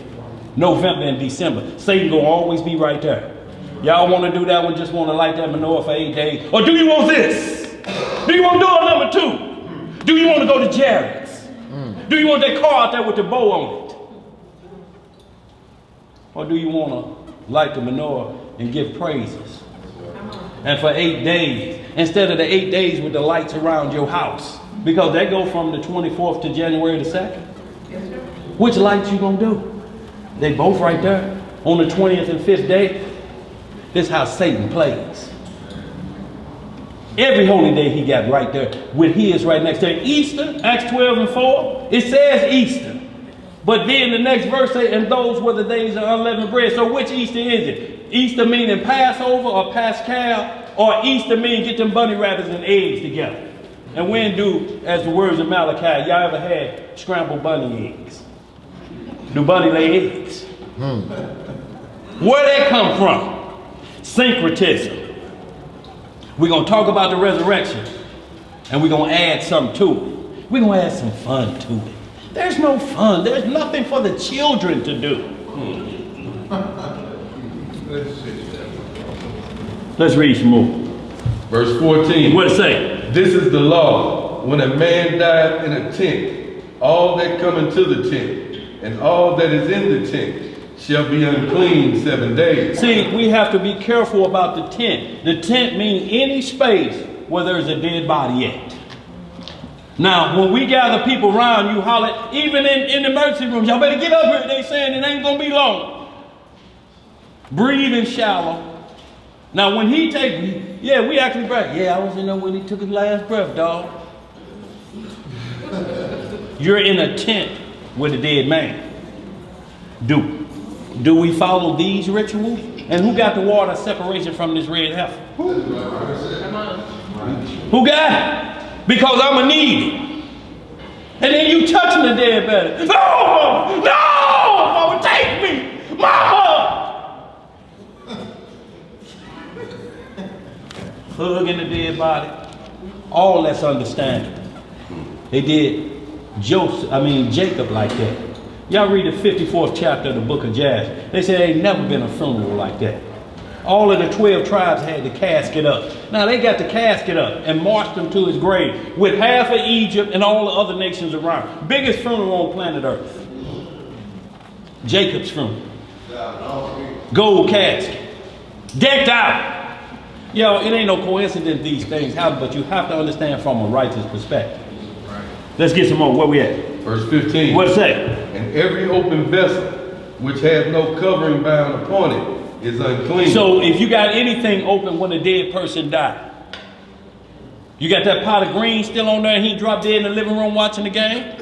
November and December. Satan gonna always be right there. Y'all want to do that one? Just want to light that menorah for 8 days? Or do you want this? Do you want door number 2? Do you want to go to Jared's? Do you want that car out there with the bow on it? Or do you want to light the menorah and give praises? And for 8 days, instead of the 8 days with the lights around your house, because they go from the 24th to January the 2nd. Which lights you gonna do? They both right there on the 20th and 5th day. This is how Satan plays. Every holy day he got right there with his right next to it. Easter, Acts 12 and 4, it says Easter. But then the next verse says, and those were the days of unleavened bread. So which Easter is it? Easter meaning Passover or Paschal, or Easter meaning get them bunny rabbits and eggs together. And when do, as the words of Malachi, y'all ever had scrambled bunny eggs? Do bunny lay eggs? Where that come from? Syncretism. We're going to talk about the resurrection, and we're going to add something to it. We're going to add some fun to it. There's no fun. There's nothing for the children to do. Let's read some more. Verse 14. What it say? This is the law. When a man died in a tent, all that come into the tent, and all that is in the tent, shall be unclean 7 days. See, we have to be careful about the tent. The tent means any space where there's a dead body at. Now, when we gather people around, you holler, even in the emergency rooms, y'all better get up here. They saying it ain't gonna be long. Breathing shallow. Now, when he take, yeah, we actually breath. Yeah, I was in there when he took his last breath, dog. You're in a tent with a dead man. Do we follow these rituals? And who got the water separation from this red heifer? Who got it? Because I'm going to need it. And then you touching the dead body. No! No! Mama, take me! Mama! Hugging the dead body. All that's understandable. They did Jacob like that. Y'all read the 54th chapter of the book of Jasher. They said there ain't never been a funeral like that. All of the 12 tribes had the casket up. Now they got the casket up and marched him to his grave with half of Egypt and all the other nations around. Biggest funeral on planet Earth. Jacob's funeral. Gold casket. Decked out. Yo, it ain't no coincidence these things happen, but you have to understand from a righteous perspective. Let's get some more. Where we at? Verse 15. What it say? And every open vessel which has no covering bound upon it is unclean. So if you got anything open when a dead person died, you got that pot of greens still on there and he dropped dead in the living room watching the game?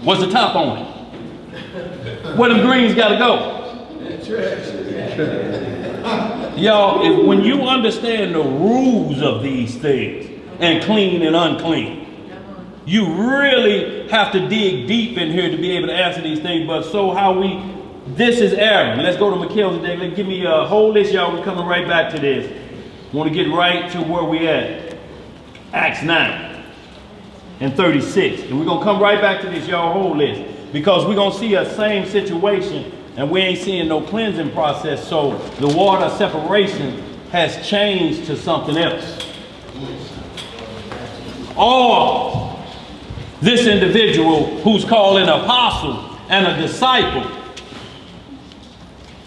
What's the top on it? Where them greens gotta go? Y'all, when you understand the rules of these things and clean and unclean, you really have to dig deep in here to be able to answer these things. But so this is Aaron. Let's go to Melchizedek. Let's give me a whole list, y'all. We're coming right back to this. Want to get right to where we at. Acts 9 and 36. And we're going to come right back to this, y'all, whole list. Because we're going to see a same situation and we ain't seeing no cleansing process. So the water separation has changed to something else. Or this individual who's called an apostle and a disciple,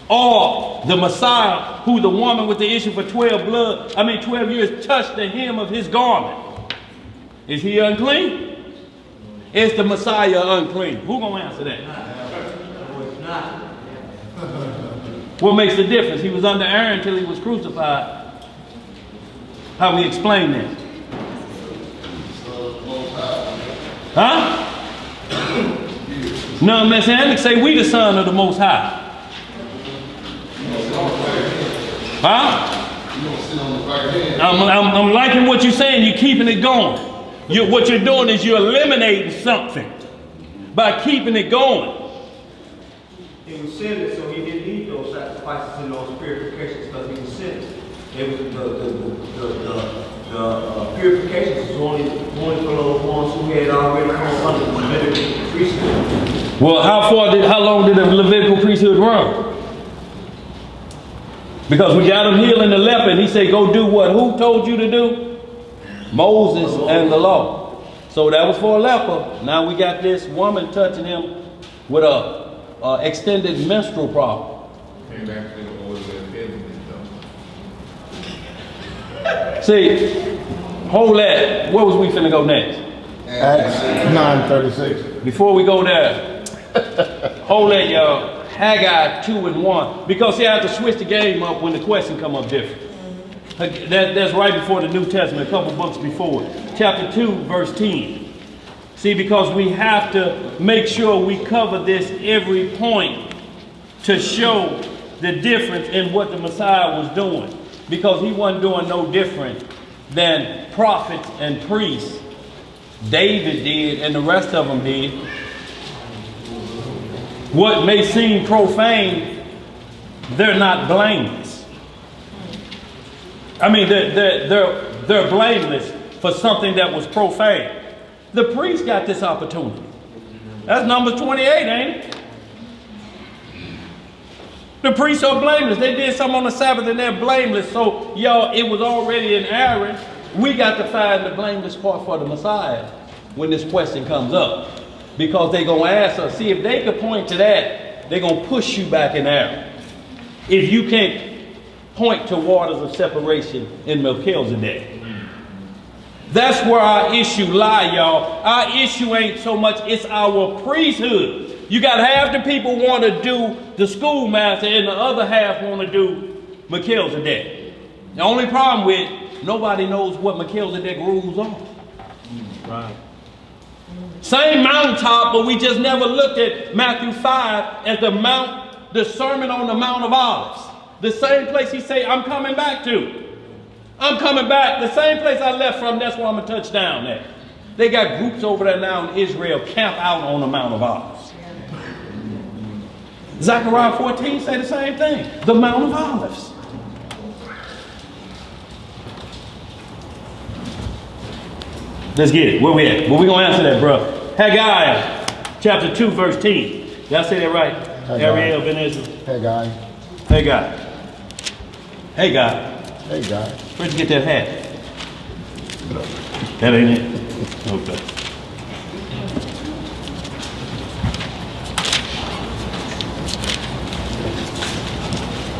or the Messiah who the woman with the issue for 12 years touched the hem of his garment. Is he unclean? Is the Messiah unclean? Who gonna answer that? No, it's not. What makes the difference? He was under Aaron until he was crucified. How we explain that? Huh? No, Messianics say we the son of the Most High. Huh? I'm liking what you're saying. You're keeping it going. What you're doing is you're eliminating something by keeping it going. He was sinless, so he didn't need those sacrifices and those purifications because he was sinless. It was the purifications was only for those ones who had already come under the Levitical priesthood. Well, how long did the Levitical priesthood run? Because we got him healing the leper, and he said, "Go do what? Who told you to do?" Moses and the law. So that was for a leper. Now we got this woman touching him with a extended menstrual problem. See, hold that. Where was we finna go next? Acts 9:36. Before we go there, hold that, y'all. Haggai 2 and 1. Because see, I have to switch the game up when the question come up different. That's right before the New Testament, a couple books before it. Chapter 2, verse 10. See, because we have to make sure we cover this every point to show the difference in what the Messiah was doing. Because he wasn't doing no different than prophets and priests. David did, and the rest of them did. What may seem profane, they're not blameless. I mean, they're blameless for something that was profane. The priest got this opportunity. That's Numbers 28, ain't it? The priests are blameless. They did something on the Sabbath and they're blameless. So, y'all, it was already in Aaron. We got to find the blameless part for the Messiah when this question comes up. Because they're going to ask us. See, if they could point to that, they're going to push you back in Aaron. If you can't point to waters of separation in Melchizedek. That's where our issue lie, y'all. Our issue ain't so much, it's our priesthood. You got half the people want to do the schoolmaster and the other half want to do Melchizedek. The only problem with, nobody knows what Melchizedek rules are. Right. Same mountaintop, but we just never looked at Matthew 5 as the Sermon on the Mount of Olives. The same place he say, I'm coming back to. I'm coming back. The same place I left from, that's where I'm going to touch down at. They got groups over there now in Israel camp out on the Mount of Olives. Zechariah 14 say the same thing. The Mount of Olives. Let's get it. Where we at? Well, we're going to answer that, bro. Haggai, chapter 2, verse 10. Y'all say that right? Ariel, Ben Israel. Haggai. Haggai. Haggai. Haggai. Where'd you get that hat? That ain't it? Okay.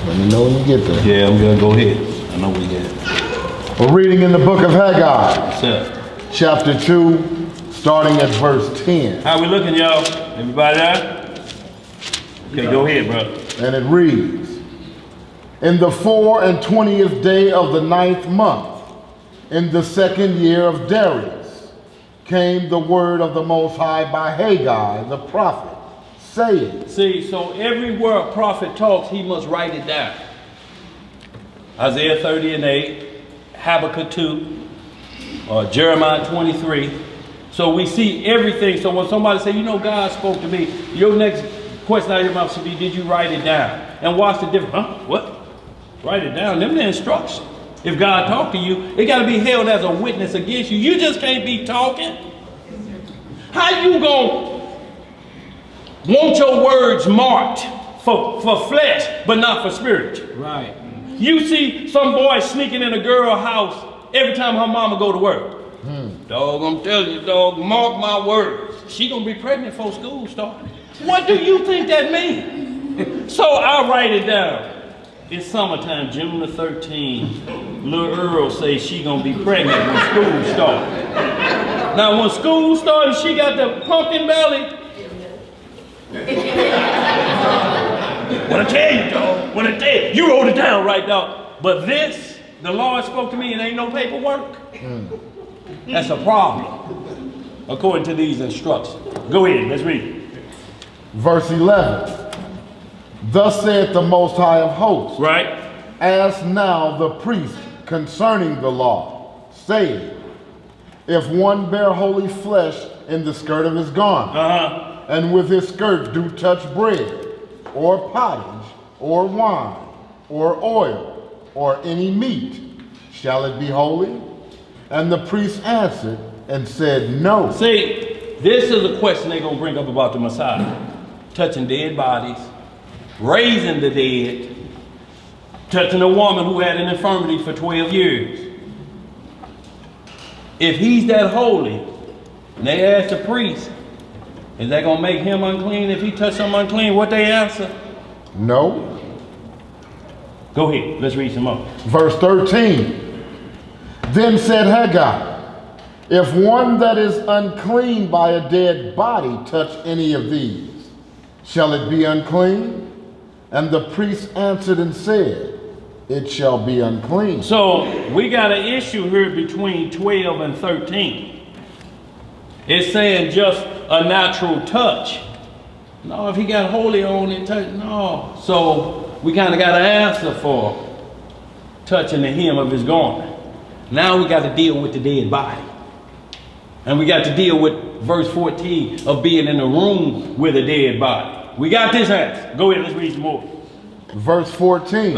Let me know when you get there. Yeah, I'm going to go ahead. I know where you get it. We're reading in the book of Haggai. What's up? Chapter 2, starting at verse 10. How we looking, y'all? Everybody there? Okay, go ahead, bro. And it reads, in the 24th day of the 9th month, in the 2nd year of Darius, came the word of the Most High by Haggai the prophet, saying. See, so everywhere a prophet talks, he must write it down. Isaiah 30 and 8, Habakkuk 2, Jeremiah 23. So we see everything. So when somebody say, you know, God spoke to me, your next question out of your mouth should be, did you write it down? And watch the difference. Huh? What? Write it down. Them the instructions. If God talked to you, it got to be held as a witness against you. You just can't be talking. How you gonna want your words marked for flesh, but not for spirit? Right. You see some boy sneaking in a girl's house every time her mama go to work. Dog, I'm telling you, dog, mark my words. She gonna be pregnant before school starts. What do you think that means? So I write it down. It's summertime, June the 13th. Little Earl says she gonna be pregnant when school starts. Now when school starts, she got the pumpkin belly. When I tell you, dog, when I tell you, you wrote it down right, dog. But this, the Lord spoke to me and ain't no paperwork. That's a problem, according to these instructions. Go ahead, let's read. Verse 11. Thus saith the Most High of hosts. Right. Ask now the priest concerning the law, saying, if one bear holy flesh in the skirt of his garment, and with his skirt do touch bread, or pottage, or wine, or oil, or any meat, shall it be holy? And the priest answered and said, no. See, this is a question they're going to bring up about the Messiah. Touching dead bodies, raising the dead, touching a woman who had an infirmity for 12 years. If he's that holy, and they ask the priest, is that going to make him unclean if he touched something unclean? What they answer? No. Go ahead, let's read some more. Verse 13. Then said Haggai, if one that is unclean by a dead body touch any of these, shall it be unclean? And the priest answered and said, it shall be unclean. So we got an issue here between 12 and 13. It's saying just a natural touch. No, if he got holy on it, no. So we kind of got an answer for touching the hem of his garment. Now we got to deal with the dead body. And we got to deal with verse 14 of being in a room with a dead body. We got this answer. Go ahead, let's read some more. Verse 14.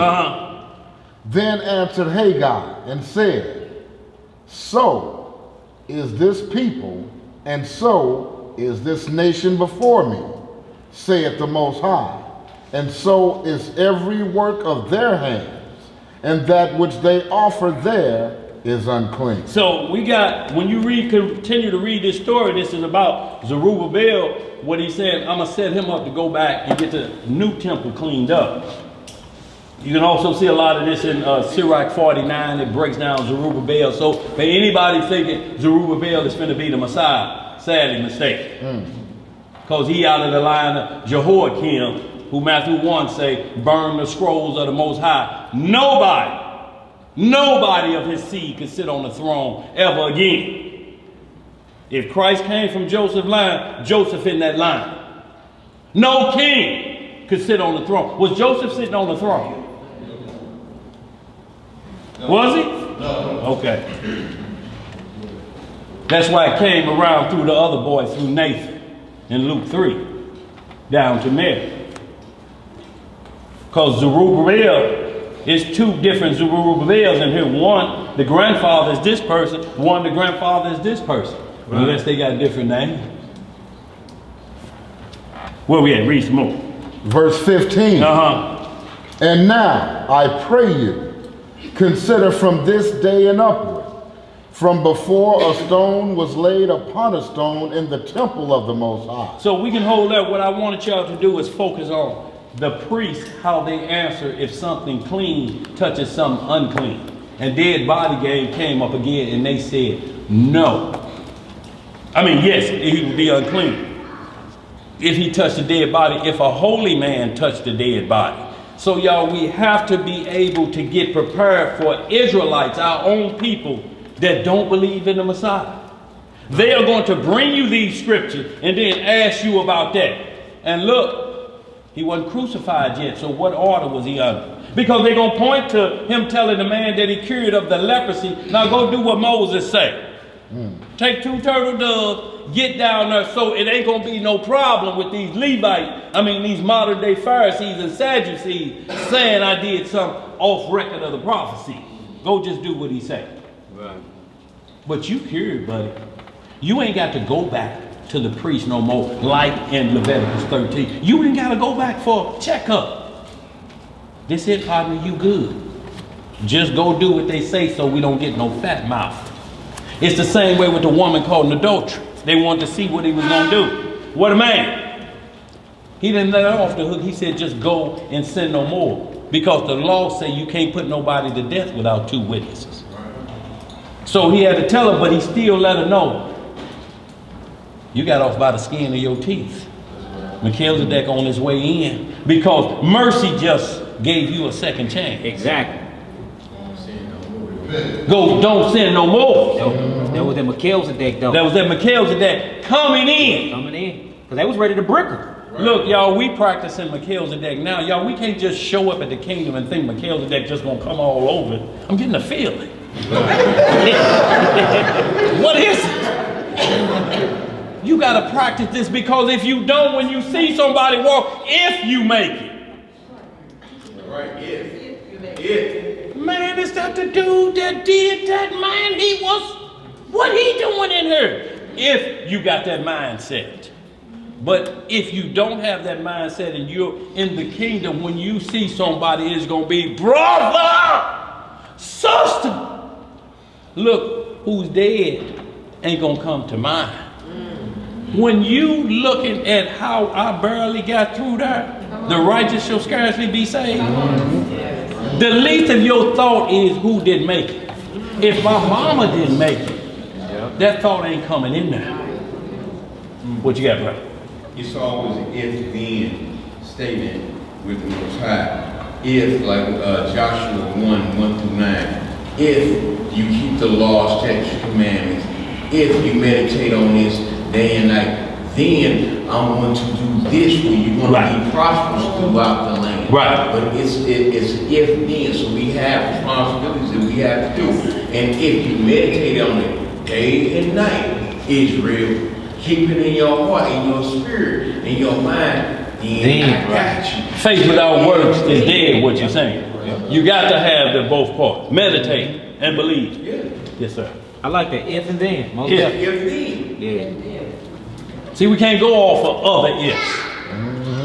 Then answered Haggai and said, so is this people, and so is this nation before me, saith the Most High, and so is every work of their hands, and that which they offer there is unclean. So we got, when you continue to read this story, this is about Zerubbabel, what he said, I'm going to set him up to go back and get the new temple cleaned up. You can also see a lot of this in Shipwreck 49. It breaks down Zerubbabel. So for anybody thinking Zerubbabel is going to be the Messiah, sadly mistaken. Because he out of the line of Jehoiakim, who Matthew 1 say, burn the scrolls of the Most High. Nobody of his seed could sit on the throne ever again. If Christ came from Joseph's line, Joseph in that line. No king could sit on the throne. Was Joseph sitting on the throne? No. Was he? No. Okay. That's why it came around through the other boy, through Nathan in Luke 3, down to Mary. Because Zerubbabel is two different Zerubbabels in here. One, the grandfather is this person. One, the grandfather is this person. Right. Unless they got different names. Where we at? Read some more. Verse 15. And now, I pray you, consider from this day and upward, from before a stone was laid upon a stone in the temple of the Most High. So we can hold that. What I wanted y'all to do is focus on the priests, how they answer if something clean touches something unclean. And dead body game came up again and they said, no. I mean, yes, he would be unclean if he touched a dead body, if a holy man touched a dead body. So y'all, we have to be able to get prepared for Israelites, our own people that don't believe in the Messiah. They are going to bring you these scriptures and then ask you about that. And look, he wasn't crucified yet, so what order was he under? Because they're going to point to him telling the man that he cured of the leprosy, now go do what Moses said. Take 2 turtle doves, get down there, so it ain't going to be no problem with these these modern day Pharisees and Sadducees saying I did some off record of the prophecy. Go just do what he said. Right. But you cured, buddy. You ain't got to go back to the priest no more, like in Leviticus 13. You ain't got to go back for a checkup. This it, partner, you good. Just go do what they say so we don't get no fat mouth. It's the same way with the woman caught in adultery. They wanted to see what he was going to do. What a man. He didn't let her off the hook. He said, just go and sin no more. Because the law say you can't put nobody to death without 2 witnesses. So he had to tell her, but he still let her know. You got off by the skin of your teeth. Melchizedek on his way in. Because mercy just gave you a second chance. Exactly. Go, don't sin no more. That was that Melchizedek though. That was that Melchizedek coming in. Coming in. Because they was ready to brick her. Right. Look, y'all, we practicing Melchizedek now. Y'all, we can't just show up at the kingdom and think Melchizedek just gonna come all over it. I'm getting a feeling. What is it? You gotta practice this, because if you don't, when you see somebody walk, if you make it. Right, if. Man, is that the dude that did that, man? He was, what he doing in here? If you got that mindset. But if you don't have that mindset and you're in the kingdom, when you see somebody, it's going to be, brother, sister. Look, who's dead ain't going to come to mind. When you looking at how I barely got through there, the righteous shall scarcely be saved. The least of your thought is who didn't make it. If my mama didn't make it, that thought ain't coming in there. What you got, bro? It's always an if-then statement with the Most High. If, like Joshua 1:1-9, if you keep the law, statutes, commandments, if you meditate on this day and night, then I'm going to do this for you. You're going to be prosperous throughout the land. Right. But it's if then, so we have responsibilities that we have to do. And if you meditate on it day and night, Israel, keep it in your heart, in your spirit, in your mind, then I got you. Faith without works is dead, what you're saying. You got to have the both parts. Meditate and believe. Yes, sir. I like that if and then. Most Yeah. definitely. Yeah. See, we can't go off of other ifs.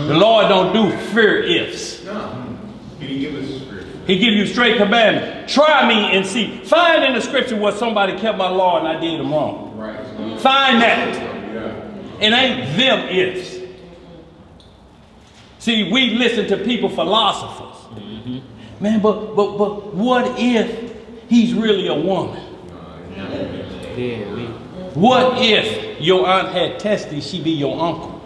The Lord don't do fear ifs. No. He give us a scripture. He give you straight commandment. Try me and see. Find in the scripture where somebody kept my law and I did them wrong. Right. Find that. Yeah. It ain't them ifs. See, we listen to people philosophers. Man, but what if he's really a woman? Yeah, What if your aunt had testes, she be your uncle?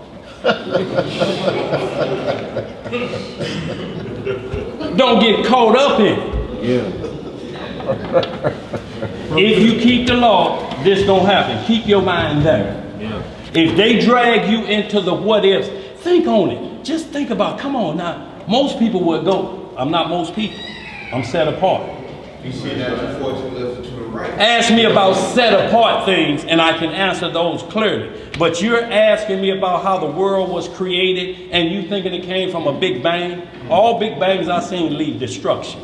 Don't get caught up in it. Yeah. If you keep the law, this don't happen. Keep your mind there. Yeah. If they drag you into the what ifs, think on it. Just think about, come on now. Most people would go, I'm not most people. I'm set apart. He said that before to the left and to the right. Ask me about set apart things and I can answer those clearly. But you're asking me about how the world was created and you thinking it came from a big bang. All big bangs I've seen leave destruction.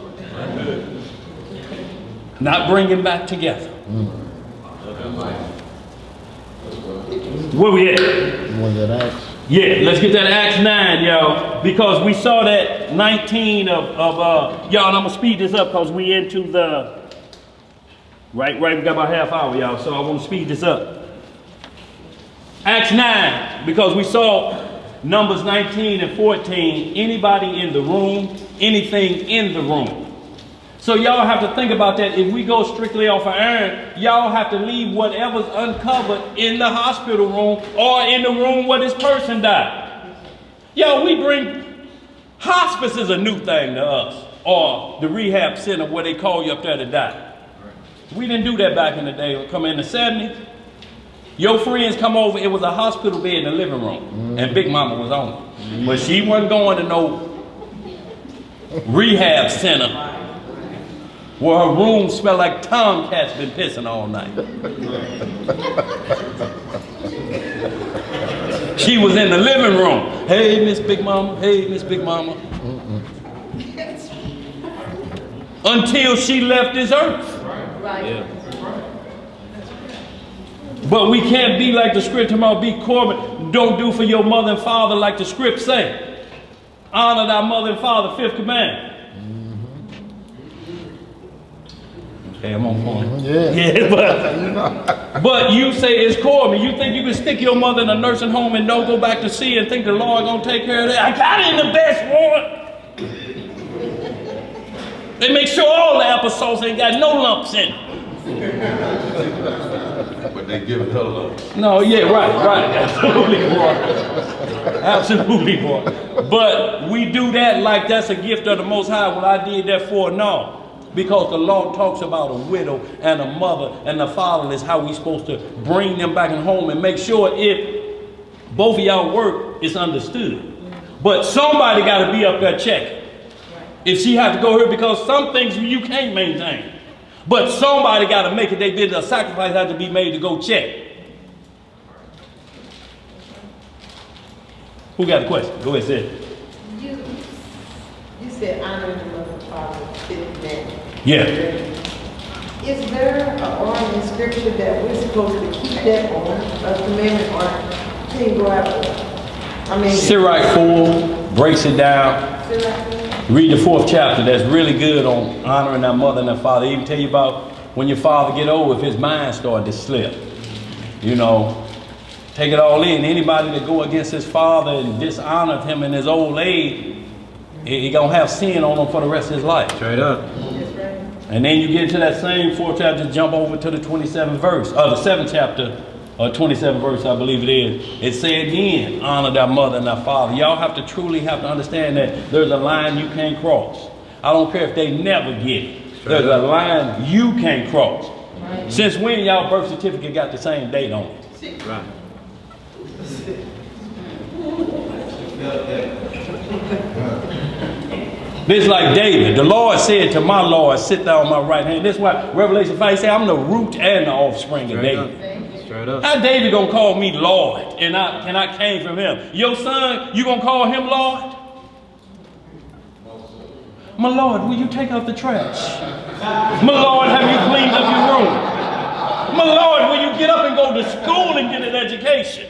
Not bringing back together. Where we at? Was it Acts? Yeah, let's get that Acts 9, y'all, because we saw that 19 of y'all, and I'm gonna speed this up because we into the, right, we got about half hour, y'all, so I want to speed this up. Acts 9, because we saw Numbers 19 and 14, anybody in the room, anything in the room. So y'all have to think about that. If we go strictly off of Aaron, y'all have to leave whatever's uncovered in the hospital room or in the room where this person died. Y'all, we bring, hospice is a new thing to us, or the rehab center where they call you up there to die. We didn't do that back in the day. Come in the 70s, your friends come over, it was a hospital bed in the living room, and Big Mama was on it. But she wasn't going to no rehab center where her room smelled like tomcats been pissing all night. She was in the living room. Hey, Miss Big Mama. Hey, Miss Big Mama. Until she left this earth. Right. Yeah. But we can't be like the script about be Corbin. Don't do for your mother and father like the script say. Honor thy mother and father, fifth commandment. Okay, I'm on point. Yeah, but you say it's Corbin. You think you can stick your mother in a nursing home and don't go back to see and think the Lord gonna take care of that? I got it in the best one. They make sure all the applesauce ain't got no lumps in it. But they give it her lumps. No, yeah, right. Absolutely, boy. Absolutely, boy. But we do that like that's a gift of the Most High. Well, I did that for no. Because the law talks about a widow and a mother and the fatherless, how we supposed to bring them back in home and make sure if both of y'all work, it's understood. But somebody got to be up there checking. If she had to go here, because some things you can't maintain. But somebody got to make it. They did a sacrifice had to be made to go check. Who got a question? Go ahead, Sid. You said honor the mother and father, fifth commandment. Yeah. Is there an order in scripture that we're supposed to keep that on, a commandment, or can you go after? I mean, Sirach 4 breaks it down. Read the 4th chapter. That's really good on honoring our mother and our father. Even tell you about when your father get old, if his mind started to slip. You know, take it all in. Anybody that go against his father and dishonor him in his old age, he gonna have sin on him for the rest of his life. Straight up. And then you get to that same 4th chapter, jump over to the 27th verse, or the 7th chapter, or 27th verse, I believe it is. It say again, honor thy mother and thy father. Y'all have to truly have to understand that there's a line you can't cross. I don't care if they never get it. There's a line you can't cross. Right. Since when y'all birth certificate got the same date on it? Right. This is like David. The Lord said to my Lord, sit thou on my right hand. This is why Revelation 5 say I'm the root and the offspring of David. Straight up. How David gonna call me Lord and I came from him? Your son, you gonna call him Lord? My Lord, will you take out the trash? My Lord, have you cleaned up your room? My Lord, will you get up and go to school and get an education?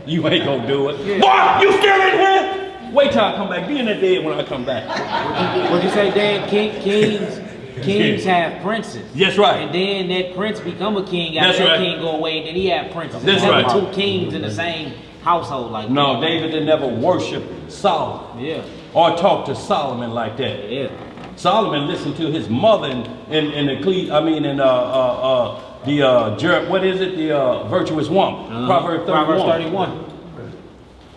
You ain't gonna do it. What? You still in here? Wait till I come back. Be in that bed when I come back. What'd you say, Dad? Kings have princes. That's right. And then that prince become a king. After that king go away, and then he had princes. That's There's right. never two kings in the same household like that. No, David didn't never worship Solomon. Yeah. Or talk to Solomon like that. Yeah. Solomon listened to his mother the virtuous woman. Proverbs 31.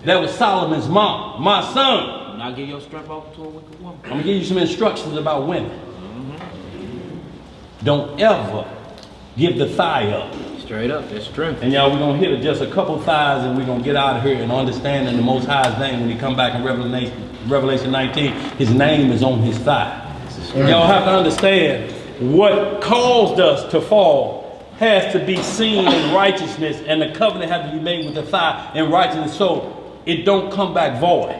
That was Solomon's mom. My son. Now give your strength over to a wicked woman. I'm gonna give you some instructions about women. Don't ever give the thigh up. Straight up, that's true. And y'all, we're gonna hit just a couple thighs and we're gonna get out of here and understanding the Most High's name when he come back in Revelation 19. His name is on his thigh. Y'all have to understand what caused us to fall has to be seen in righteousness, and the covenant has to be made with the thigh in righteousness so it don't come back void.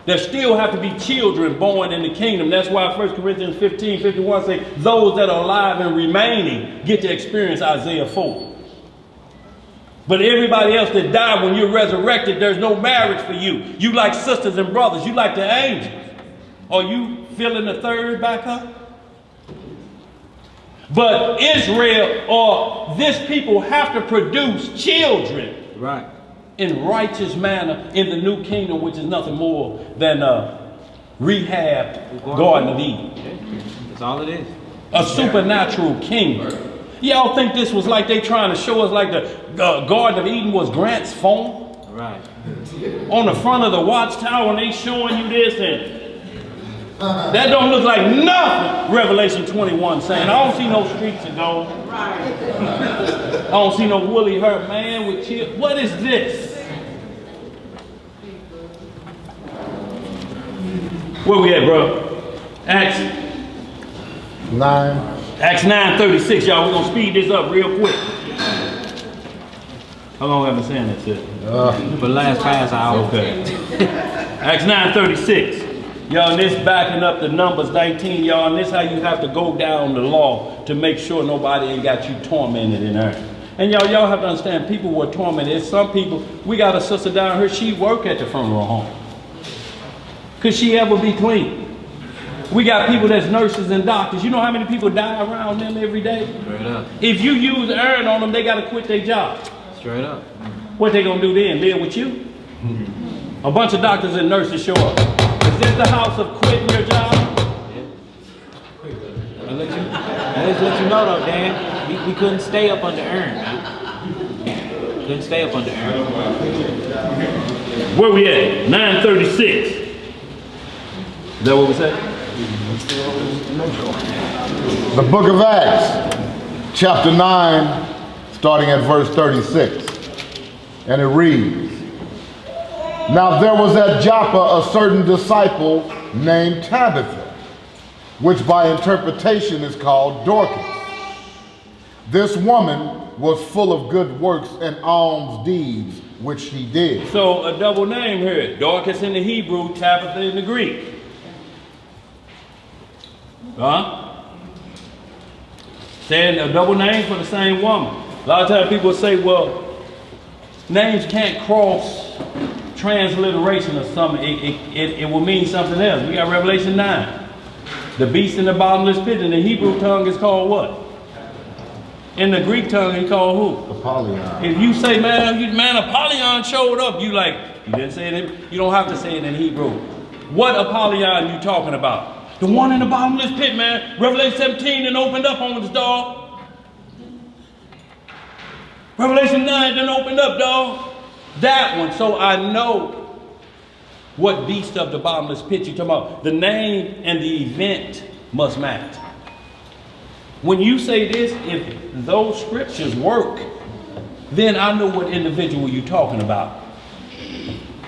There still have to be children born in the kingdom. That's why 1 Corinthians 15:51 say those that are alive and remaining get to experience Isaiah 4. But everybody else that died when you're resurrected, there's no marriage for you. You like sisters and brothers. You like the angels. Are you filling the third back up? But Israel or this people have to produce children. Right. In righteous manner in the new kingdom, which is nothing more than a rehabbed Garden of Eden. That's all it is. A supernatural kingdom. Y'all think this was like they trying to show us like the Garden of Eden was Grant's phone? Right. On the front of the watchtower and they showing you this and that don't look like nothing Revelation 21 saying. I don't see no streets of gold. I don't see no woolly hurt man with children. What is this? Where we at, bro? Acts 9. Acts 9:36, y'all. We're going to speed this up real quick. How long have I been saying that shit? For the last past hour. Okay. Acts 9:36. Y'all, and this backing up the Numbers 19, y'all, and this how you have to go down the law to make sure nobody ain't got you tormented in there. And y'all have to understand, people were tormented. Some people, we got a sister down here, she work at the funeral home. Could she ever be clean? We got people that's nurses and doctors. You know how many people die around them every day? Straight up. If you use iron on them, they got to quit their job. Straight up. What they gonna do then? Live with you? A bunch of doctors and nurses show up. Is this the house of quitting your job? Yeah. I'll let you know though, Dan. We couldn't stay up under urn. Couldn't stay up under urn. Where we at? 9:36. Is that what we said? The book of Acts, chapter 9, starting at verse 36. And it reads, Now there was at Joppa a certain disciple named Tabitha, which by interpretation is called Dorcas. This woman was full of good works and alms deeds, which she did. So a double name here. Dorcas in the Hebrew, Tabitha in the Greek. Huh? Saying a double name for the same woman. A lot of times people say, well, names can't cross transliteration or something. It will mean something else. We got Revelation 9. The beast in the bottomless pit. In the Hebrew tongue is called what? In the Greek tongue, he called who? Apollyon. If you say, man, Apollyon showed up, you didn't say it. You don't have to say it in Hebrew. What Apollyon you talking about? The one in the bottomless pit, man. Revelation 17 and opened up on his dog. Revelation 9 then opened up, dog. That one. So I know what beast of the bottomless pit you're talking about. The name and the event must match. When you say this, if those scriptures work, then I know what individual you're talking about.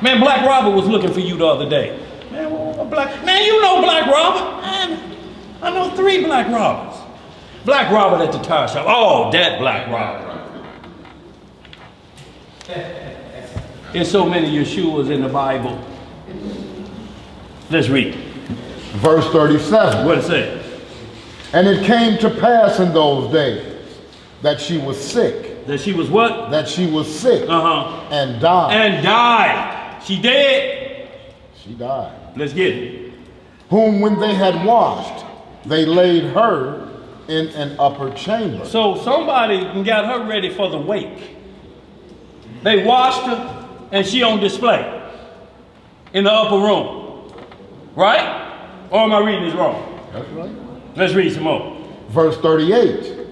Man, Black Robert was looking for you the other day. Man, you know Black Robert. Man, I know 3 Black Roberts. Black Robert at the tire shop. Oh, that Black Robert. There's so many Yeshuas in the Bible. Let's read. Verse 37. What it say? And it came to pass in those days that she was sick. That she was what? That she was sick. And died. And died. She dead? She died. Let's get it. Whom when they had washed, they laid her in an upper chamber. So somebody got her ready for the wake. They washed her and she on display in the upper room. Right? Or am I reading this wrong? That's right. Let's read some more. Verse 38.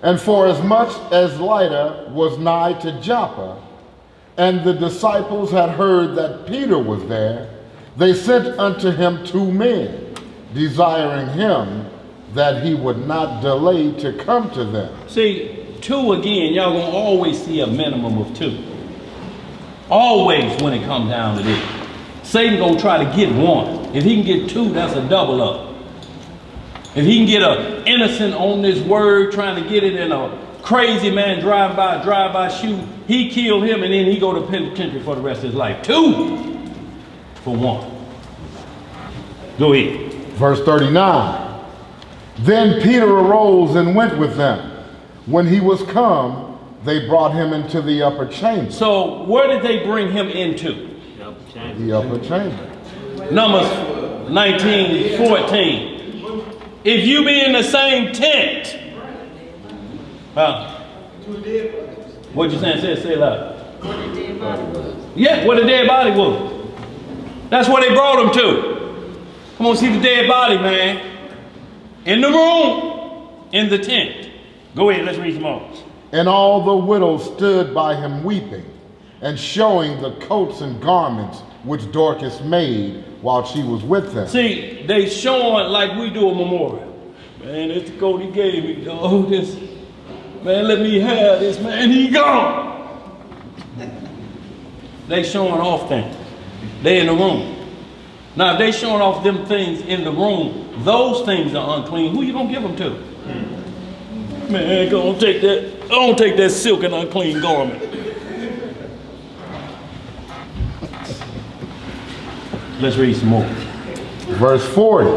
And for as much as Lydda was nigh to Joppa, and the disciples had heard that Peter was there, they sent unto him 2 men, desiring him that he would not delay to come to them. See, 2 again, y'all gonna always see a minimum of 2. Always when it comes down to this. Satan gonna try to get 1. If he can get 2, that's a double up. If he can get an innocent on this word, trying to get it in a crazy man drive-by shoot, he killed him and then he go to penitentiary for the rest of his life. 2 for 1. Go ahead. Verse 39. Then Peter arose and went with them. When he was come, they brought him into the upper chamber. So where did they bring him into? The upper chamber. Numbers 19:14. If you be in the same tent. What you saying? Say it loud. Where the dead body was. Yeah, where the dead body was. That's where they brought him to. Come on, see the dead body, man. In the room, in the tent. Go ahead, let's read some more. And all the widows stood by him weeping, and showing the coats and garments which Dorcas made while she was with them. See, they showing like we do a memorial. Man, it's the coat he gave me, dog. This, man, let me have this, man. He gone. They showing off things. They in the room. Now, if they showing off them things in the room, those things are unclean. Who you gonna give them to? Man, go on, take that silk and unclean garment. Let's read some more. Verse 40.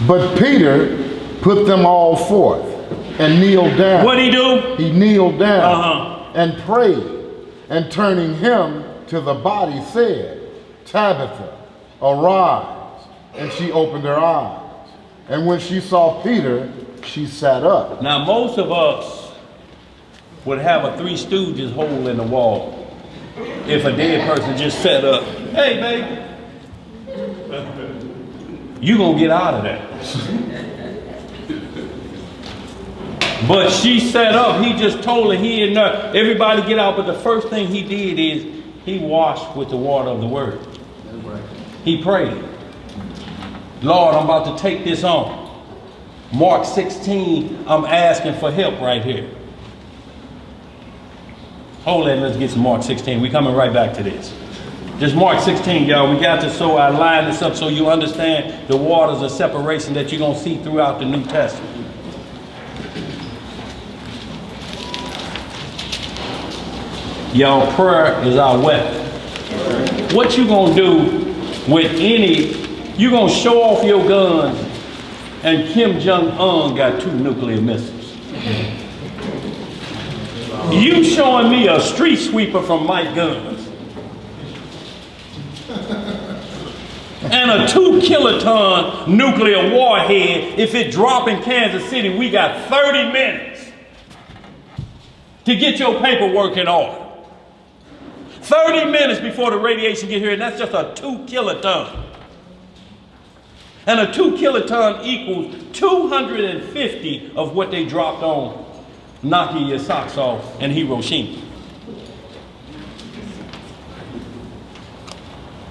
But Peter put them all forth and kneeled down. What'd he do? He kneeled down and prayed, and turning him to the body said, Tabitha, arise. And she opened her eyes. And when she saw Peter, she sat up. Now, most of us would have a Three Stooges hole in the wall if a dead person just sat up. Hey, baby, you gonna get out of that. But she sat up. He just told her he and everybody get out. But the first thing he did is he washed with the water of the word. He prayed. Lord, I'm about to take this on. Mark 16, I'm asking for help right here. Hold on, let's get some Mark 16. We're coming right back to this. Just Mark 16, y'all. We got to so I line this up so you understand the waters of separation that you're going to see throughout the New Testament. Y'all, prayer is our weapon. What you going to do with you going to show off your guns and Kim Jong-un got 2 nuclear missiles. You showing me a street sweeper from Mike Guns and a 2 kiloton nuclear warhead. If it drop in Kansas City, we got 30 minutes to get your paperwork in order. 30 minutes before the radiation get here, and that's just a 2 kiloton. And a 2 kiloton equals 250 of what they dropped on knocking your socks off in Hiroshima.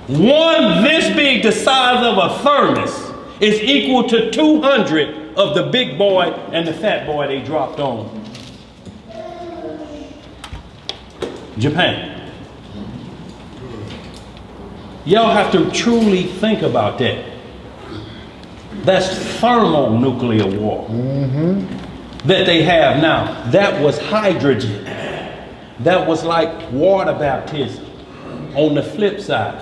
One this big, the size of a thermos, is equal to 200 of the big boy and the fat boy they dropped on Japan. Y'all have to truly think about that. That's thermonuclear war that they have now. That was hydrogen. That was like water baptism. On the flip side,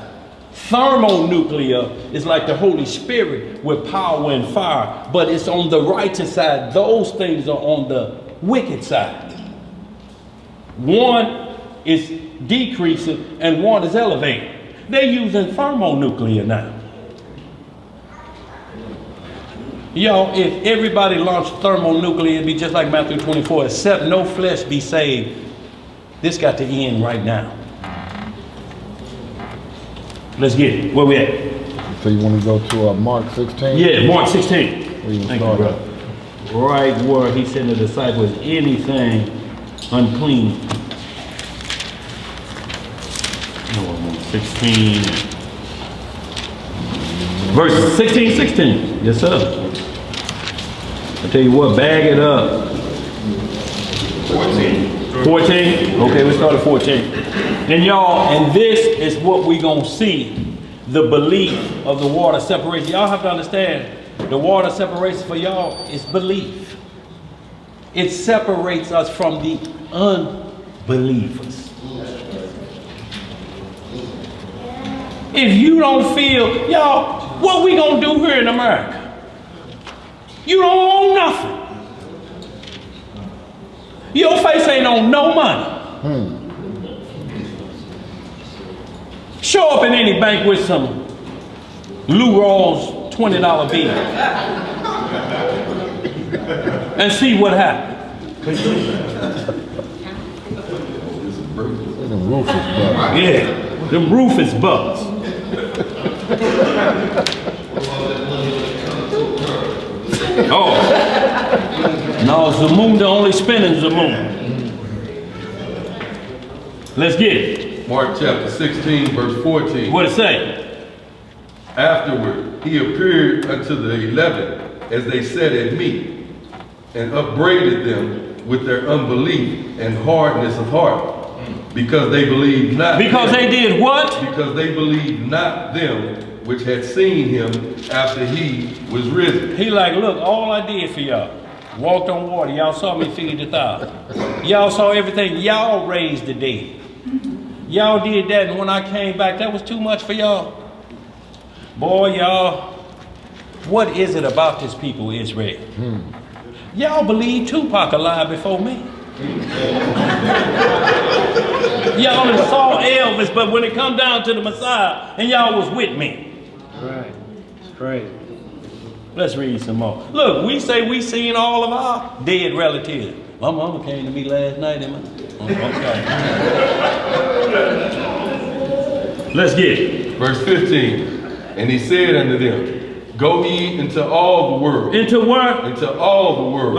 Thermonuclear is like the Holy Spirit with power and fire, but it's on the righteous side. Those things are on the wicked side. One is decreasing and one is elevating. They're using thermonuclear now. Y'all, if everybody launched thermonuclear, it'd be just like Matthew 24, except no flesh be saved. This got to end right now. Let's get it. Where we at? So you want to go to Mark 16? Yeah, Mark 16. Where you Thank you, brother. Right where he said to the disciples, anything unclean. No, 16. Verse 16. Yes, sir. I tell you what, bag it up. 14. Okay, we start at 14. And y'all, and this is what we gonna see, the belief of the water separation. Y'all have to understand, the water separation for y'all is belief. It separates us from the unbelievers. If you don't feel, y'all, what we gonna do here in America? You don't own nothing. Your face ain't on no money. Show up in any bank with some Lou Rawls $20 bill and see what happens. Them Rufus bucks. Yeah, them Rufus bucks. Oh, no, Zamunda only spinning Zamunda. Let's get it. Mark chapter 16, verse 14. What it say? Afterward, he appeared unto the 11 as they sat at meat, and upbraided them with their unbelief and hardness of heart, because they believed not. Because them, they did what? Because they believed not them which had seen him after he was risen. He like, look, all I did for y'all, walked on water. Y'all saw me feed the 1,000. Y'all saw everything. Y'all raised the dead. Y'all did that, and when I came back, that was too much for y'all. Boy, y'all, what is it about this people, Israel? Y'all believe Tupac alive before me. Y'all done saw Elvis, but when it come down to the Messiah, and y'all was with me. Right. It's crazy. Let's read some more. Look, we say we seen all of our dead relatives. My mama came to me last night and let's get it. Verse 15. And he said unto them, go ye into all the world. Into what? Into all the world.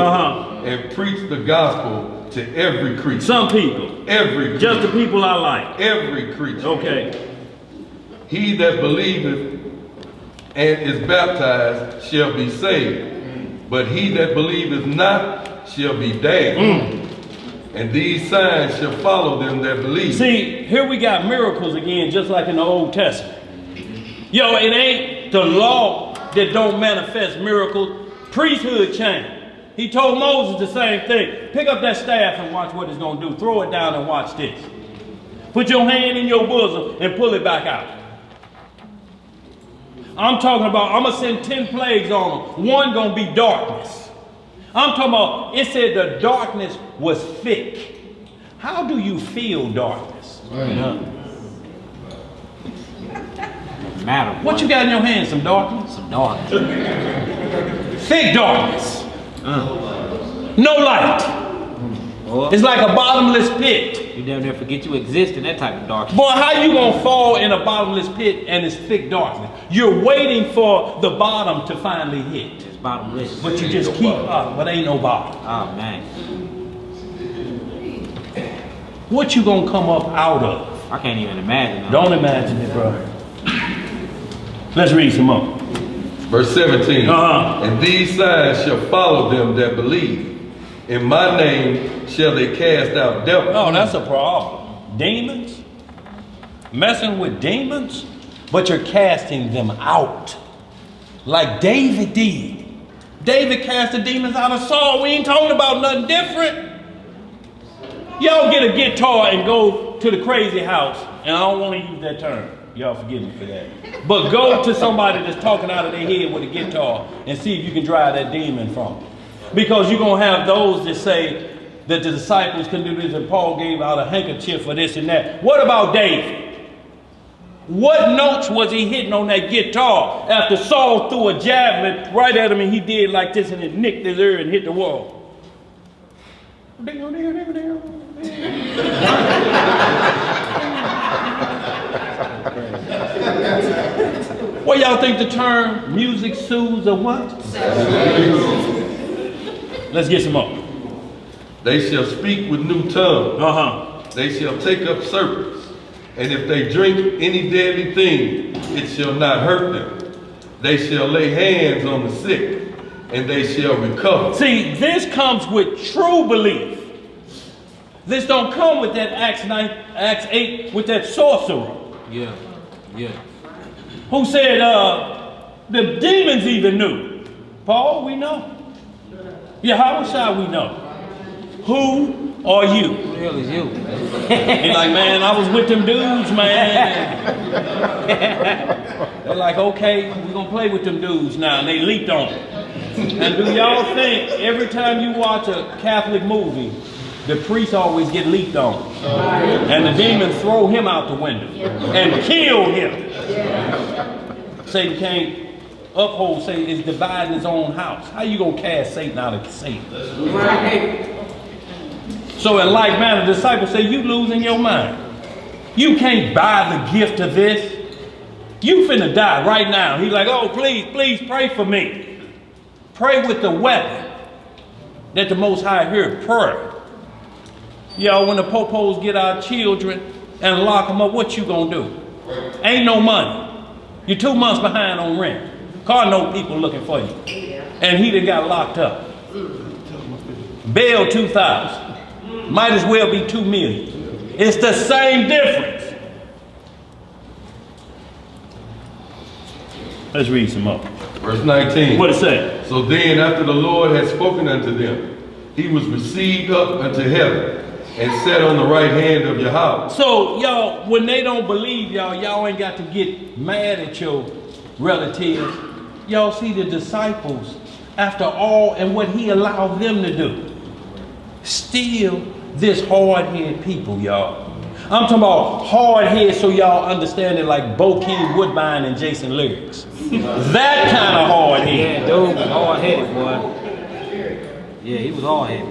And preach the gospel to every creature. Some people. Every creature. Just the people I like. Every creature. Okay. He that believeth and is baptized shall be saved, but he that believeth not shall be damned. And these signs shall follow them that believe. See, here we got miracles again, just like in the Old Testament. Yo, it ain't the law that don't manifest miracles. Priesthood change. He told Moses the same thing. Pick up that staff and watch what it's going to do. Throw it down and watch this. Put your hand in your bosom and pull it back out. I'm talking about, I'm going to send 10 plagues on them. One going to be darkness. I'm talking about, it said the darkness was thick. How do you feel darkness? Matter. What you got in your hand? Some darkness? Some darkness. Thick darkness. No light. It's like a bottomless pit. You damn near forget you exist in that type of darkness. Boy, how you gonna fall in a bottomless pit and it's thick darkness? You're waiting for the bottom to finally hit. It's bottomless. But you just keep up, but ain't no bottom. Oh man. What you gonna come up out of? I can't even imagine. Don't imagine it, bro. Let's read some more. Verse 17. And these signs shall follow them that believe. In my name shall they cast out devils. Oh, that's a problem. Demons? Messing with demons? But you're casting them out. Like David did. David cast the demons out of Saul. We ain't talking about nothing different. Y'all get a guitar and go to the crazy house. And I don't want to use that term. Y'all forgive me for that. But go to somebody that's talking out of their head with a guitar and see if you can drive that demon from them. Because you're going to have those that say that the disciples can do this and Paul gave out a handkerchief for this and that. What about David? What notes was he hitting on that guitar after Saul threw a javelin right at him and he did like this and it nicked his ear and hit the wall? What y'all think the term music soothes or what? Let's get some more. They shall speak with new tongues. They shall take up serpents. And if they drink any deadly thing, it shall not hurt them. They shall lay hands on the sick, and they shall recover. See, this comes with true belief. This don't come with that Acts 8 with that sorcerer. Yeah. Who said the demons even knew. Paul, we know. Yahushua, we know. Who are you? Who the hell is you? He's like, man, I was with them dudes, man. They're like, okay, we're going to play with them dudes now. And they leaped on them. And do y'all think every time you watch a Catholic movie, the priest always get leaped on? And the demons throw him out the window and kill him. Satan can't uphold, Satan is dividing his own house. How you going to cast Satan out of Satan? So in like manner, the disciples say, you losing your mind. You can't buy the gift of this. You finna die right now. He's like, oh, please pray for me. Pray with the weapon that the Most High heard, prayer. Y'all, when the popos get our children and lock them up, what you gonna do? Ain't no money. You're 2 months behind on rent. Cardinal people looking for you. And he done got locked up. Bail $2,000. Might as well be $2 million. It's the same difference. Let's read some more. Verse 19. What it say? So then after the Lord had spoken unto them, he was received up unto heaven and sat on the right hand of Yahweh. So y'all, when they don't believe y'all ain't got to get mad at your relatives. Y'all see the disciples, after all and what he allowed them to do, still this hard-headed people, y'all. I'm talking about hard-headed so y'all understand it like Bo King Woodbine and Jason Lyrics. That kind of hard-headed. Yeah, dude was hard-headed, boy. Yeah, he was hard-headed.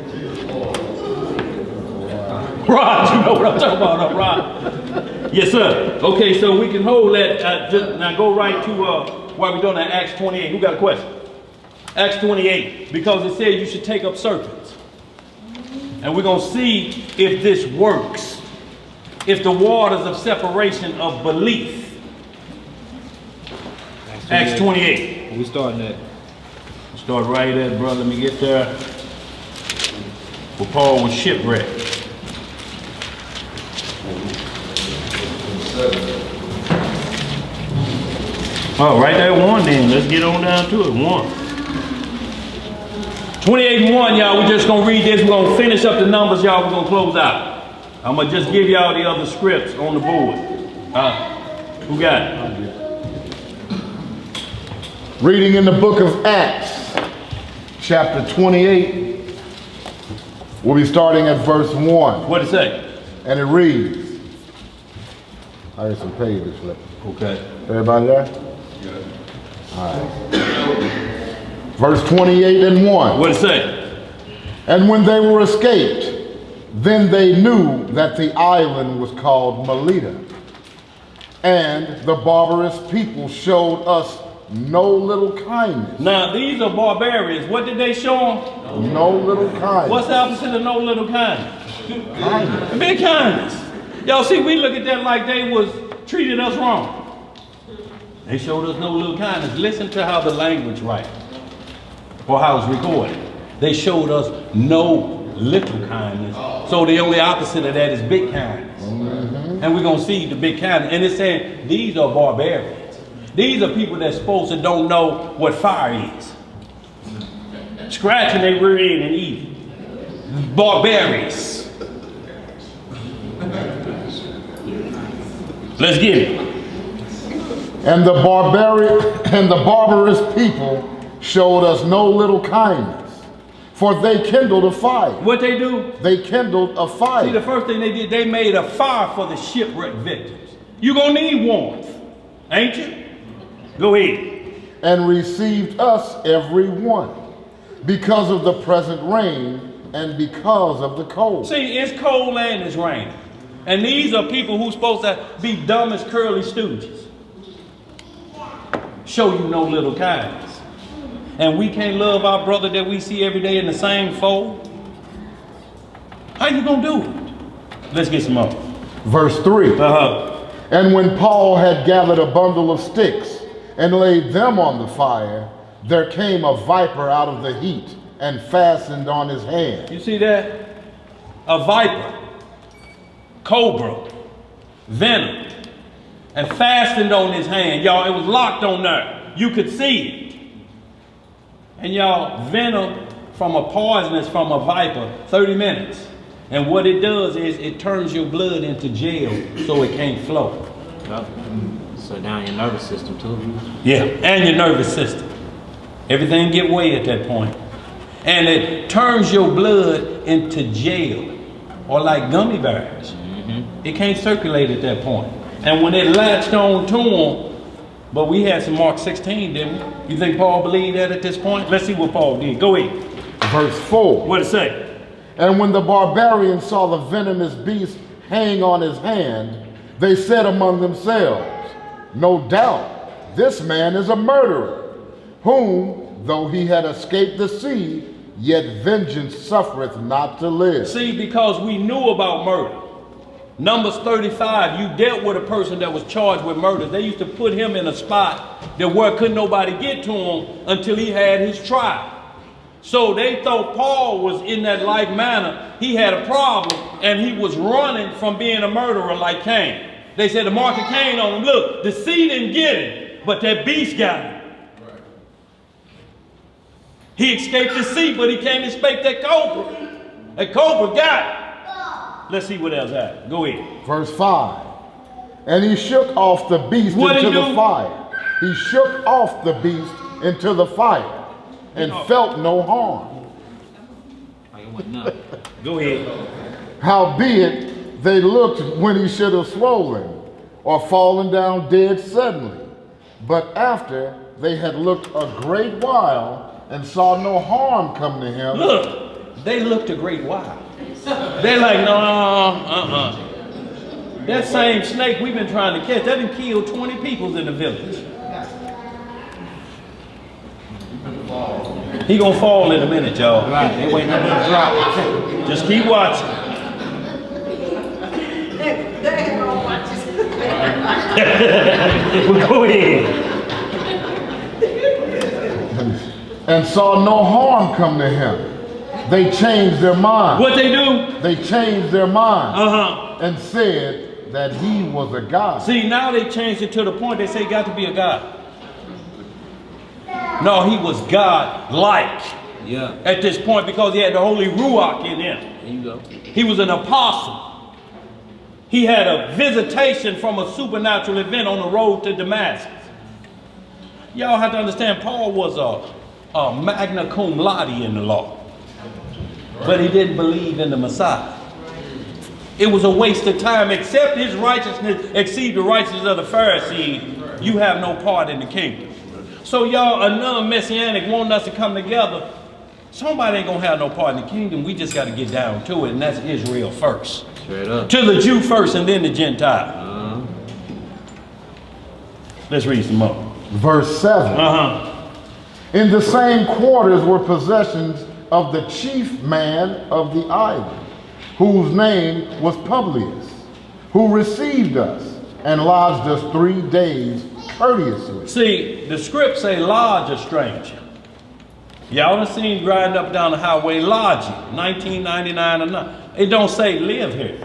Rod, you know what I'm talking about, Rod? Yes, sir. Okay, so we can hold that. Now go right to while we're doing that Acts 28. Who got a question? Acts 28, because it says you should take up serpents. And we're going to see if this works. If the waters of separation of belief. Acts 28. We starting at? Start right there, brother. Let me get there. Where Paul was shipwrecked. Oh, right there, 1 then. Let's get on down to it. 1. 28:1, y'all. We're just going to read this. We're going to finish up the numbers, y'all. We're going to close out. I'm going to just give y'all the other scripts on the board. Who got it? Reading in the book of Acts, chapter 28. We'll be starting at verse 1. What it say? And it reads. I got some pages left. Okay. Everybody there? All right. Verse 28:1. What it say? And when they were escaped, then they knew that the island was called Melita. And the barbarous people showed us no little kindness. Now, these are barbarians. What did they show them? No little kindness. What's the opposite of no little kindness? Kindness. Big kindness. Y'all see, we look at that like they was treated us wrong. They showed us no little kindness. Listen to how the language right, or how it's recorded. They showed us no little kindness. So the only opposite of that is big kindness. And we're going to see the big kindness. And it's saying these are barbarians. These are people that's supposed to don't know what fire is. Scratching their rear end and eating. Barbarians. Let's get it. And the barbarous people showed us no little kindness, for they kindled a fire. What they do? They kindled a fire. See, the first thing they did, they made a fire for the shipwreck victims. You're going to need warmth, ain't you? Go ahead. And received us every one, because of the present rain and because of the cold. See, it's cold and it's raining. And these are people who's supposed to be dumb as curly stooges. Show you no little kindness. And we can't love our brother that we see every day in the same fold. How you gonna do it? Let's get some more. Verse 3. And when Paul had gathered a bundle of sticks and laid them on the fire, there came a viper out of the heat and fastened on his hand. You see that? A viper, cobra, venom, and fastened on his hand. Y'all, it was locked on there. You could see it. And y'all, venom from a poisonous from a viper, 30 minutes. And what it does is it turns your blood into gel so it can't flow. So down your nervous system too. Yeah, and your nervous system. Everything get way at that point. And it turns your blood into gel or like gummy bears. It can't circulate at that point. And when it latched on to him, but we had some Mark 16, didn't we? You think Paul believed that at this point? Let's see what Paul did. Go ahead. Verse 4. What it say? And when the barbarians saw the venomous beast hang on his hand, they said among themselves, no doubt, this man is a murderer, whom, though he had escaped the sea, yet vengeance suffereth not to live. See, because we knew about murder. Numbers 35, you dealt with a person that was charged with murder. They used to put him in a spot that where couldn't nobody get to him until he had his trial. So they thought Paul was in that like manner. He had a problem and he was running from being a murderer like Cain. They said the mark of Cain on him. Look, the sea didn't get him, but that beast got him. He escaped the sea, but he can't escape that cobra. That cobra got him. Let's see what else happened. Go ahead. Verse 5. And he shook off the beast into the fire. He shook off the beast into the fire and felt no harm. Go ahead. Howbeit, they looked when he should have swollen or fallen down dead suddenly. But after they had looked a great while and saw no harm come to him. Look, they looked a great while. They're like, no, That same snake we've been trying to catch, that done killed 20 people in the village. He gonna fall in a minute, y'all. Right, they waiting on him to drop. Just keep watching. They don't watch Well, go ahead. And saw no harm come to him. They changed their mind. What they do? They changed their mind and said that he was a god. See, now they changed it to the point they say got to be a god. No, he was God-like. Yeah. At this point because he had the Holy Ruach in him. There you go. He was an apostle. He had a visitation from a supernatural event on the road to Damascus. Y'all have to understand, Paul was a magna cum laude in the law. But he didn't believe in the Messiah. It was a waste of time. Except his righteousness exceed the righteousness of the Pharisees, you have no part in the kingdom. So y'all, another messianic wanting us to come together, somebody ain't gonna have no part in the kingdom. We just got to get down to it, and that's Israel first. Straight up. To the Jew first, and then the Gentile. Let's read some more. Verse 7. In the same quarters were possessions of the chief man of the island, whose name was Publius, who received us and lodged us 3 days courteously. See, the script say lodge a stranger. Y'all done seen riding up down the highway lodging, $19.99 a night. It don't say live here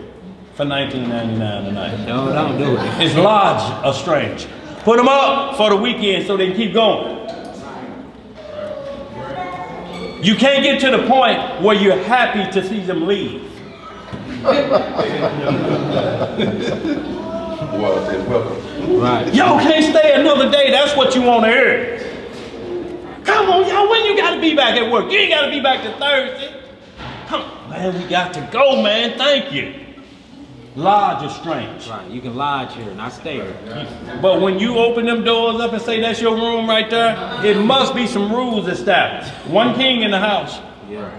for $19.99 a night. No, don't do it. It's lodge a stranger. Put them up for the weekend so they can keep going. You can't get to the point where you're happy to see them leave. Well, I said, welcome. Right. Y'all can't stay another day. That's what you want to hear. Come on, y'all. When you got to be back at work? You ain't got to be back to Thursday. Come on, man. We got to go, man. Thank you. Lodge is strange. Right. You can lodge here, not stay here. But when you open them doors up and say that's your room right there, it must be some rules established. One king in the house. Yeah.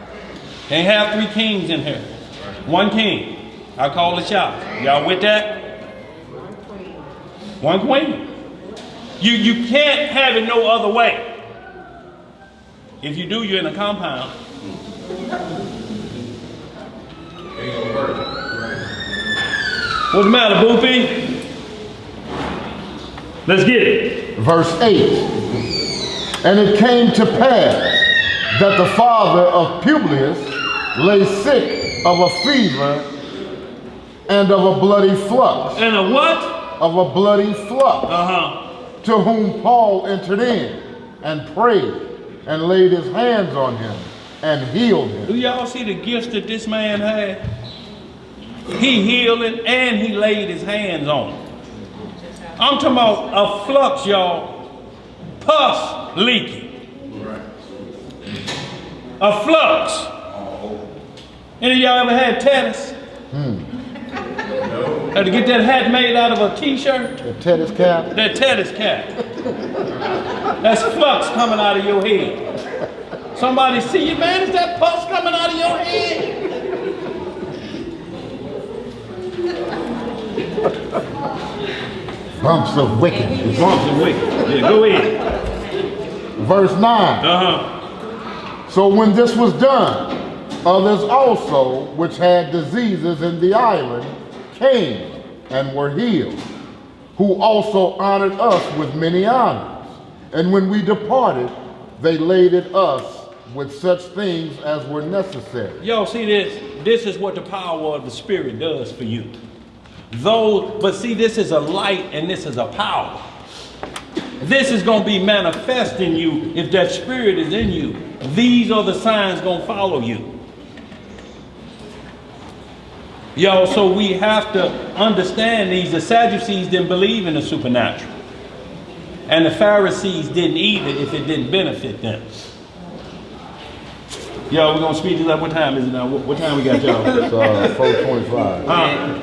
Can't have 3 kings in here. One king. I call the shots. Y'all with that? One queen. You can't have it no other way. If you do, you're in a compound. What's the matter, Boopy? Let's get it. Verse 8. And it came to pass that the father of Publius lay sick of a fever and of a bloody flux. And a what? Of a bloody flux. Uh-huh. To whom Paul entered in and prayed and laid his hands on him and healed him. Do y'all see the gifts that this man had? He healed it and he laid his hands on it. I'm talking about a flux, y'all. Pus leaking. A flux. Any of y'all ever had tetanus? Had to get that hat made out of a t-shirt? The tetanus cap? That tetanus cap. That's flux coming out of your head. Somebody see you, man? Is that pus coming out of your head? Bumps of wickedness. Bumps of wickedness. Yeah, go ahead. Verse 9. Uh-huh. So when this was done, others also, which had diseases in the island, came and were healed, who also honored us with many honors. And when we departed, they laded us with such things as were necessary. Y'all see this? This is what the power of the Spirit does for you. But see, this is a light and this is a power. This is going to be manifest in you if that Spirit is in you. These are the signs going to follow you. Y'all, so we have to understand these. The Sadducees didn't believe in the supernatural. And the Pharisees didn't either if it didn't benefit them. Yo, we're going to speed this up. What time is it now? What time we got, y'all? It's 4:25.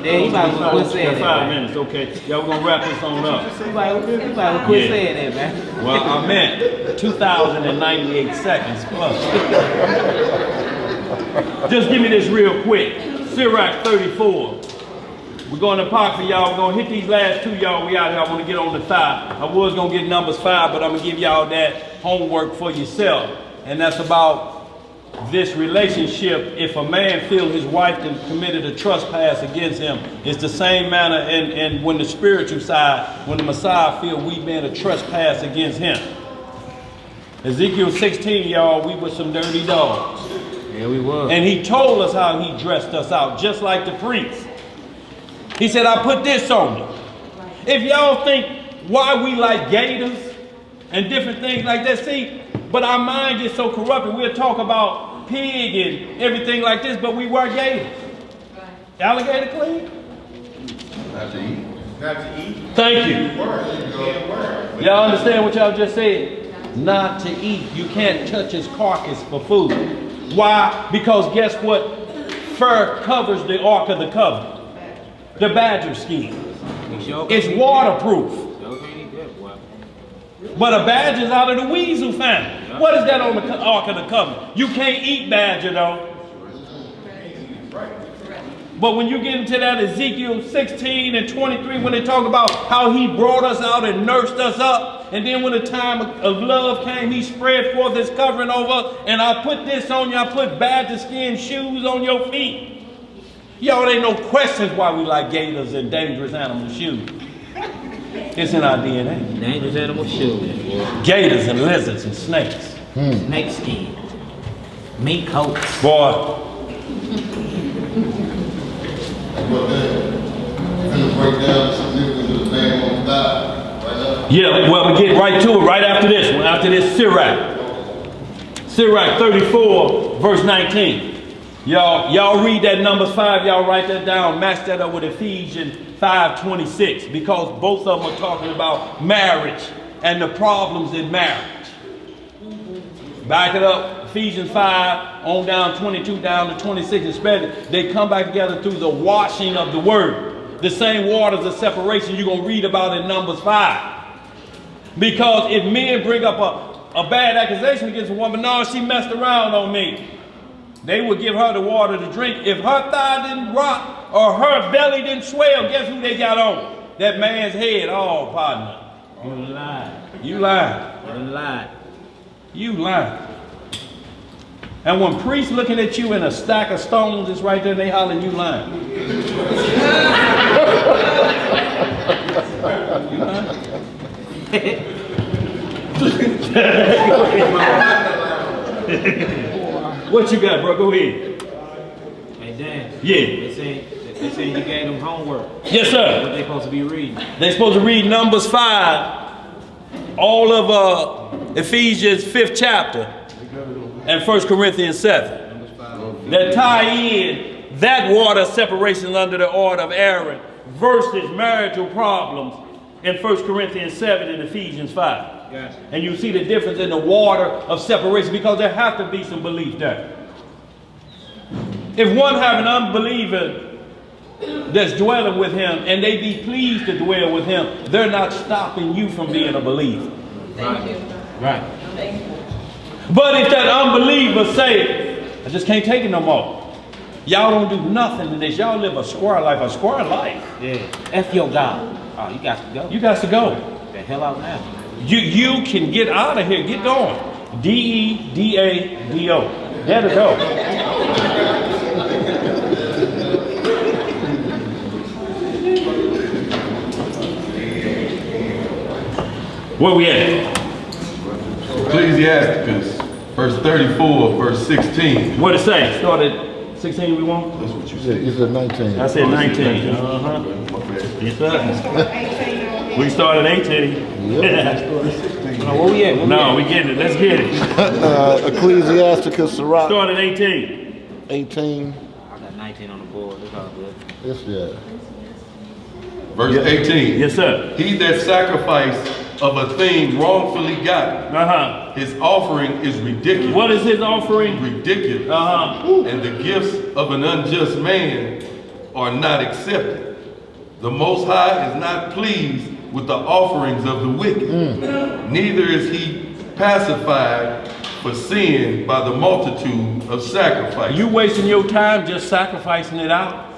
Yeah, you might as well quit saying that. 5 minutes, okay. Y'all, we're going to wrap this on up. You might as well quit saying that, man. Well, I meant 2,098 seconds plus. Just give me this real quick. Shipwreck 34. We're going to park for y'all. We're going to hit these last 2, y'all. We out here. I want to get on the 5. I was going to get numbers 5, but I'm going to give y'all that homework for yourself. And that's about this relationship. If a man feels his wife committed a trespass against him, it's the same manner and when the spiritual side, when the Messiah feels we made a trespass against him. Ezekiel 16, y'all, we were some dirty dogs. Yeah, we were. And he told us how he dressed us out, just like the priest. He said, I put this on you. If y'all think why we like gators and different things like that, see, but our mind is so corrupted. We'll talk about pig and everything like this, but we wear gators. Alligator clean? Not to eat. Not to eat. Thank you. Y'all understand what y'all just said? Not to eat. You can't touch his carcass for food. Why? Because guess what? Fur covers the Ark of the Covenant. The badger skin. It's waterproof. But a badger's out of the weasel family. What is that on the Ark of the Covenant? You can't eat badger though. But when you get into that Ezekiel 16 and 23, when they talk about how he brought us out and nursed us up, and then when the time of love came, he spread forth his covering over, and I put this on you, I put badger skin shoes on your feet. Y'all, ain't no questions why we like gators and dangerous animal shoes. It's in our DNA. Dangerous animal shoes. Gators and lizards and snakes. Snake skin. Meat coats. Boy. Yeah, well, we get right to it right after this one. After this, Shipwreck. Shipwreck 34, verse 19. Y'all read that Numbers 5, y'all write that down, match that up with Ephesians 5:26, because both of them are talking about marriage and the problems in marriage. Back it up, Ephesians 5, on down 22, down to 26, especially, they come back together through the washing of the word. The same waters of separation you're going to read about in Numbers 5. Because if men bring up a bad accusation against a woman, no, she messed around on me, they would give her the water to drink. If her thigh didn't rock or her belly didn't swell, guess who they got on? That man's head. Oh, partner. You lying. You lying. You lying. You lying. And when priests looking at you in a stack of stones, it's right there, and they hollering, you lying. You lying. What you got, bro? Go ahead. Hey, Dan. Yeah. They say you gave them homework. Yes, sir. What they supposed to be reading? They're supposed to read Numbers 5, all of Ephesians 5th chapter, and 1 Corinthians 7. That tie in that water separation under the order of Aaron versus marital problems in 1 Corinthians 7 and Ephesians 5. Gotcha. And you see the difference in the water of separation, because there have to be some belief there. If one have an unbeliever that's dwelling with him and they be pleased to dwell with him, they're not stopping you from being a believer. Thank you. Right. Thank you. But if that unbeliever say, I just can't take it no more. Y'all don't do nothing in this. Y'all live a square life. Yeah. F your God. Oh, you got to go. You got to go. The hell out now. You can get out of here. Get going. D-E-D-A-D-O. There to go. Where we at? Ecclesiasticus, verse 34, verse 16. What it say? Start at 16 we want? That's what you You said. said 19. I said 19. Yes, sir. We started 18. Where we at? No, we getting it. Let's get it. Ecclesiasticus, Sirach. Start at 18. 18. I got 19 on the board. It's all good. Yes, yeah. Verse 18. Yes, sir. He that sacrificed of a thing wrongfully gotten, his offering is ridiculous. What is his offering? Ridiculous. And the gifts of an unjust man are not accepted. The Most High is not pleased with the offerings of the wicked. Neither is he pacified for sin by the multitude of sacrifices. You wasting your time just sacrificing it out?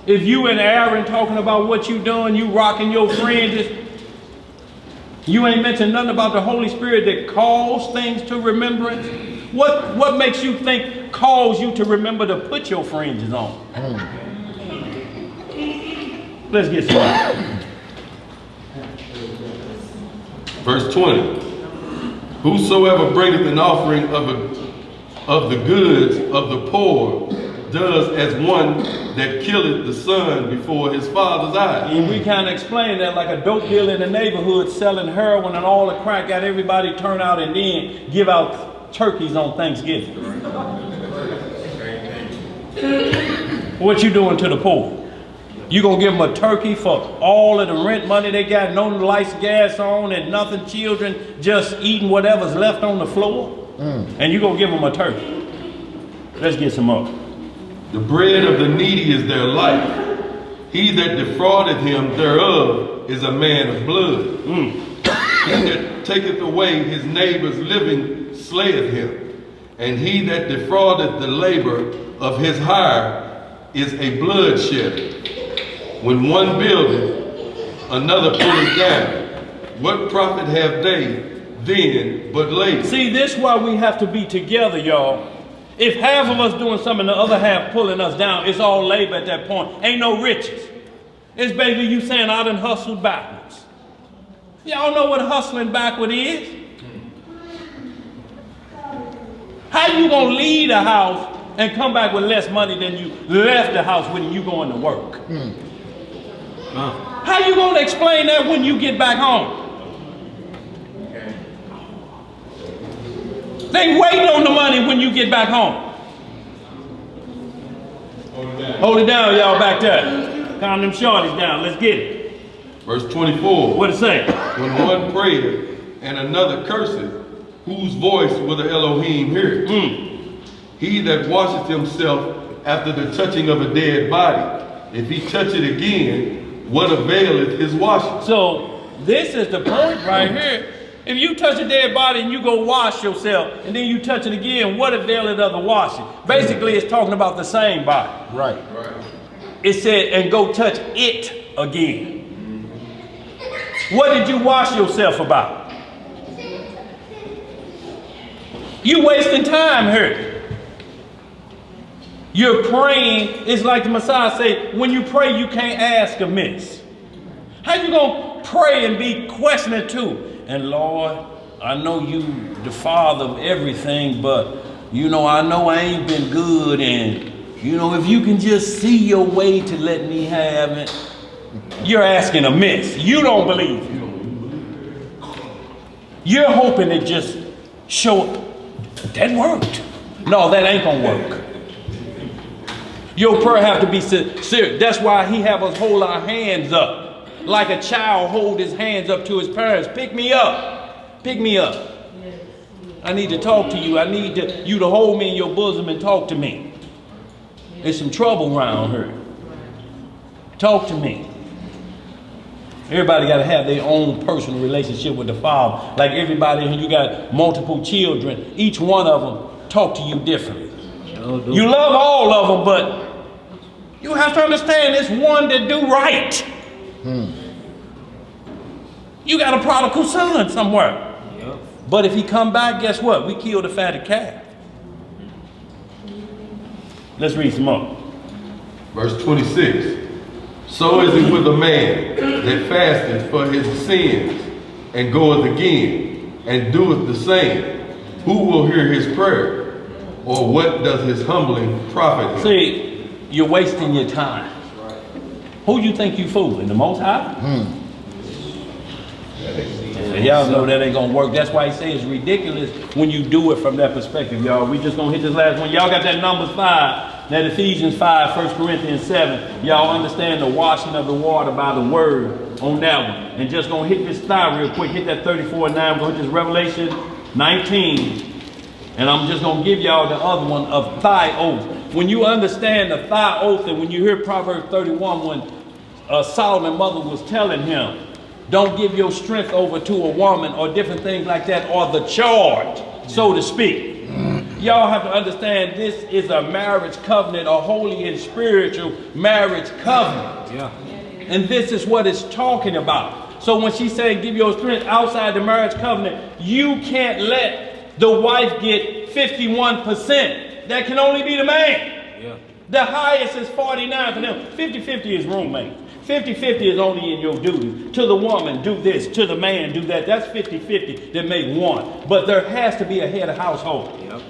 If you and Aaron talking about what you doing, you rocking your fringes, you ain't mentioned nothing about the Holy Spirit that calls things to remembrance. What makes you think calls you to remember to put your fringes on? Let's get started. Verse 20. Whosoever bringeth an offering of the goods of the poor does as one that killeth the son before his father's eyes. And we kind of explain that like a dope dealer in the neighborhood selling heroin and all the crack, got everybody turn out and then give out turkeys on Thanksgiving. What you doing to the poor? You gonna give them a turkey for all of the rent money they got, no lights, gas on, and nothing, children just eating whatever's left on the floor? And you gonna give them a turkey? Let's get some more. The bread of the needy is their life. He that defrauded him thereof is a man of blood. He that taketh away his neighbor's living slayeth him. And he that defraudeth the labor of his hire is a bloodshedder. When one buildeth, another pulleth down. What profit have they then but labor? See, this is why we have to be together, y'all. If half of us doing something, the other half pulling us down, it's all labor at that point. Ain't no riches. It's basically you saying I done hustled backwards. Y'all know what hustling backward is? How you gonna leave the house and come back with less money than you left the house when you going to work? How you gonna explain that when you get back home? They waiting on the money when you get back home. Hold it down, y'all back there. Calm them shorties down. Let's get it. Verse 24. What it say? When one prayeth and another curseth, whose voice will the Elohim hear? He that washeth himself after the touching of a dead body, if he touch it again, what availeth his washing? So this is the point right here. If you touch a dead body and you go wash yourself, and then you touch it again, what availeth of the washing? Basically, it's talking about the same body. Right. It said, and go touch it again. What did you wash yourself about? You wasting time here. You're praying. It's like the Messiah said, when you pray, you can't ask amiss. How you gonna pray and be questioning too? And Lord, I know you the Father of everything, but you know I ain't been good, and you know if you can just see your way to let me have it. You're asking amiss. You don't believe. You're hoping to just show that worked. No, that ain't gonna work. Your prayer have to be serious. That's why he have us hold our hands up. Like a child hold his hands up to his parents. Pick me up. Pick me up. I need to talk to you. I need you to hold me in your bosom and talk to me. There's some trouble around here. Talk to me. Everybody got to have their own personal relationship with the Father. Like everybody, you got multiple children. Each one of them talk to you differently. You love all of them, but you have to understand there's one that do right. You got a prodigal son somewhere. Yep. But if he come back, guess what? We killed the fatted calf. Let's read some more. Verse 26. So is it with a man that fasteth for his sins, and goeth again, and doeth the same. Who will hear his prayer? Or what does his humbling profit him? See, you're wasting your time. Who you think you fooling? The Most High? And y'all know that ain't gonna work. That's why he says it's ridiculous when you do it from that perspective, y'all. We just gonna hit this last one. Y'all got that Numbers 5, that Ephesians 5, 1 Corinthians 7. Y'all understand the washing of the water by the word on that one. And just gonna hit this thigh real quick. Hit that 34:9. We're gonna hit this Revelation 19. And I'm just gonna give y'all the other one of thigh oath. When you understand the thigh oath, and when you hear Proverbs 31, when Solomon's mother was telling him, don't give your strength over to a woman or different things like that, or the charge, so to speak. Y'all have to understand this is a marriage covenant, a holy and spiritual marriage covenant. Yeah. And this is what it's talking about. So when she said give your strength outside the marriage covenant, you can't let the wife get 51%. That can only be the man. Yeah. The highest is 49 for them. 50-50 is roommate. 50-50 is only in your duty. To the woman, do this. To the man, do that. That's 50-50 that make one. But there has to be a head of household. Yep.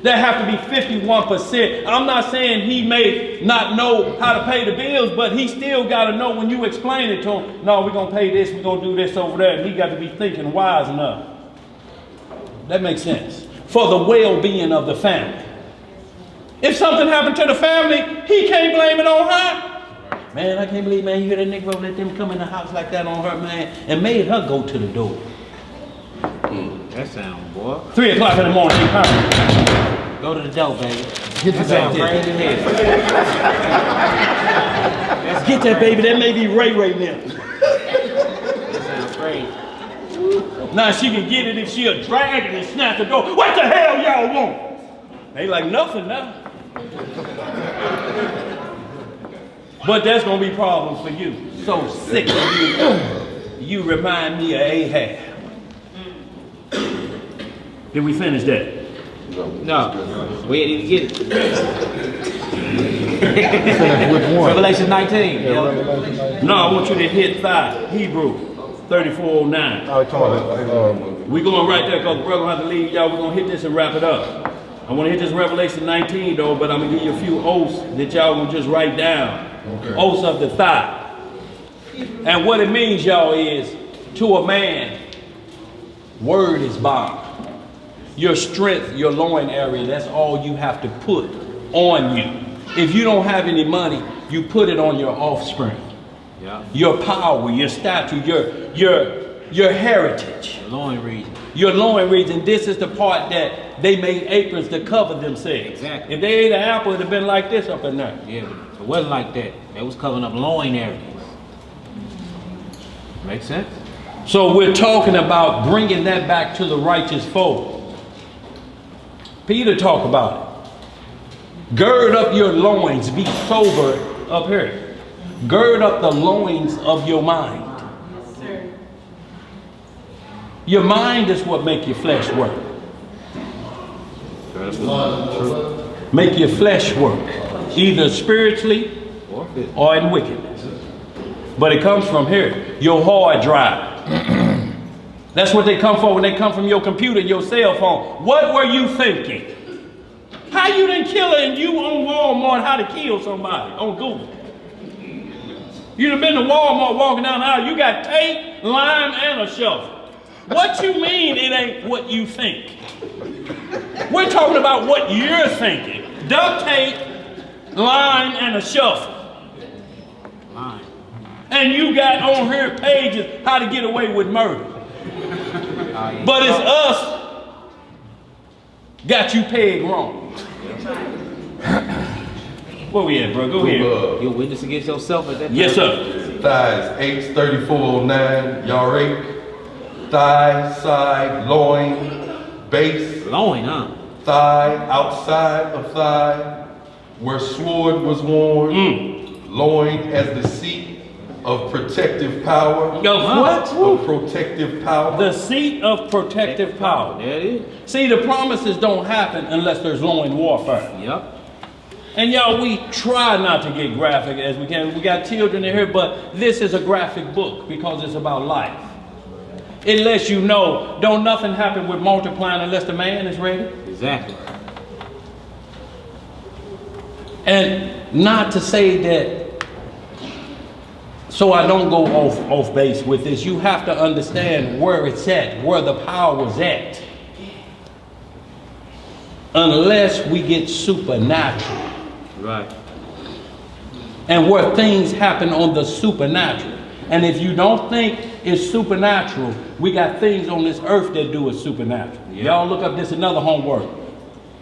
There have to be 51%. I'm not saying he may not know how to pay the bills, but he still got to know when you explain it to him, no, we're going to pay this, we're going to do this over there. And he got to be thinking wise enough. That makes sense. For the well-being of the family. If something happened to the family, he can't blame it on her. Man, I can't believe, man, you hear that Negro let them come in the house like that on her, man, and made her go to the door. That sound, boy. 3 o'clock in the morning, she coming. Go to the door, baby. Get the sound crazy head. Get that baby, that may be Ray now. That sounds crazy. Now she can get it if she'll drag it and snap the door. What the hell y'all want? They like nothing now. But that's gonna be problems for you. So sick of you. You remind me of Ahab. Did we finish that? No, we didn't even get it. Which one? Revelation 19. Yeah, Revelation 19. No, I want you to hit 5. Hebrew 34:09. We're going right there because brother have to leave. Y'all, we're going to hit this and wrap it up. I want to hit this Revelation 19 though, but I'm going to give you a few oaths that y'all going to just write down. Okay. Oaths of the thigh. And what it means, y'all, is to a man, word is bond. Your strength, your loin area, that's all you have to put on you. If you don't have any money, you put it on your offspring. Yeah. Your power, your stature, your heritage. Loin region. Your loin region. This is the part that they made aprons to cover themselves. Exactly. If they ate an apple, it'd have been like this up in there. Yeah, but it wasn't like that. They was covering up loin areas. Make sense? So we're talking about bringing that back to the righteous fold. Peter talked about it. Gird up your loins, be sober up here. Gird up the loins of your mind. Yes, sir. Your mind is what make your flesh work. Make your flesh work, either spiritually or in wickedness. But it comes from here, your hard drive. That's what they come for when they come from your computer, your cell phone. What were you thinking? How you didn't kill her and you on Walmart how to kill somebody on Google? You'd have been to Walmart walking down the aisle, you got tape, lime, and a shovel. What you mean it ain't what you think? We're talking about what you're thinking. Duct tape, lime, and a shovel. Line. And you got on here pages how to get away with murder. But it's us got you pegged wrong. Where we at, bro? Go ahead. You're a witness against yourself at that time. Yes, sir. Thighs, 8:34:09, Yorick. Thigh, side, loin, base. Loin, huh? Thigh, outside of thigh, where sword was worn. Loin as the seat of protective power. What? Of protective power. The seat of protective power. There it is. See, the promises don't happen unless there's loin warfare. Yep. And y'all, we try not to get graphic as we can. We got children in here, but this is a graphic book because it's about life. It lets you know, don't nothing happen with multiplying unless the man is ready. Exactly. And not to say that, so I don't go off base with this, you have to understand where it's at, where the power is at. Unless we get supernatural. Right. And where things happen on the supernatural. And if you don't think it's supernatural, we got things on this earth that do it supernatural. Yeah. Y'all look up this, another homework.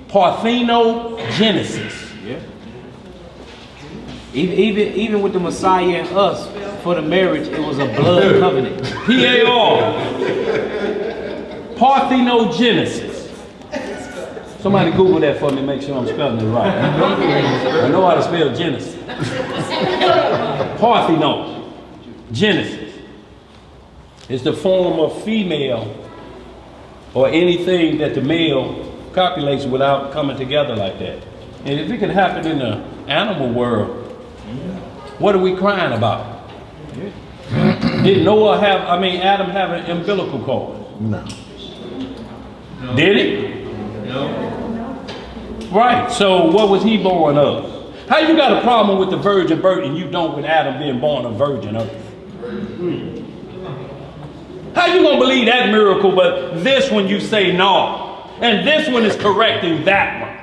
Parthenogenesis. Yeah. Even with the Messiah and us, for the marriage, it was a blood covenant. P-A-R. Parthenogenesis. Somebody Google that for me, make sure I'm spelling it right. I know how to spell Genesis. Parthenogenesis is the form of female or anything that the male copulates without coming together like that. And if it can happen in the animal world, what are we crying about? Did Adam have an umbilical cord? No. Did he? No. Right, so what was he born of? How you got a problem with the virgin birth and you don't with Adam being born of virgin earth? How you gonna believe that miracle, but this one you say no? And this one is correcting that one.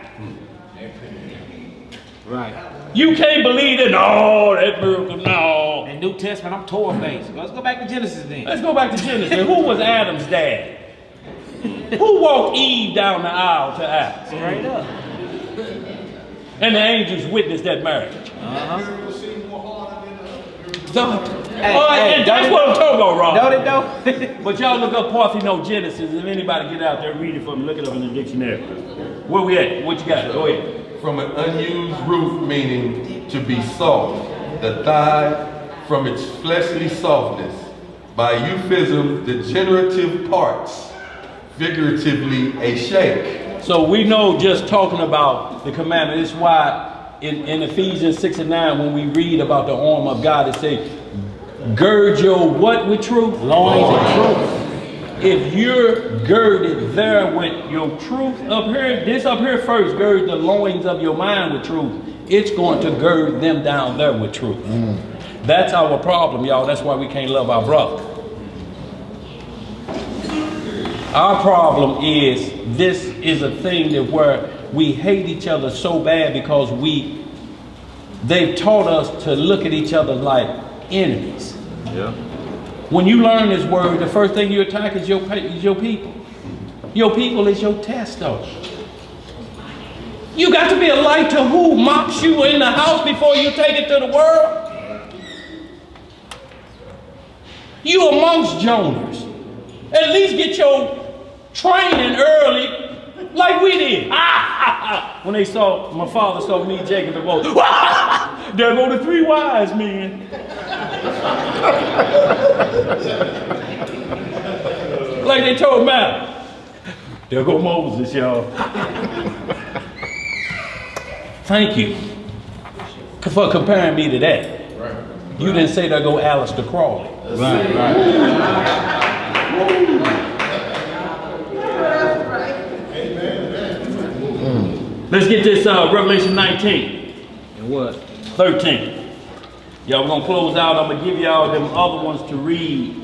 Right. You can't believe it, no, that miracle, no. And New Testament, I'm Torah based. Let's go back to Genesis then. Let's go back to Genesis. Who was Adam's dad? Who walked Eve down the aisle to Adam? Straight up. And the angels witnessed that marriage. And that's what I'm talking about, Rob. Don't it though? But y'all look up parthenogenesis. If anybody get out there, read it for me. Look it up in the dictionary. Where we at? What you got? Go ahead. From an unused root meaning to be soft. The thigh from its fleshly softness. By euphemism, the generative parts. Figuratively, a shake. So we know just talking about the commandment. It's why in Ephesians 6:9, when we read about the arm of God, it says, gird your what with truth? Loins and truth. If you're girded there with your truth up here, this up here first, gird the loins of your mind with truth. It's going to gird them down there with truth. That's our problem, y'all. That's why we can't love our brother. Our problem is this is a thing that where we hate each other so bad because we they've taught us to look at each other like enemies. Yeah. When you learn this word, the first thing you attack is your people. Your people is your test, though. You got to be a light to who mocks you in the house before you take it to the world. You amongst Joners. At least get your training early like we did. When they saw, my father saw me, Jacob, and both. There go the 3 wise men. Like they told Malta. There go Moses, y'all. Thank you for comparing me to that. Right. You didn't say there go Alistair Crawley. Right. Let's get this Revelation 19. And what? 13. Y'all, we're gonna close out. I'm gonna give y'all them other ones to read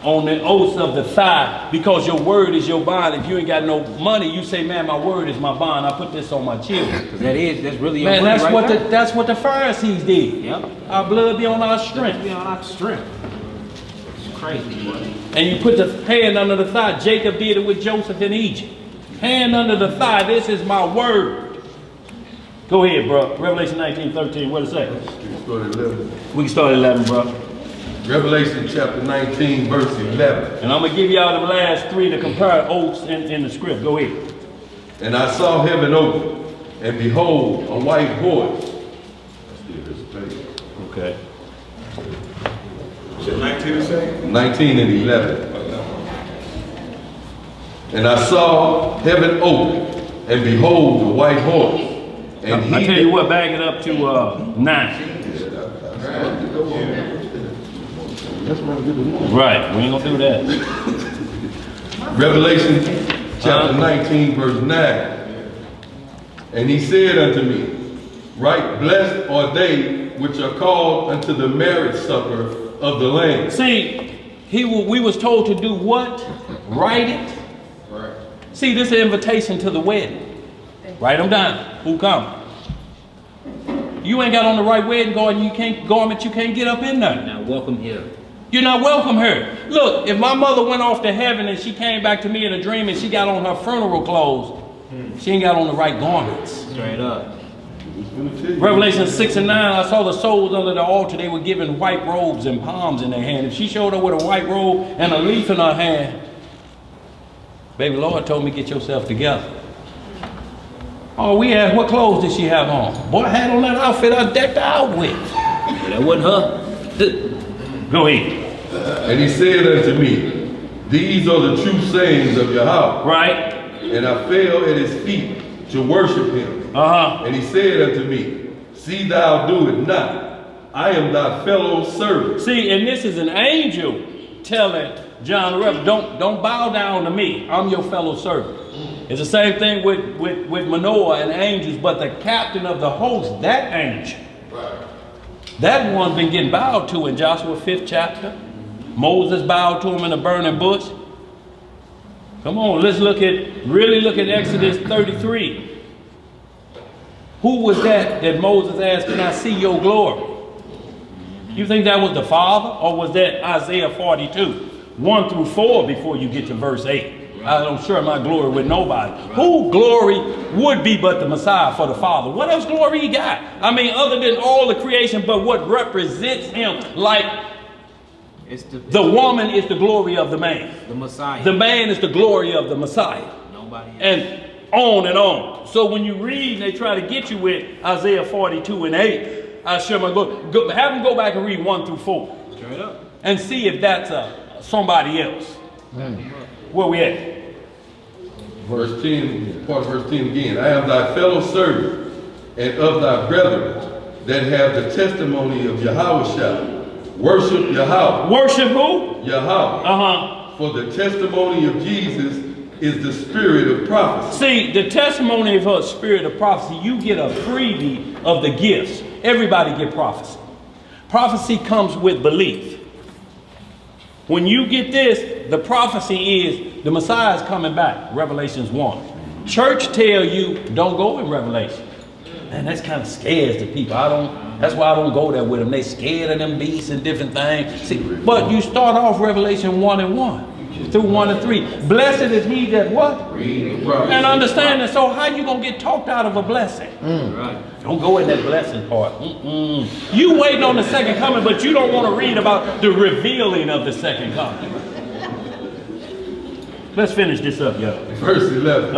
on the oaths of the thigh, because your word is your bond. If you ain't got no money, you say, man, my word is my bond. I put this on my children. That's really your man, money that's right what there. that's what the Pharisees did. Yep. Our blood be on our strength. Be on our strength. It's crazy, boy. And you put the hand under the thigh. Jacob did it with Joseph in Egypt. Hand under the thigh. This is my word. Go ahead, bro. Revelation 19:13. What does it say? We can start at 11, bro. Revelation chapter 19, verse 11. And I'm going to give y'all the last 3 to compare oaths in the script. Go ahead. And I saw heaven open, and behold, a white horse. Okay. Is it 19 to say? 19 and 11. And I saw heaven open, and behold, a white horse. And I tell you what, back it up to 9. Right, we ain't gonna do that. Revelation chapter 19, verse 9. And he said unto me, right blessed are they which are called unto the marriage supper of the Lamb. See, we was told to do what? Write it. Right. See, this is an invitation to the wedding. Write them down. Who come? You ain't got on the right wedding garment, you can't get up in there. Now welcome here. You're not welcome here. Look, if my mother went off to heaven and she came back to me in a dream and she got on her funeral clothes, she ain't got on the right garments. Straight up. Revelation 6 and 9, I saw the souls under the altar. They were given white robes and palms in their hand. If she showed up with a white robe and a leaf in her hand, baby, Lord told me, get yourself together. Oh, we asked, what clothes did she have on? Boy, I had on that outfit I decked her out with. That wasn't her. Go ahead. And he said unto me, these are the true sayings of Yahweh. Right. And I fell at his feet to worship him. And he said unto me, see thou do it not. I am thy fellow servant. See, and this is an angel telling John the Revelator, don't bow down to me. I'm your fellow servant. It's the same thing with Manoah and angels, but the captain of the host, that angel, that one's been getting bowed to in Joshua 5th chapter. Moses bowed to him in a burning bush. Come on, let's really look at Exodus 33. Who was that Moses asked, can I see your glory? You think that was the Father, or was that Isaiah 42, 1 through 4 before you get to verse 8? I don't share my glory with nobody. Who glory would be but the Messiah for the Father? What else glory he got? I mean, other than all the creation, but what represents him? Like the woman is the glory of the man. The Messiah. The man is the glory of the Messiah. Nobody else. And on and on. So when you read, they try to get you with Isaiah 42 and 8. I share my glory. Have them go back and read 1 through 4. Straight up. And see if that's somebody else. Where we at? Verse 10, part of verse 10 again. I am thy fellow servant and of thy brethren that have the testimony of Yahweh. Worship Yahweh. Worship who? Yahweh. For the testimony of Jesus is the spirit of prophecy. See, the testimony of her spirit of prophecy, you get a freebie of the gifts. Everybody get prophecy. Prophecy comes with belief. When you get this, the prophecy is the Messiah is coming back. Revelations 1. Church tell you don't go in Revelation. Man, that's kind of scares the people. That's why I don't go there with them. They scared of them beasts and different things. See, but you start off Revelation 1:1 through 1-3. Blessed is he that what? And understand that. So how you gonna get talked out of a blessing? Right. Don't go in that blessing part. You waiting on the second coming, but you don't want to read about the revealing of the second coming. Let's finish this up, y'all. Verse 11.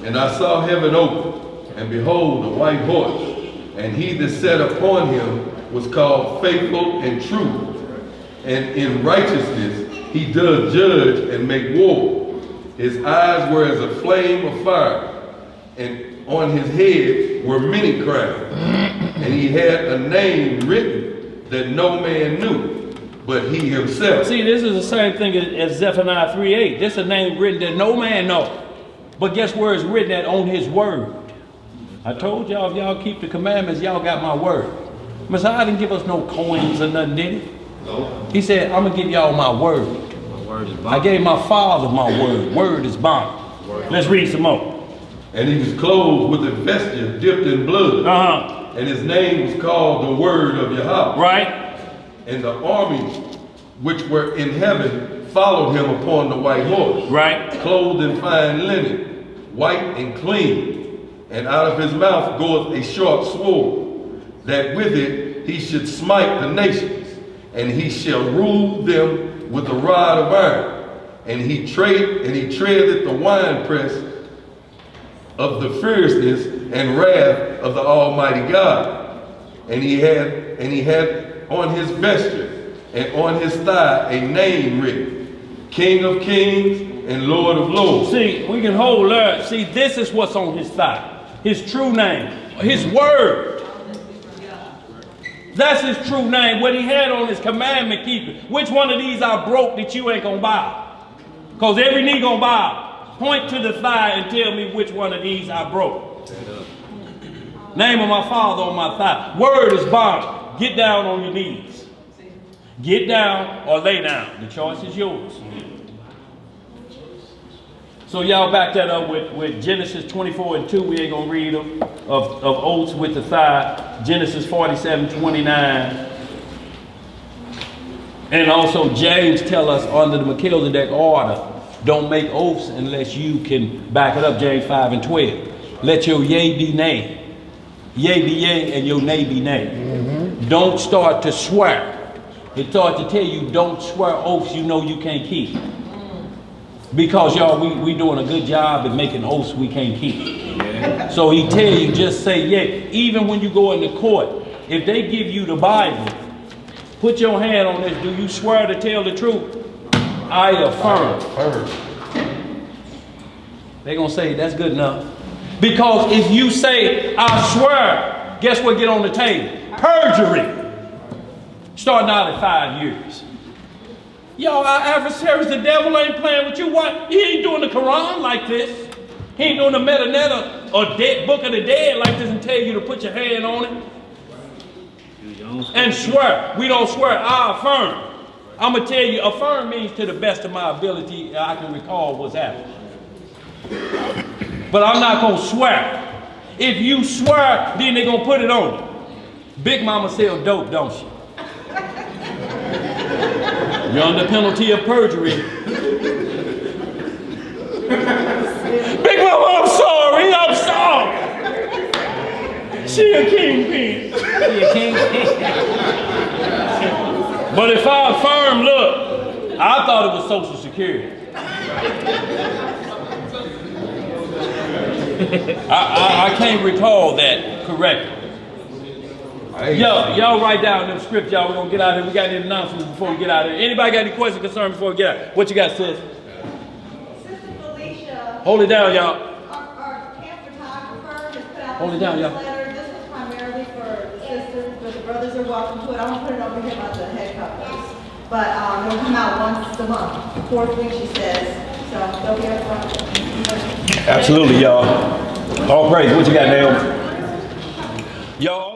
And I saw heaven open, and behold, a white horse, and he that sat upon him was called Faithful and True, and in righteousness he does judge and make war. His eyes were as a flame of fire, and on his head were many crowns, and he had a name written that no man knew, but he himself. See, this is the same thing as Zephaniah 3:8. This is a name written that no man knows. But guess where it's written at? On his word. I told y'all, if y'all keep the commandments, y'all got my word. Messiah didn't give us no coins or nothing, did he? No. He said, I'm going to give y'all my word. My word is bond. I gave my father my word. Word is bond. Let's read some more. And he was clothed with a vesture dipped in blood. And his name was called the Word of Yahweh. Right. And the armies which were in heaven followed him upon the white horse. Right. Clothed in fine linen, white and clean. And out of his mouth goeth a sharp sword, that with it he should smite the nations, and he shall rule them with a rod of iron. And he treadeth the winepress of the fierceness and wrath of the Almighty God. And he had on his vesture and on his thigh a name written, King of Kings and Lord of Lords. See, we can hold that. See, this is what's on his thigh. His true name, his word. That's his true name. What he had on his commandment keeping. Which one of these I broke that you ain't gonna bow? Because every knee gonna bow. Point to the thigh and tell me which one of these I broke. Name of my father on my thigh. Word is bond. Get down on your knees. Get down or lay down. The choice is yours. So y'all back that up with Genesis 24:2. We ain't gonna read them. Of oaths with the thigh. Genesis 47:29. And also James tell us under the Melchizedek order, don't make oaths unless you can back it up. James 5:12. Let your yea be nay. Yea be yea and your nay be nay. Don't start to swear. It starts to tell you don't swear oaths you know you can't keep. Because y'all, we doing a good job at making oaths we can't keep. Yeah. So he tell you just say yeah. Even when you go into court, if they give you the Bible, put your hand on this. Do you swear to tell the truth? I affirm. They're going to say that's good enough. Because if you say I swear, guess what get on the table? Perjury. Starting out at 5 years. Y'all, our adversaries, the devil ain't playing with you. What? He ain't doing the Quran like this. He ain't doing the Metanetta or dead book of the dead like this and tell you to put your hand on it. And swear. We don't swear. I affirm. I'm going to tell you, affirm means to the best of my ability I can recall what's happening. But I'm not going to swear. If you swear, then they're going to put it on you. Big mama sell dope, don't she? You're under penalty of perjury. Big mama, I'm sorry. She a kingpin. But if I affirm, look, I thought it was Social Security. I can't recall that correctly. Y'all write down them scripts, y'all. We're going to get out of here. We got any announcements before we get out of here. Anybody got any questions, concerns before we get out? What you got, sis? Sister Felicia. Hold it down, y'all. Our camp photographer has put out Hold it down, y'all. letter. This was primarily for the sisters, but the brothers are welcome to it. I'm going to put it over here about the head couples. But it'll come out once a month. Fourth week, she says. So they'll be up front. Absolutely, y'all. All praise. What you got, Naomi? Y'all.